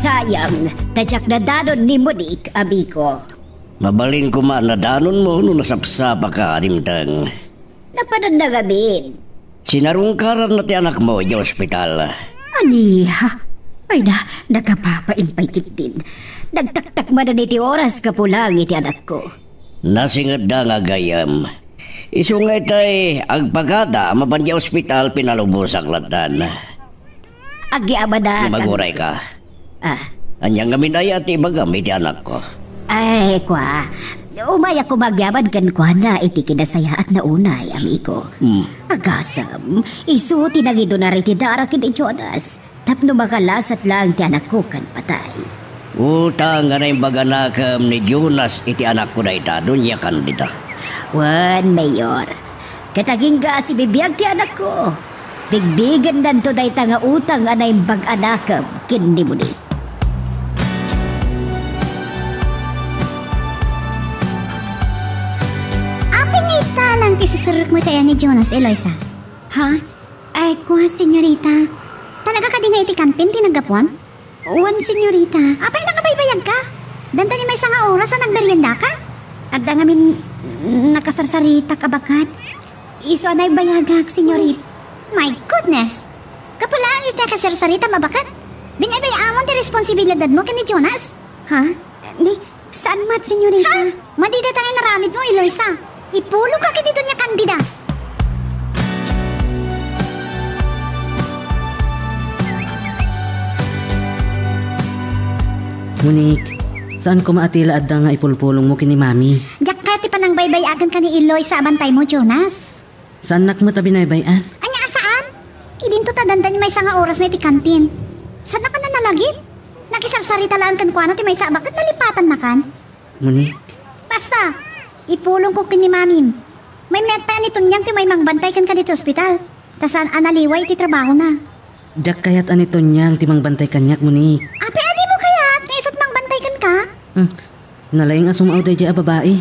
Sayang, tadyak na danon ni Monique, abi ko. Mabalin ko man na danon mo no nasapsapa ka adimtang. Napanan na gamin. Sinarungkaran na ti anak mo di ospital. Aniha, ay nakapapainpay kitin. Nagtaktak man na iti oras ka pulang iti anak ko. Nasingad da nga gayam. Isungay tay agpagada mapan di ospital pinalubusak latan. Agyaman na. Maguray ka. Anyang gamin ay ati bagam iti anak ko. Ay, kwa. Umaya ko magyaman kan kwa na iti kinasaya at naunay, amigo. Agasam, iso tinagido na rin ti dara iti Jonas. Tapno makalasat lang ti anak ko kan patay. Utang nga na yung baganakam ni Jonas iti anak ko na itadon niya kandida. Wan, Mayor. Kataging ga si bibiyag ti anak ko. Bigbigan nanto day tanga utang anay bag-anakam kindi mo ni. Apingita lang ti susuruk mo tayo ni Jonas, Eloisa. Ha? Ay, kuha, senyorita. Talaga ka di nga iti kantin, tinagapuan? Uwan, senyorita. Apay nakabaybayag ka? Danta ni may sanga oras na nagmerienda ka? At da ngamin nakasarsarita ka bakat? Iso anay bayagak, senyorita. My goodness! Kapulaan iti kasarsarita mabakat? Binabay amon ti responsibilidad mo kini Jonas? Ha? Di, saan mat, senyorita? Ha? Madidatangin na ramid mo, Eloisa. Ipulo ka kini doon niya kandida. Monique, saan ko maatila adda nga ipulpulong mo kini Mami? Diyak kaya ti panang baybayagan ka ni Eloy sa abantay mo, Jonas. Saan nak mo ta binaybayan? Anya saan? Idin to tadandan may sanga oras na iti kantin. Saan na ka na nalagip? Nakisarsaritalaan kan kwa na ti may sa bakit nalipatan na kan? Monique, Basta, ipulong ko kini Mamim. May met pa nito niyang ti may mangbantay kan ka dito ospital. Tasan analiway ti trabaho na. jak kayat anito niyang timang bantay kanyak, Monique. Ape, adi mo kaya? Naisot mangbantay kan ka? Nalaing asumaw day di a babae.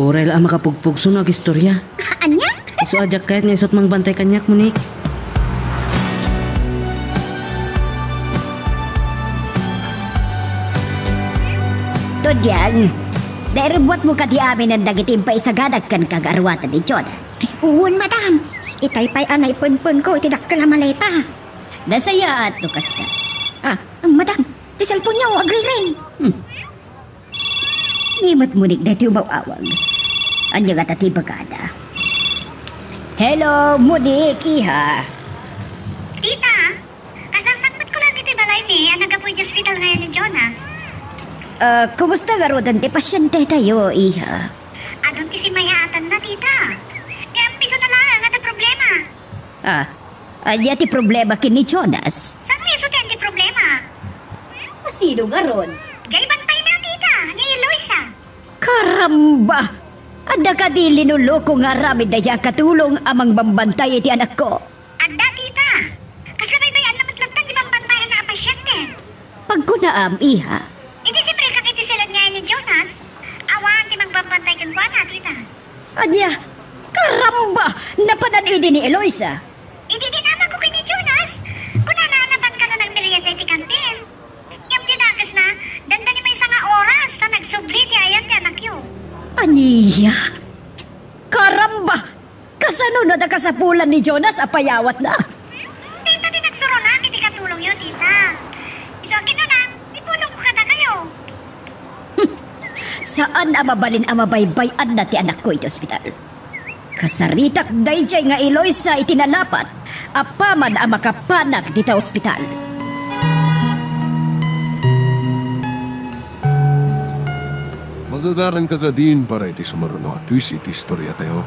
Oray la makapugpug sunog istorya. Anya? Iso ajak kayat nga isot mang bantay kanyak, Monique. Tudyang, nairubot mo ka di amin ang dagitimpay sa gadag kan kagarwatan ni Jonas. Uwan, madam. Itaypay anay pun-pun ko itidak ka na maleta. Nasaya at lukas ka. Madam, ti cellphone niya o agri-ring. Ngimot munik na iti umawawag. Anya nga tati bagada. Hello, Monique, iha. Tita, kasarsakmat ko lang iti balay ni ang nagapoy di hospital ngayon ni Jonas. Kumusta nga rodan ti pasyente tayo, iha? Adon ti si mayaatan na, tita. Kaya piso na lang ang atang problema. Anya ti problema kini Jonas? Saan nga iso ti ang ti problema? Sino nga ron? Jay bantay na, tita, ni Eloisa. Karamba! Ada ka di linuloko nga ramid na dyan katulong amang bambantay iti anak ko. Adda, tita. Kas kabaybayan naman lantan di bambantayan na ang pasyente. Pagkunaam, iha. Hindi siyempre kasi ti silad ngayon ni Jonas. Awan ti magbabantay kan kwa na, tita. Anya, karamba! Napanan-idi ni Eloisa. Hindi din naman ko kay ni Jonas. Kung nananapan ka na ng merienda ti kantin. Yung tinagas na, danda ni may sanga oras sa nagsubli ti ayan ti anak yun. Ani, Iya? Karamba! Kasano na kasapulan ni Jonas apayawat na? Tita, di nagsuro na, hindi katulong yun, tita. So, akin na lang, ipulong ko kada kayo. Saan amabalin amabaybayan na ti anak ko iti ospital? Kasaritak dayjay nga Eloisa itinalapat, apaman ang makapanak dita ospital. Magagaran ka din para iti sumaruno at twist iti istorya tayo.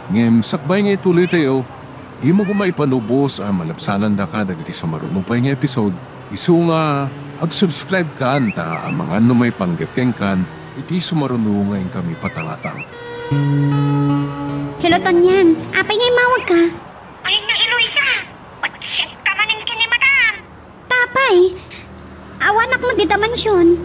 Ngem, sakbay nga ituloy tayo, di mo kumaipanubos ang malapsanan da ka dagiti sumaruno pa nga episode. Isu nga, subscribe ka anta ang mga may panggapkeng kan, iti sumaruno ngayon kami patangatang. Hello, Tonyan. Apay ngay mawag ka. Ayun na, Eloisa. Patsyat ka manin kini, madam. Tapay, awanak mo dita mansyon.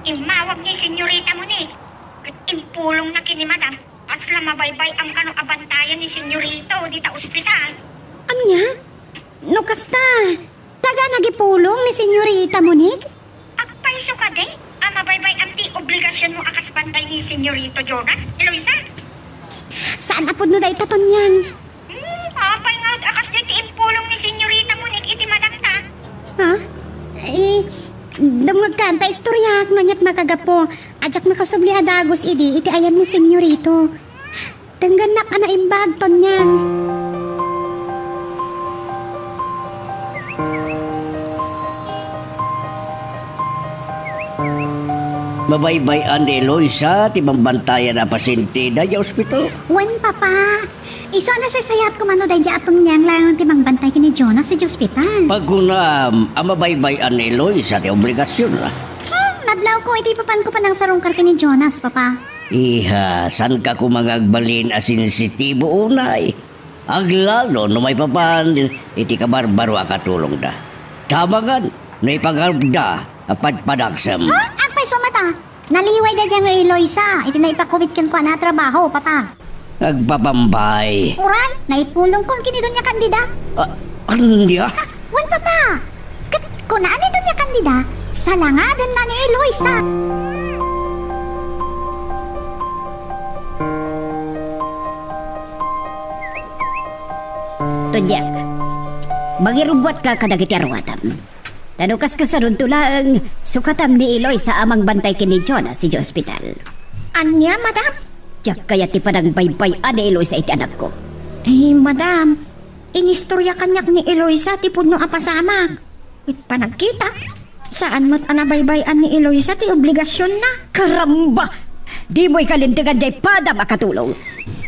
Imawag ni Senyorita Monique. Kat impulong na kini, madam. Asla mabaybay ang kano abantayan ni Senyorito dita ospital. Anya? No kasta, taga nagipulong ni Senyorita Monique? Agpaiso ka de? Mabaybay ang ti obligasyon mo akas bantay ni Senyorito Jonas, Eloisa? Saan apod no da ita, Tonyan? Apay nga akas di ti impulong ni Senyorita Monique iti madam ta. Ha? Damag kanta istoryak no nyat makagapo. Ajak nakasubli adagos idi iti ayam ni Senyorito. Tangganak ana imbag, Tonyan. Mabaybayan ni Eloisa, ti mambantayan na pasyente da ya ospital. Wen, Papa. Iso na sayat ko mano dahil atong niyang lang timang bantay kini Jonas sa ospital. Pagkunam, ang mabaybayan ni Eloisa, ti obligasyon na. Nadlaw ko, iti papan ko pa ng sarungkar kini Jonas, Papa. Iha, san ka kumangagbalin a sensitibo unay? Aglalo, no may papan, iti kabarbaro akatulong da. Tamangan, no ipagarbda, apadpadaksam. Apay sumata. Naliway na dyan ng Eloisa. Iti na ipakumit kan ko na trabaho, Papa. Nagpapambay. Ural, naipulong kong kini doon niya kandida. Anya? Wan, Papa. Kung naan doon niya kandida, salangadan na ni Eloisa. Tunyak, magirubwat ka kadagiti arwatam. Tanukas ka sa runtulang sukatam ni Eloy sa amang bantay kini Jonas si hospital. Anya, Madam? Diyak kaya ti panang baybayan ni Eloy sa iti anak ko. Madam, inistorya kanyak ni Eloisa ti puno apasamak. Wit panagkita. Saan mo't anabaybayan ni Eloisa ti obligasyon na? Karamba! Di mo'y kalintigan jay padam akatulong.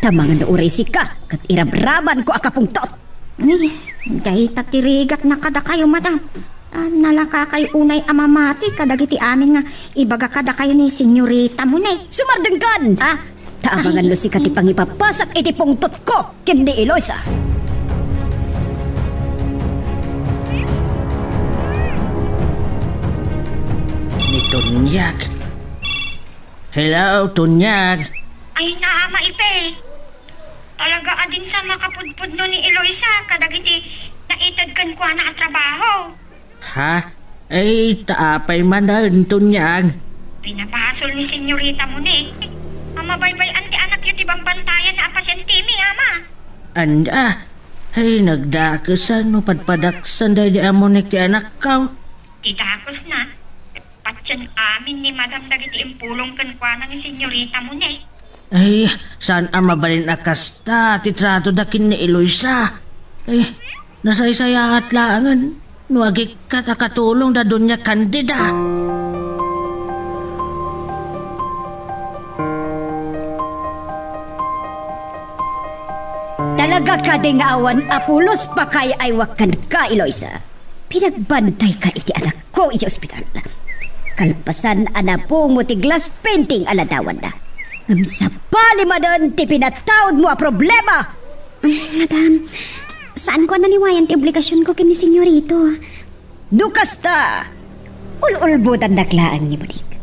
Tamangan na uresi ka, kat irabraban ko akapungtot. Dahil tatirigat na kada kayo, Madam. Nalaka kayo unay amamati kadagiti amin nga ibaga kada kayo ni Senyorita Monique. Sumardengkan! Taamangan lo si kati pangipapasak iti pungtot ko kindi Eloisa. Ni Tunyak. Hello, Tunyak. Ay naama ipe. Talaga adin sa makapudpud no ni Eloisa kadagiti naitad kan kwa na trabaho. Ha? Ay, taapay man na Tunyak. Pinapasol ni Senyorita Monique. Mabaybay anti anak yu ti bambantayan na pasyente mi, ama. Anda, ay nagdakasan no padpadaksan dahil amonik ti anak ka. Tidakos na. Patyan amin ni Madam dagiti impulong kankwana ni Senyorita Monique. Ay, saan ang mabalin akasta titrato dakin ni Eloisa? Ay, nasaysayangat langan. Nuwagik ka nakatulong na doon niya kandida. Talaga ka ding awan apulos pa kay aywakan ka Eloisa. Pinagbantay ka iti anak ko iti ospital. Kalpasan anapo mo ti glass painting aladawan na. Sa palimadan ti pinatawad mo a problema. Madam, saan ko naliwayan ti obligasyon ko kini Senyorito? Dukas ta! Ululbutan naklaan ni Monique.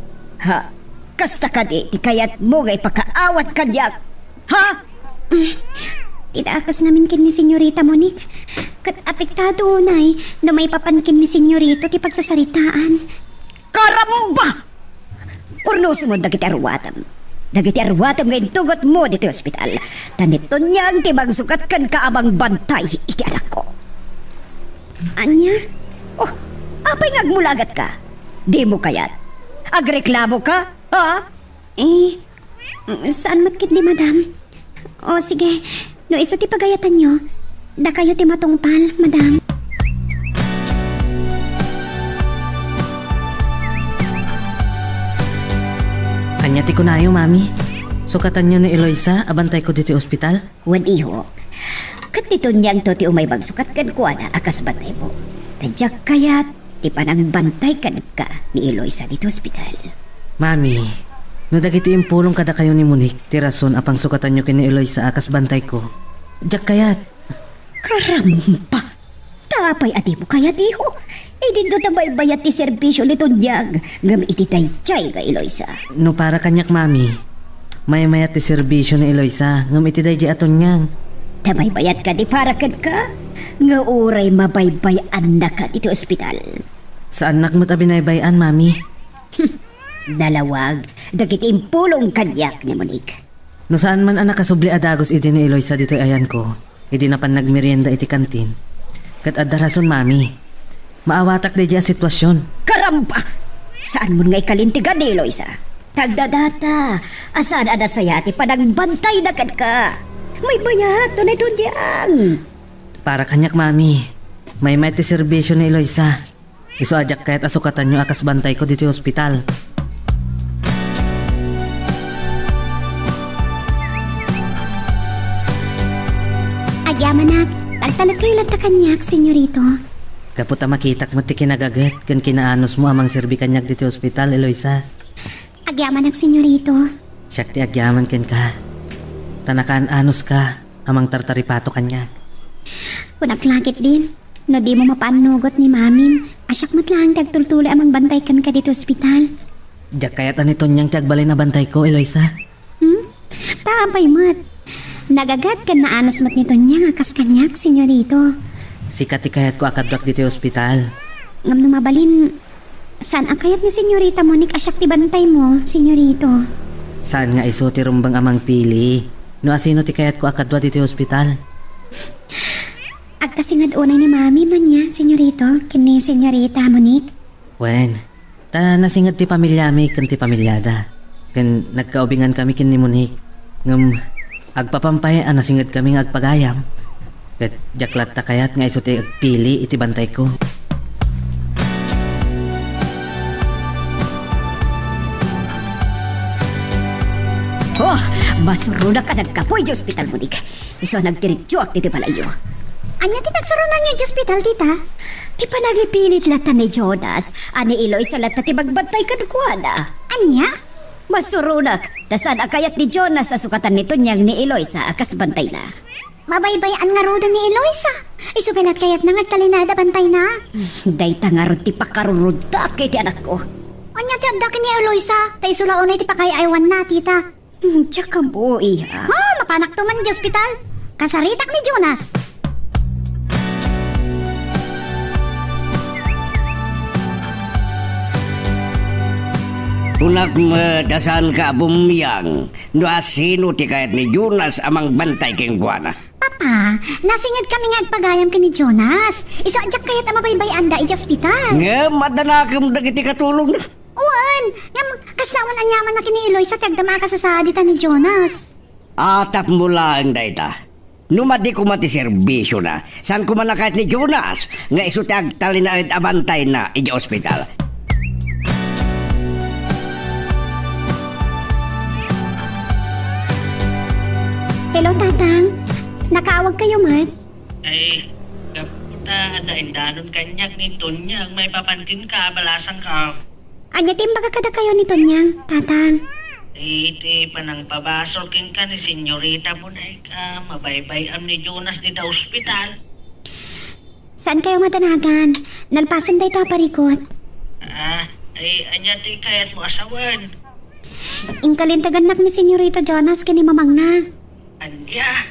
Ha? Kasta ka di kayat mo nga ipakaawat kadyak. Ha? Titakas namin kin ni Senyorita Monique. Kat apektado unay na may papankin ni Senyorito ti pagsasaritaan. Karamba! Urno sumod na kita ruwatam. Dagiti arwatam ngayon tugot mo dito ospital. Tanito niyang timagsukat kan kaabang bantay iti anak ko. Anya? Oh, apay ngagmulagat ka? Di mo kayat? Agreklamo ka? Ha? Saan matkit ni madam? O sige, no iso ti pagayatan nyo. Da kayo ti matungpal, madam. Kanya ti kunayo, mami. Sukatan nyo ni Eloisa, abantay ko dito ospital. Wan iho. Kat nito niyang to ti umay magsukat kan kuha na akas bantay mo. Tadyak kayat, ti panang bantay kan ka ni Eloisa dito ospital. Mami, no dagiti impulong kada kayo ni Monique, ti rason apang sukatan nyo kini Eloisa akas bantay ko. Diyak kayat. Karampa! Tapay ati mo kayat iho. Idin do bayat ti serbisyo nito niyang ngam iti taychay ka Eloisa. No para kanyak, mami. May ti serbisyo ni Eloisa, ngam iti daydi aton niyang. Tamay bayat ka di para kad ka. Nga uray mabaybayan na ka dito ospital. Saan nakmat abinaybayan, mami? Dalawag, dagiti impulong kanyak ni Monique. No saan man anak kasubli adagos iti ni Eloisa dito'y ayan ko. Iti na pan nagmerienda iti kantin. Kat adarason, mami. Maawatak di dya sitwasyon. Karampa! Saan mo nga ikalintigan ni Eloisa? Tagdadata, asaan ada saya ti panagbantay na kad ka. May bayat, tunay tundyang. Para kanyak, mami. May ti serbisyo ni Eloisa. Iso ajak kahit asukatan nyo akas bantay ko dito ospital. Agyamanak, tagtalag kayo lang ta kanyak, senyorito. Kaputa makitak mo ti kinagagat kan kinaanos mo amang serbi kanyak dito ospital, Eloisa. Agyamanak, senyorito. Siyak ti agyaman ken ka. Tanakaan anos ka amang tartaripato kanyak. Kunaklakit din. No di mo mapanugot ni mamin. Asyak matlang tagtultuli amang bantay kan ka dito ospital. Diyak kayat anito niyang tiagbalay na bantay ko, Eloisa. Tampay mat. Nagagat ka na anos mat nito niya akas kanyak, senyorito. Sikat ti kayat ko akadrak dito ospital. Ngam numabalin, saan ang kayat ni senyorita Monique asyak ti bantay mo, senyorito? Saan nga iso ti rumbang amang pili? No asino ti kayat ko akadwa dito ospital? Agkasingad unay ni mami man niya, senyorito, kini senyorita Monique. Wen, ta nasingad ti pamilyami kan ti pamilyada. Kan nagkaubingan kami kin ni Monique. Ngam agpapampay nasingad kami nga agpagayam. Kat jaklat ta kayat nga iso ti agpili iti bantay ko. Oh, masuruna ka nagkapoy di ospital, Monique. Iso nagtiritsuak dito pala iyo. Anya ti nagsurunan niyo di ospital, tita? Di pa nagipilit lata ni Jonas. Ani Eloisa lata ti magbantay ka nagkuhana. Anya? Masurunak. Tasan akayat ni Jonas sa sukatan nito niyang ni Eloisa akas bantay na. Mabaybayan nga roda ni Eloisa. Isukalat kayat na nagtalinada bantay na. Dayta nga ron ti pakarurod kay ti anak ko. Anya ti agda ni Eloisa. Ta isulaon na ti pakayaywan na, tita. Tsaka mo, iha. Mapanak to man di ospital. Kasaritak ni Jonas. Unak dasan ka bumiyang, no asino ti kayat ni Jonas amang bantay king guana. Papa, nasingad kami nga agpagayam ka ni Jonas. Iso adyak kayat ang mabaybayan da iti ospital. Nga madanakam dagiti katulong na. Uwan, ngam kaslawan anyaman na kini Eloisa tagdama ka sa sadita ni Jonas. Atap mo lang dayta. Numadi ko mati serbisyo na. San ko man nakayat ni Jonas, nga iso ti agtalinaid abantay na iti ospital. Hello, Tatang. Nakaawag kayo, Mat? Ay, kaputa, dain-danon kanyak ni Tonyang, may papankin ka, balasang ka. Anya timbaga kada kayo ni Tonyang, Tatang. Iti pa nang pabasol king ka ni senyorita mo na ka, mabaybay ni Jonas di ta ospital. Saan kayo matanagan? Nalpasan day ta parikot. Ay, anya ti kayat mo asawan. Ingkalintagan nak ni Senyorita Jonas kini mamang na. Anya?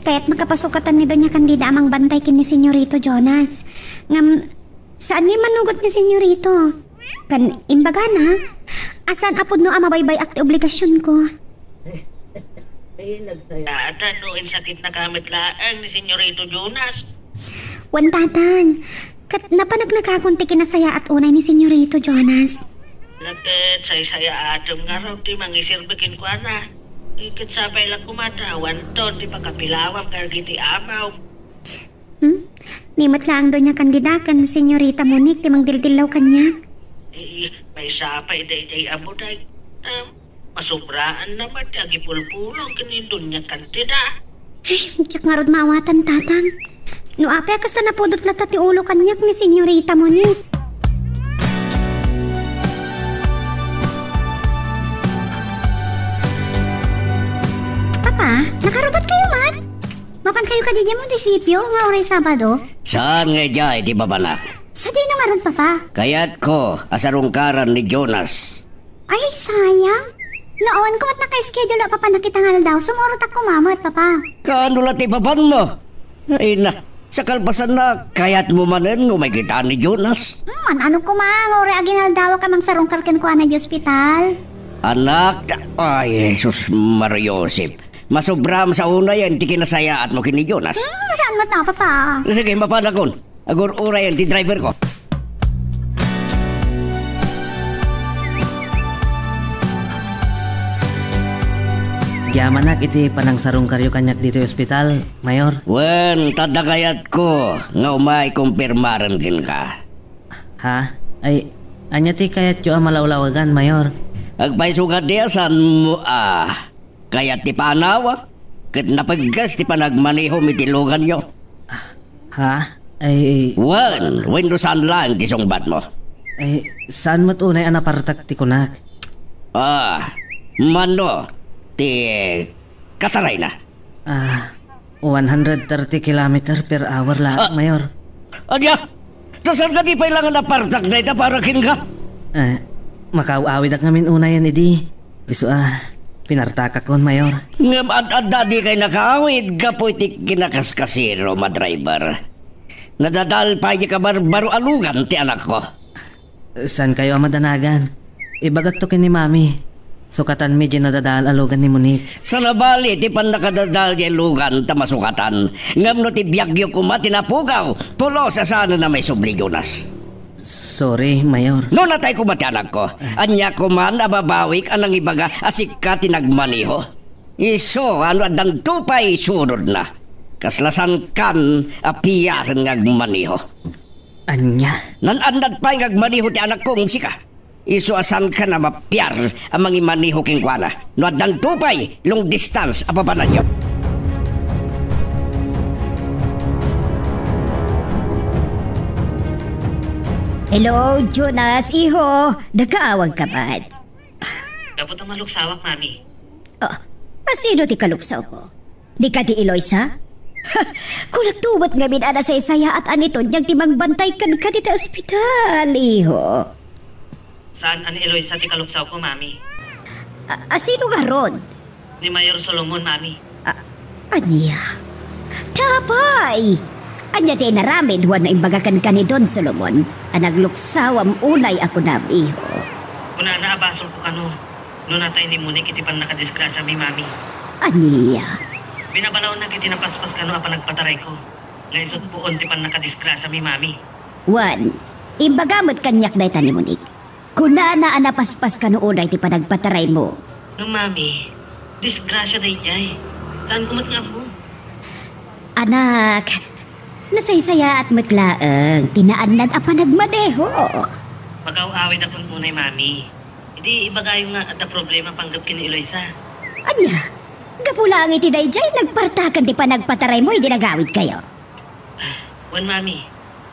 Kaya't makapasukatan ni Doña Candida amang bantay kini Senyorito Jonas. Ngam, saan ni manugot ni Senyorito? Kan, imbaga na, asan apod no amabaybay akti obligasyon ko? At ano, sakit na kamit laang ni Senyorito Jonas. Wan tatang, kat napanag nakakunti kinasaya at unay ni Senyorito Jonas. Nagkat say-saya atom nga raw ti mangisirbikin ko na. Ikat sabay lang kumatawan to, di pagkapilawang kargiti amaw. Nimot lang doon niya kandidakan, Senyorita Monique, timang dildilaw kanya. May sapay day amo day. Masubraan naman, agipulpulong kanindun niya kantida. Tsak nga rod maawatan tatang. No ape, kas na napudot lata ti ulo kanyak ni Senyorita Monique. Papa, nakarubat kayo man? Mapan kayo kadidya mo disipyo nga oray Sabado? Saan nga dya iti babanak? Sa di na nga ron, Papa. Kayat ko asarungkaran ni Jonas. Ay, sayang. Noon ko mat naka-schedule Papa nakitangal daw. Sumurot ako mamat, Papa. Kaano lati papan mo? Ay na, sa kalpasan na kayat mo manen may kita ni Jonas. Ano ko oray aginal daw ka mang sarungkar ken ko na di ospital. Anak, ay Jesus Mariosip. Masobram sa una yan, ti kinasaya at mo kini Jonas. Saan mo ta, Papa? Sige, mapanakon. Agur ura yan, ti driver ko. Yamanak iti panang sarong karyo kanyak dito yung ospital, Mayor. Wen, tadakayat ko nga umay kumpirmaran kin ka. Ha? Ay, anya ti kayat yung malawlawagan, Mayor. Agpaisugat diya saan mo kayat ti panawa. Kat napaggas ti panagmaniho mitilugan nyo. Ha? Ay, Wen do saan lang ti sungbat mo. ay, saan mo tunay anapartak ti kunak? Mano, ti Kataray na. 130 km per hour lang, Mayor. Adya, tasal ka di pa ilangan na partak na ita para kin ka. Makauawid ak ngamin una yan, edi. Iso pinartaka kon, Mayor. Ngam at dadi kay nakaawid ka po iti kinakaskasiro, madriver. Nadadal pa ka barbaro alugan ti anak ko. Saan kayo madanagan? Ibagak to ni Mami. Sukatan medyo nadadal alugan ni Monique. Sa nabali, ti pan nakadadal di alugan ta masukatan. Ngam no ti biyagyo kuma tinapugaw. Pulo sa sana na may subli Jonas. Sorry, Mayor. No natay ko mati anak ko. Anya ko man ababawik anang ibaga asik ka tinagmaniho. Iso ano adan tupay sunod na. Kaslasan kan apiyar ngagmaniho. Anya? Nanandad pa ngagmaniho ti anak kong sika. Iso asan ka na mapiyar ang mga imaniho king kuana. No adan tupay long distance apapanan nyo. Hello, Jonas, iho. Nagkaawag ka ba? Dapat ang maluksawak, Mami. Sino ti kaluksaw ko? Di ka ti Eloisa? Kung nagtuwat nga ana sa isaya at aniton niyang timang bantay kan ka dito ospital, iho. Saan ang Eloisa ti kaluksaw ko, Mami? Sino nga ron? Ni Mayor Solomon, Mami. Anya? Tapay! Anya ti naramid huwan na imbagakan ka ni Don Solomon ang nagluksaw am unay ako na, iho. Kung naabasol ko kano, no natay ni Monique iti pan nakadisgrasya mi, Mami. Anya? Binabalaw na kiti napaspas kano apa nagpataray ko. Ngayon puon ti pan nakadisgrasya mi, Mami. Wan, imbagamot kanyak na ni Monique. Kuna na anapaspas ka noon ay ti panagpataray mo. No, Mami, disgrasya day jay. Saan kumat nga mo? Anak, nasaysaya at matlaang tinaanan a panagmadeho. Magaw-awid akong munay, Mami. Hindi ibagayo nga at na problema panggap kini Eloisa. Anya, gapula ang iti dayjay nagpartakan ti panagpataray mo, hindi nagawid kayo. Wan, Mami,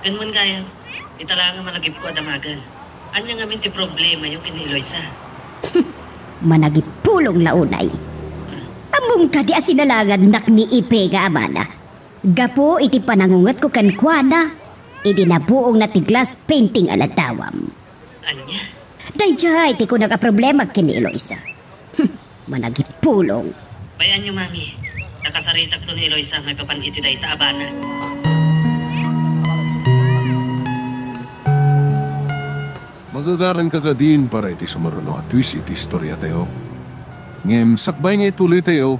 ganun gaya. Italangan malagip ko adamagan. Anya nga minti problema yung kini Eloisa. Managipulong launay. Among ka di asinalangan nak ni Ipe nga amana. Gapo iti panangungat ko kankwana. Idi nabuong na ti glass painting alatawam. Anya? Dayjay, ti ko nagka-problema kini Eloisa. Managipulong. Bayan nyo, Mami. Nakasaritak to ni Eloisa may papaniti day taabana. Magagaran ka ka din para iti sumaruno at twist iti istorya tayo. Ngem sakbay nga ituloy tayo,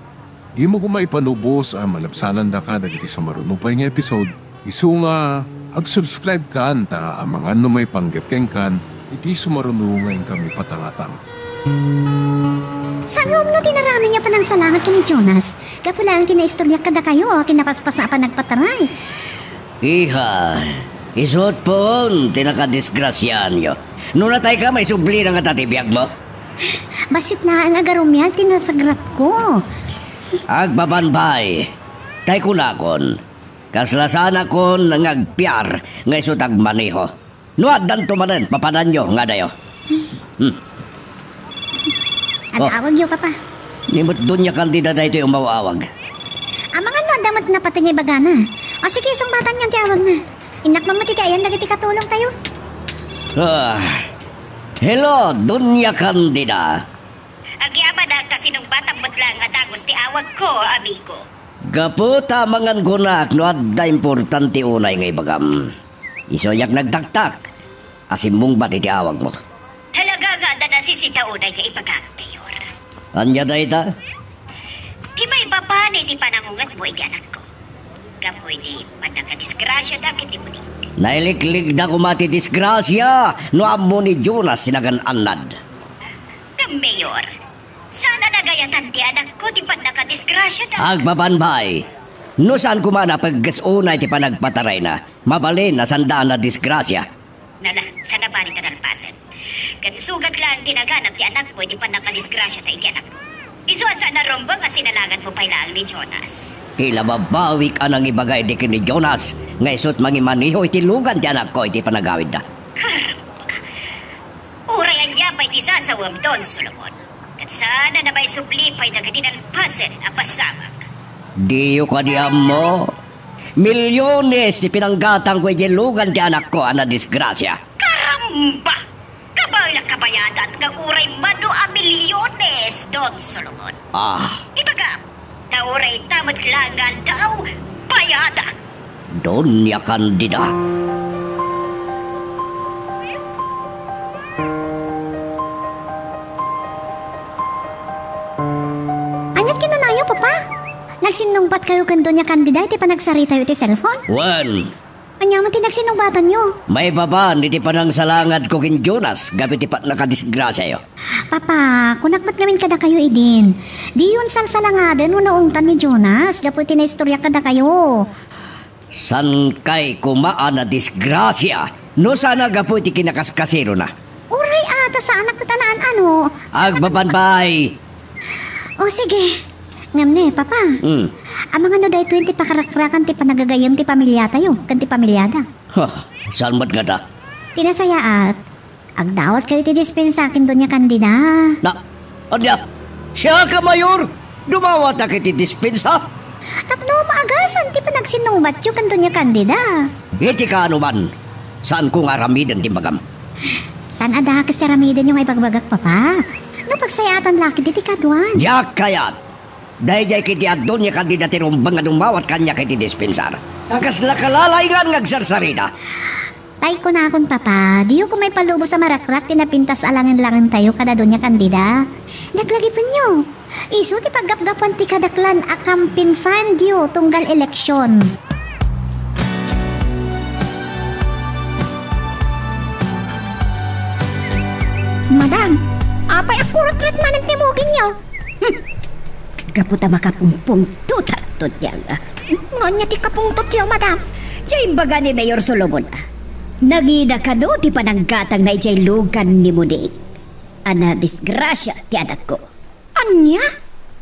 di mo ko maipanubos ang malabsanan da ka dagiti sa marunupay nga episode, isu nga ag-subscribe ka anta ang mga may panggapkeng kan, iti sumarunungan kami patangatang. Sa no tinarami niya pa ng salamat ka ni Jonas. Kapula ang tinaistorya kada kayo, kinapaspasa pa nagpataray. Iha, isot po, tinakadisgrasyan nyo. Nung natay ka, may subli ng tatibiyag mo. Basit lang ang agarumyal, tinasagrap ko. Agbabanbay, tay kunakon. Kaslasan akon ng agpiyar, nga isot agmaniho. Nuadan tumanan, papanan nyo, nga dayo. Alawag yo, Papa. Nimot doon niya kandida na ito yung mawawag. Ang mga no, damat na patingay bagana. O sige, sumbatan niyang tiyawag na. Inak mamatigayan, nagiti katulong tayo. Hello, Dunya Candida. Agyaba na kasinong batang matlang nga dagos ti awag ko, amigo. Kaputa mangan gunak no adda importante unay ngay bagam. Isoyak nagtaktak. Asim mong ba't iti awag mo? Talaga nga na nasisita unay nga ipagam, Mayor. Anya da ita? Di may baba ni di panangungat mo iti anak ko. Kapoy di panagkadisgrasya da kiti mo ni. Nailiklig na kumati disgrasya no amo ni Jonas sinagan anad. Ng Mayor, sana nagayatan di anak ko di panagkadisgrasya da. Agbabanbay. No saan kumana pagkasunay ti panagpataray na, mabalin na sandaan na disgrasya. Nala, sana balik ka nalpasan. Kansugat lang tinaganap ti anak mo di panagkadisgrasya ta iti anak ko. Isuan sana romba nga sinalagan mo pailang ni Jonas. Tila babawik anang ibagay di ni Jonas, nga isot mangimaniho iti lugan ti anak ko iti panagawid da. Karamba. Urayan niya pa iti sasawam Don Solomon. Kat sana na ba'y sublipay na gatinalpasan a pasamak. Diyo ka di mo. Milyones ti pinanggatang ko iti lugan ti anak ko ana disgrasya. Karamba! Kabayla kabayadan nga uray mano a milyones, Don Solomon. Ibaga, tauray tamat langan daw, bayada. Donya Candida. Anyat kinanayo, Papa? Nagsinungbat kayo kan Donya Candida, iti pa nagsarita iti cellphone? Well, Anya mo tinagsinumbatan nyo? may baban iti panang salangad ko kin Jonas, gabit iti pat nakadisgrasya yo. Papa, kunakmat ngamin kada kayo idin. Di yun salsalangadan mo naungtan ni Jonas, gaputi na istorya kada kayo. San kay kumaan na disgrasya, no sana gapu iti kinakaskasiro na. Uray ata sa anak na tanaan ano? Agbabanbay. O sige, ngam ne, Papa. Ang mga no dahito yung ti pakarakrakan ti panagagayam ti pamilya tayo, kan ti pamilyada. Salmat nga ta. Tinasayaat, agdawat kayo ti dispensakin doon niya Candida. Na, anya, siya ka mayor, dumawat na kiti dispensa. Tapno maagasan ti panagsinungbat yung kan doon niya Candida. Iti ka anuman, saan ko nga ramidan ti bagam? San ada kas ti ramidan yung ipagbagak, Papa? No pagsayatan laki ti kaduan. Yak kayat. Dahil jay kiti adon niya Candida ti rumbang nga dumawat kanya kiti dispensar. Akas lakalalay nga ngagsarsarita. Tay ko na akong Papa, diyo ko may palubo sa marakrak tinapintas alangan-langan tayo kada doon niya Candida. Naglagipin nyo. Iso ti paggapgapan ti kadaklan akampin fan diyo tunggal eleksyon. Madam, apay akurot man ang timugin nyo. Kaputa makapumpong tutak yan. Nonya ti kapungtot yo, Madam. Diyay baga ni Mayor Solomon. Nagina ka no ti pananggatang na ijay lugan ni Munik. Ana disgrasya ti anak ko. Anya?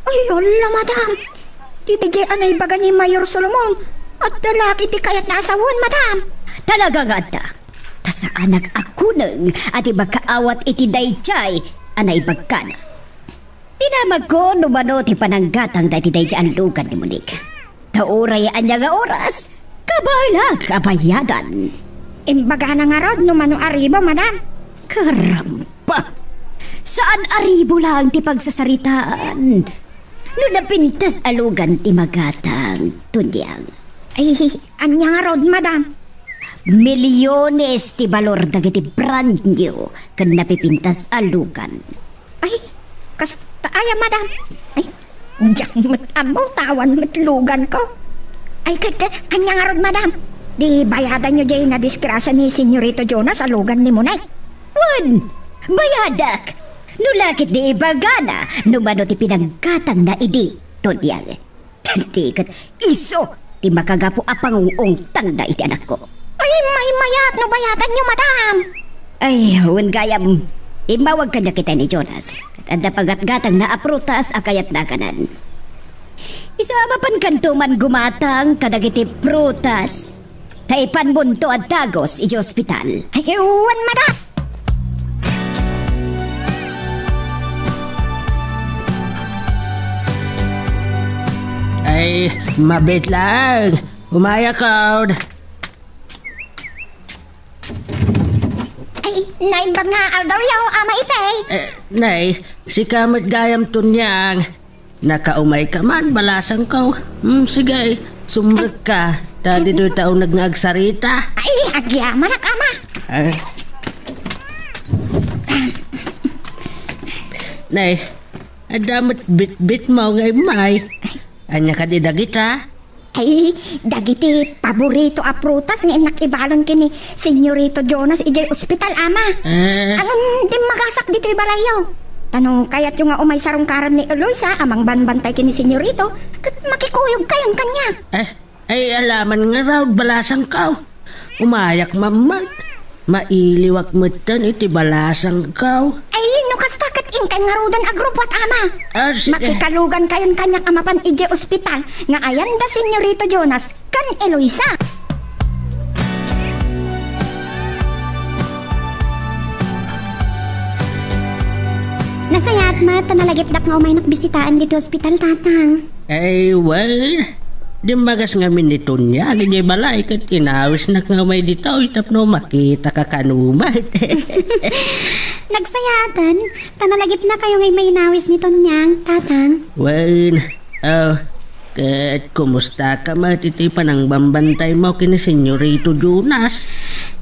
Ay, yola, Madam. Titi jay anay baga ni Mayor Solomon. At talaki ti kayat na asawon, Madam. Talaga nga ta. Ta sa anak ako nang at ibakaawat iti dayjay anay bagkana. Tinamag ko numano ti pananggatang dati dayjay lugan ni Munik. Tauray anya nga oras. Kabayla kabayadan. Imbaga na nga rod numano aribo, Madam. Karamba! Saan aribo lang ti pagsasaritaan? No napintas alugan ti magatang tunyang. Ay, anya nga rod, Madam. Milyones ti balor dagiti brand new kan napipintas alugan. Ay, kas taaya, Madam. Ay, Diyak amo, tawan matlugan ko. Ay, anya nga rod, madam. Di bayadan nyo dyan na disgrasya ni Senyorito Jonas sa lugan ni Munay. Wan! Bayadak! Nulakit di ibagana, numano ti pinagkatang na idi. Tonyang, tantikat, iso, ti makagapo apang ungtang na iti anak ko. Ay, may mayat no bayadan nyo, madam. Ay, wan gayam, imawag kanya kita ni Jonas. At anda pagatgatang na aprutas akayat na kanan. Isama pan kantuman gumatang kadagiti prutas. Taipan bunto at tagos iti ospital. Ay, ewan, madam. Ay, mabit lang. Umaya ka. Ay, naimbag nga aldaw yaw, ama ipay. Nay, si kamot gayam tunyang. Nakaumay ka man, balasang ko. Sige, sumrag ka. Dali doon taong nagnagsarita. Ay, agyaman ak, ama. Nay, adamat bit-bit mo ngay may. Anya ka di dagita? Ay, dagiti paborito a prutas nga inakibalon kini Senyorito Jonas ijay ospital, ama. Ang di magasak dito ibalayaw. Tanong kayat yung nga umay sarungkaran ni Eloisa, amang banbantay kini Senyorito, kat makikuyog kayong kanya. Ay alaman nga raw balasang ka. Umayak mamad. Mailiwak mo tan iti balasang ka. Ay, no kastakat ingkay nga rudan agrupot, ama. Sige. Makikalugan kayon kanyak amapan ijay ospital, nga ayan da Senyorito Jonas, kan Eloisa. Nasayat ma, tanalagitdak nga umay nakbisitaan dito ospital, tatang. Ay, well, di magas nga minito niya, di balay kat inawis na nga may dito, itapno makita ka kanumat. Nagsayatan, tanalagip na kayo ngay may inawis nito niyang, tatang. Well, kat kumusta ka matitipan ang bambantay mo kini Senyorito Jonas?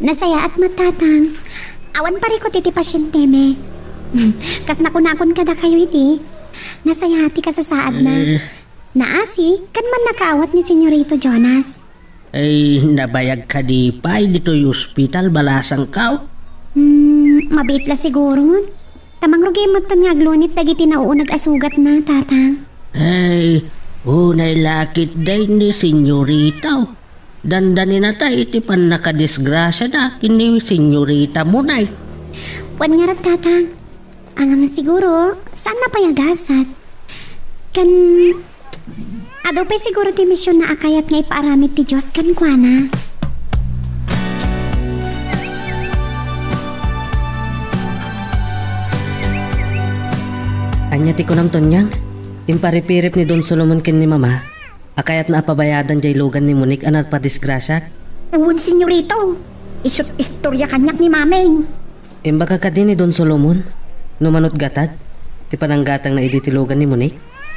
Nasayaat ma, tatang. Awan pa rin ko titi pasyente me. Kas nakunakon ka da kayo iti. Nasayati ka sa saad na. Naasi, kan man nakaawat ni Senyorito Jonas. Ay, nabayag ka di pa, dito yung hospital, balasang ka. Mabitla siguro. Tamang rugay mo nga glunit dagiti nauunag asugat na, tatang. Ay, unay lakit day ni Senyorita. Dandanin na tayo, iti pan nakadisgrasya na, kini Senyorita mo na. Wan nga rat, tatang. Alam siguro, saan na payagasat? Kan... Ado pa siguro ti misyon na akayat nga ipaaramid ti Diyos kan kuana. Anya ti kunam tonyang, imparipirip ni Don Solomon kin ni mama, akayat na apabayadan jay lugan ni Munik anat pa disgrasya. Uwon, Senyorito. Isut istorya kanyak ni mameng. Imbaga ka din ni Don Solomon, numanot gatad, ti pananggatang na iditilugan ni Munik.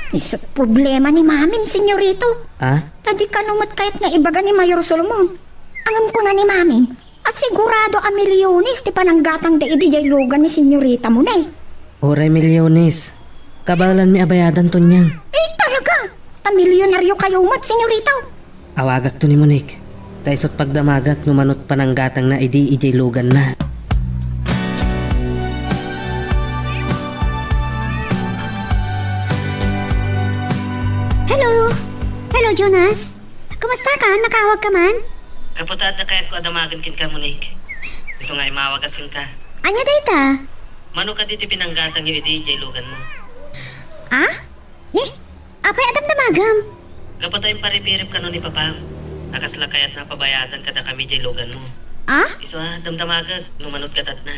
Isut problema ni mamin, Senyorito. Tadi ka numot kayat nga ibaga ni Mayor Solomon. Angam ko na ni mamin, at sigurado a milyones ti pananggatang da idijay lugan ni Senyorita mo na. Oray milyones, kabalan mi abayadan tonyang. Talaga? A milyonaryo kayo mat, Senyorito. Awagak to ni Munik, taysot pagdamagak numanot pananggatang na ijay lugan na. Hello, Jonas. Kumusta ka? Nakawag ka man? Kaputat na kayat ko adamagan kin ka, Monique. Gusto nga imawagat kin ka. Anya dayta? Mano ka dito pinanggatang yung iti lugan mo? Apay adam damagam. Kapatay paripirip ka nun ni Papa. Nakasla kayat na pabayadan kada kami jay lugan mo. Iso damdamagag, numanot katat na.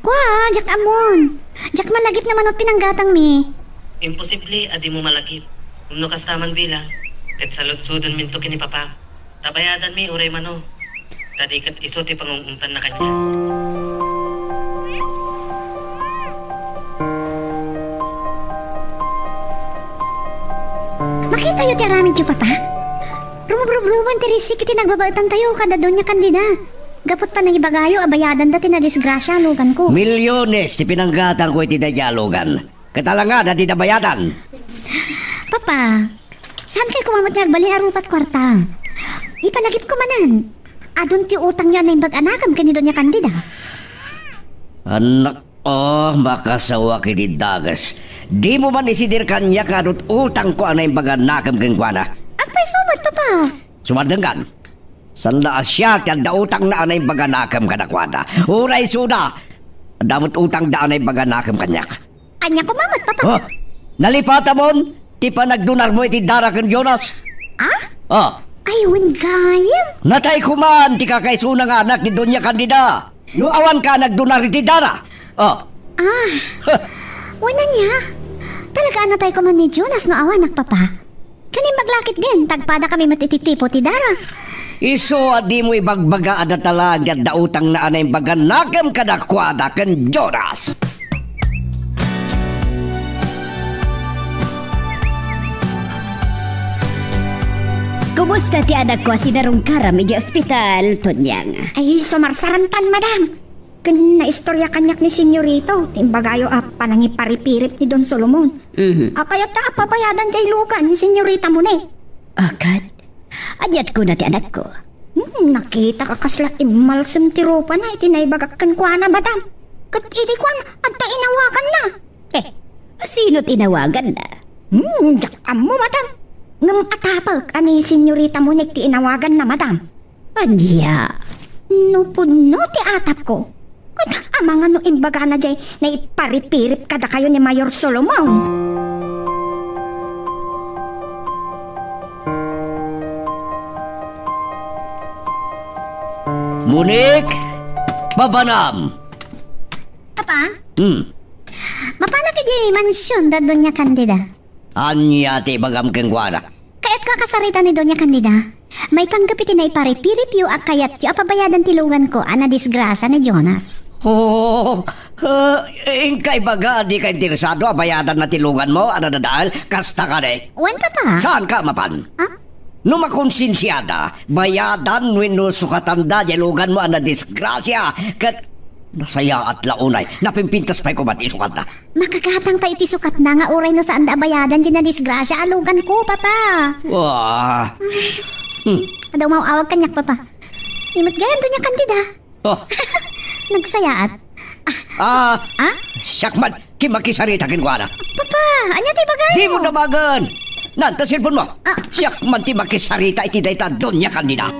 Kwa, jak amon. Jak malagip naman at pinanggatang mi. Imposible, adi mo malagip. Kung kastaman bilang, kat salud-sudon minto kini Papa. Tabayadan mi, uray mano. Tadi kat iso ti pangunguntan na kanya. Makita yu ti aramid yu, Papa? Rumubrububan ti risik iti nagbabaitan tayo kada doon niya kandida. Gapot pa nagibagayo, abayadan dati na disgrasya, lugan ko. Milyones ti pinanggatang ko iti dayalogan. Katalangan na di nabayadan. Papa, saan kayo kumamot nagbali arupat kwarta? Ipalagip ko manan. Adon ti utang niya na yung bag-anakam kanido niya kandida. Anak, makasawa kini dagas. Di mo man isidir kanya kadot utang ko anay baga nakam kang kuana. Ang pa'y sumat, Papa. Sumadenggan. Sanda asya kaya da utang na anay baga nakam ka na kuana. Uray suda. Damot utang da anay baga nakam kanyak. Anya kumamot, Papa. Oh, nalipata mon, ti pa nagdunar mo iti dara kan Jonas. Ah? Ayun, gayam. Natay kuman, ti kakaisunang anak ni Doña Candida. No awan ka nagdunar iti dara. Wala niya. Talaga anatay ko man ni Jonas no awanak, Papa. Kanin maglakit din, tagpada kami matititipo ti dara. Iso adi mo ibagbaga ada talag at dautang na anay baga nakam kadakwada kan Jonas. Kumusta ti anak ko si Darong Karam iti ospital, Tonyang? Ay, sumarsarantan, madam. Kan naistorya kanyak ni senyorito, timbagayo panangi paripirip ni Don Solomon. Kaya ta papayadan jay lukan ni senyorita mo ni. Agad? Anyat ko na ti anak ko. Nakita ka kasla imalsem ti ropa na itinaibagakan kwa na, madam. Kat idi kwan, adta inawakan na. Sino tinawagan na? Jakam mo, madam. Ngam atapag ani senyorita mo ti inawagan na, madam. Anya? No puno ti atap ko. Amang ano imbaga na jay na iparipirip kada kayo ni Mayor Solomon. Munik, babanam. Papa? Mapana ka di mansyon da Doña Candida? Anya ti bagam kang kuana. Kaya't kakasarita ni Doña Candida, may panggapiti na iparipirip yu at kayat yu apabayadan tilungan ko ana disgrasa ni Jonas. Ingkay baga di ka interesado bayadan na tilungan mo ana na dahil kasta ka de. Wan, Papa? Saan ka mapan? No makonsinsyada, bayadan no sukatanda dilugan mo ana disgrasya kat nasaya at launay, napimpintas pa'y kumati sukat na. Makakatang pa iti sukat na nga uray no saan da bayadan dyan na disgrasya alugan ko, Papa. Wah. Adaw mauawag kanyak, Papa. Imot gayam Doña Candida. Nagsayaat. Syakman, kimakisarita kinuana. Papa, anya ti bagay Di mo nabagan. Nanta, cellphone mo. Syakman, ti makisarita iti dayta Doña Candida.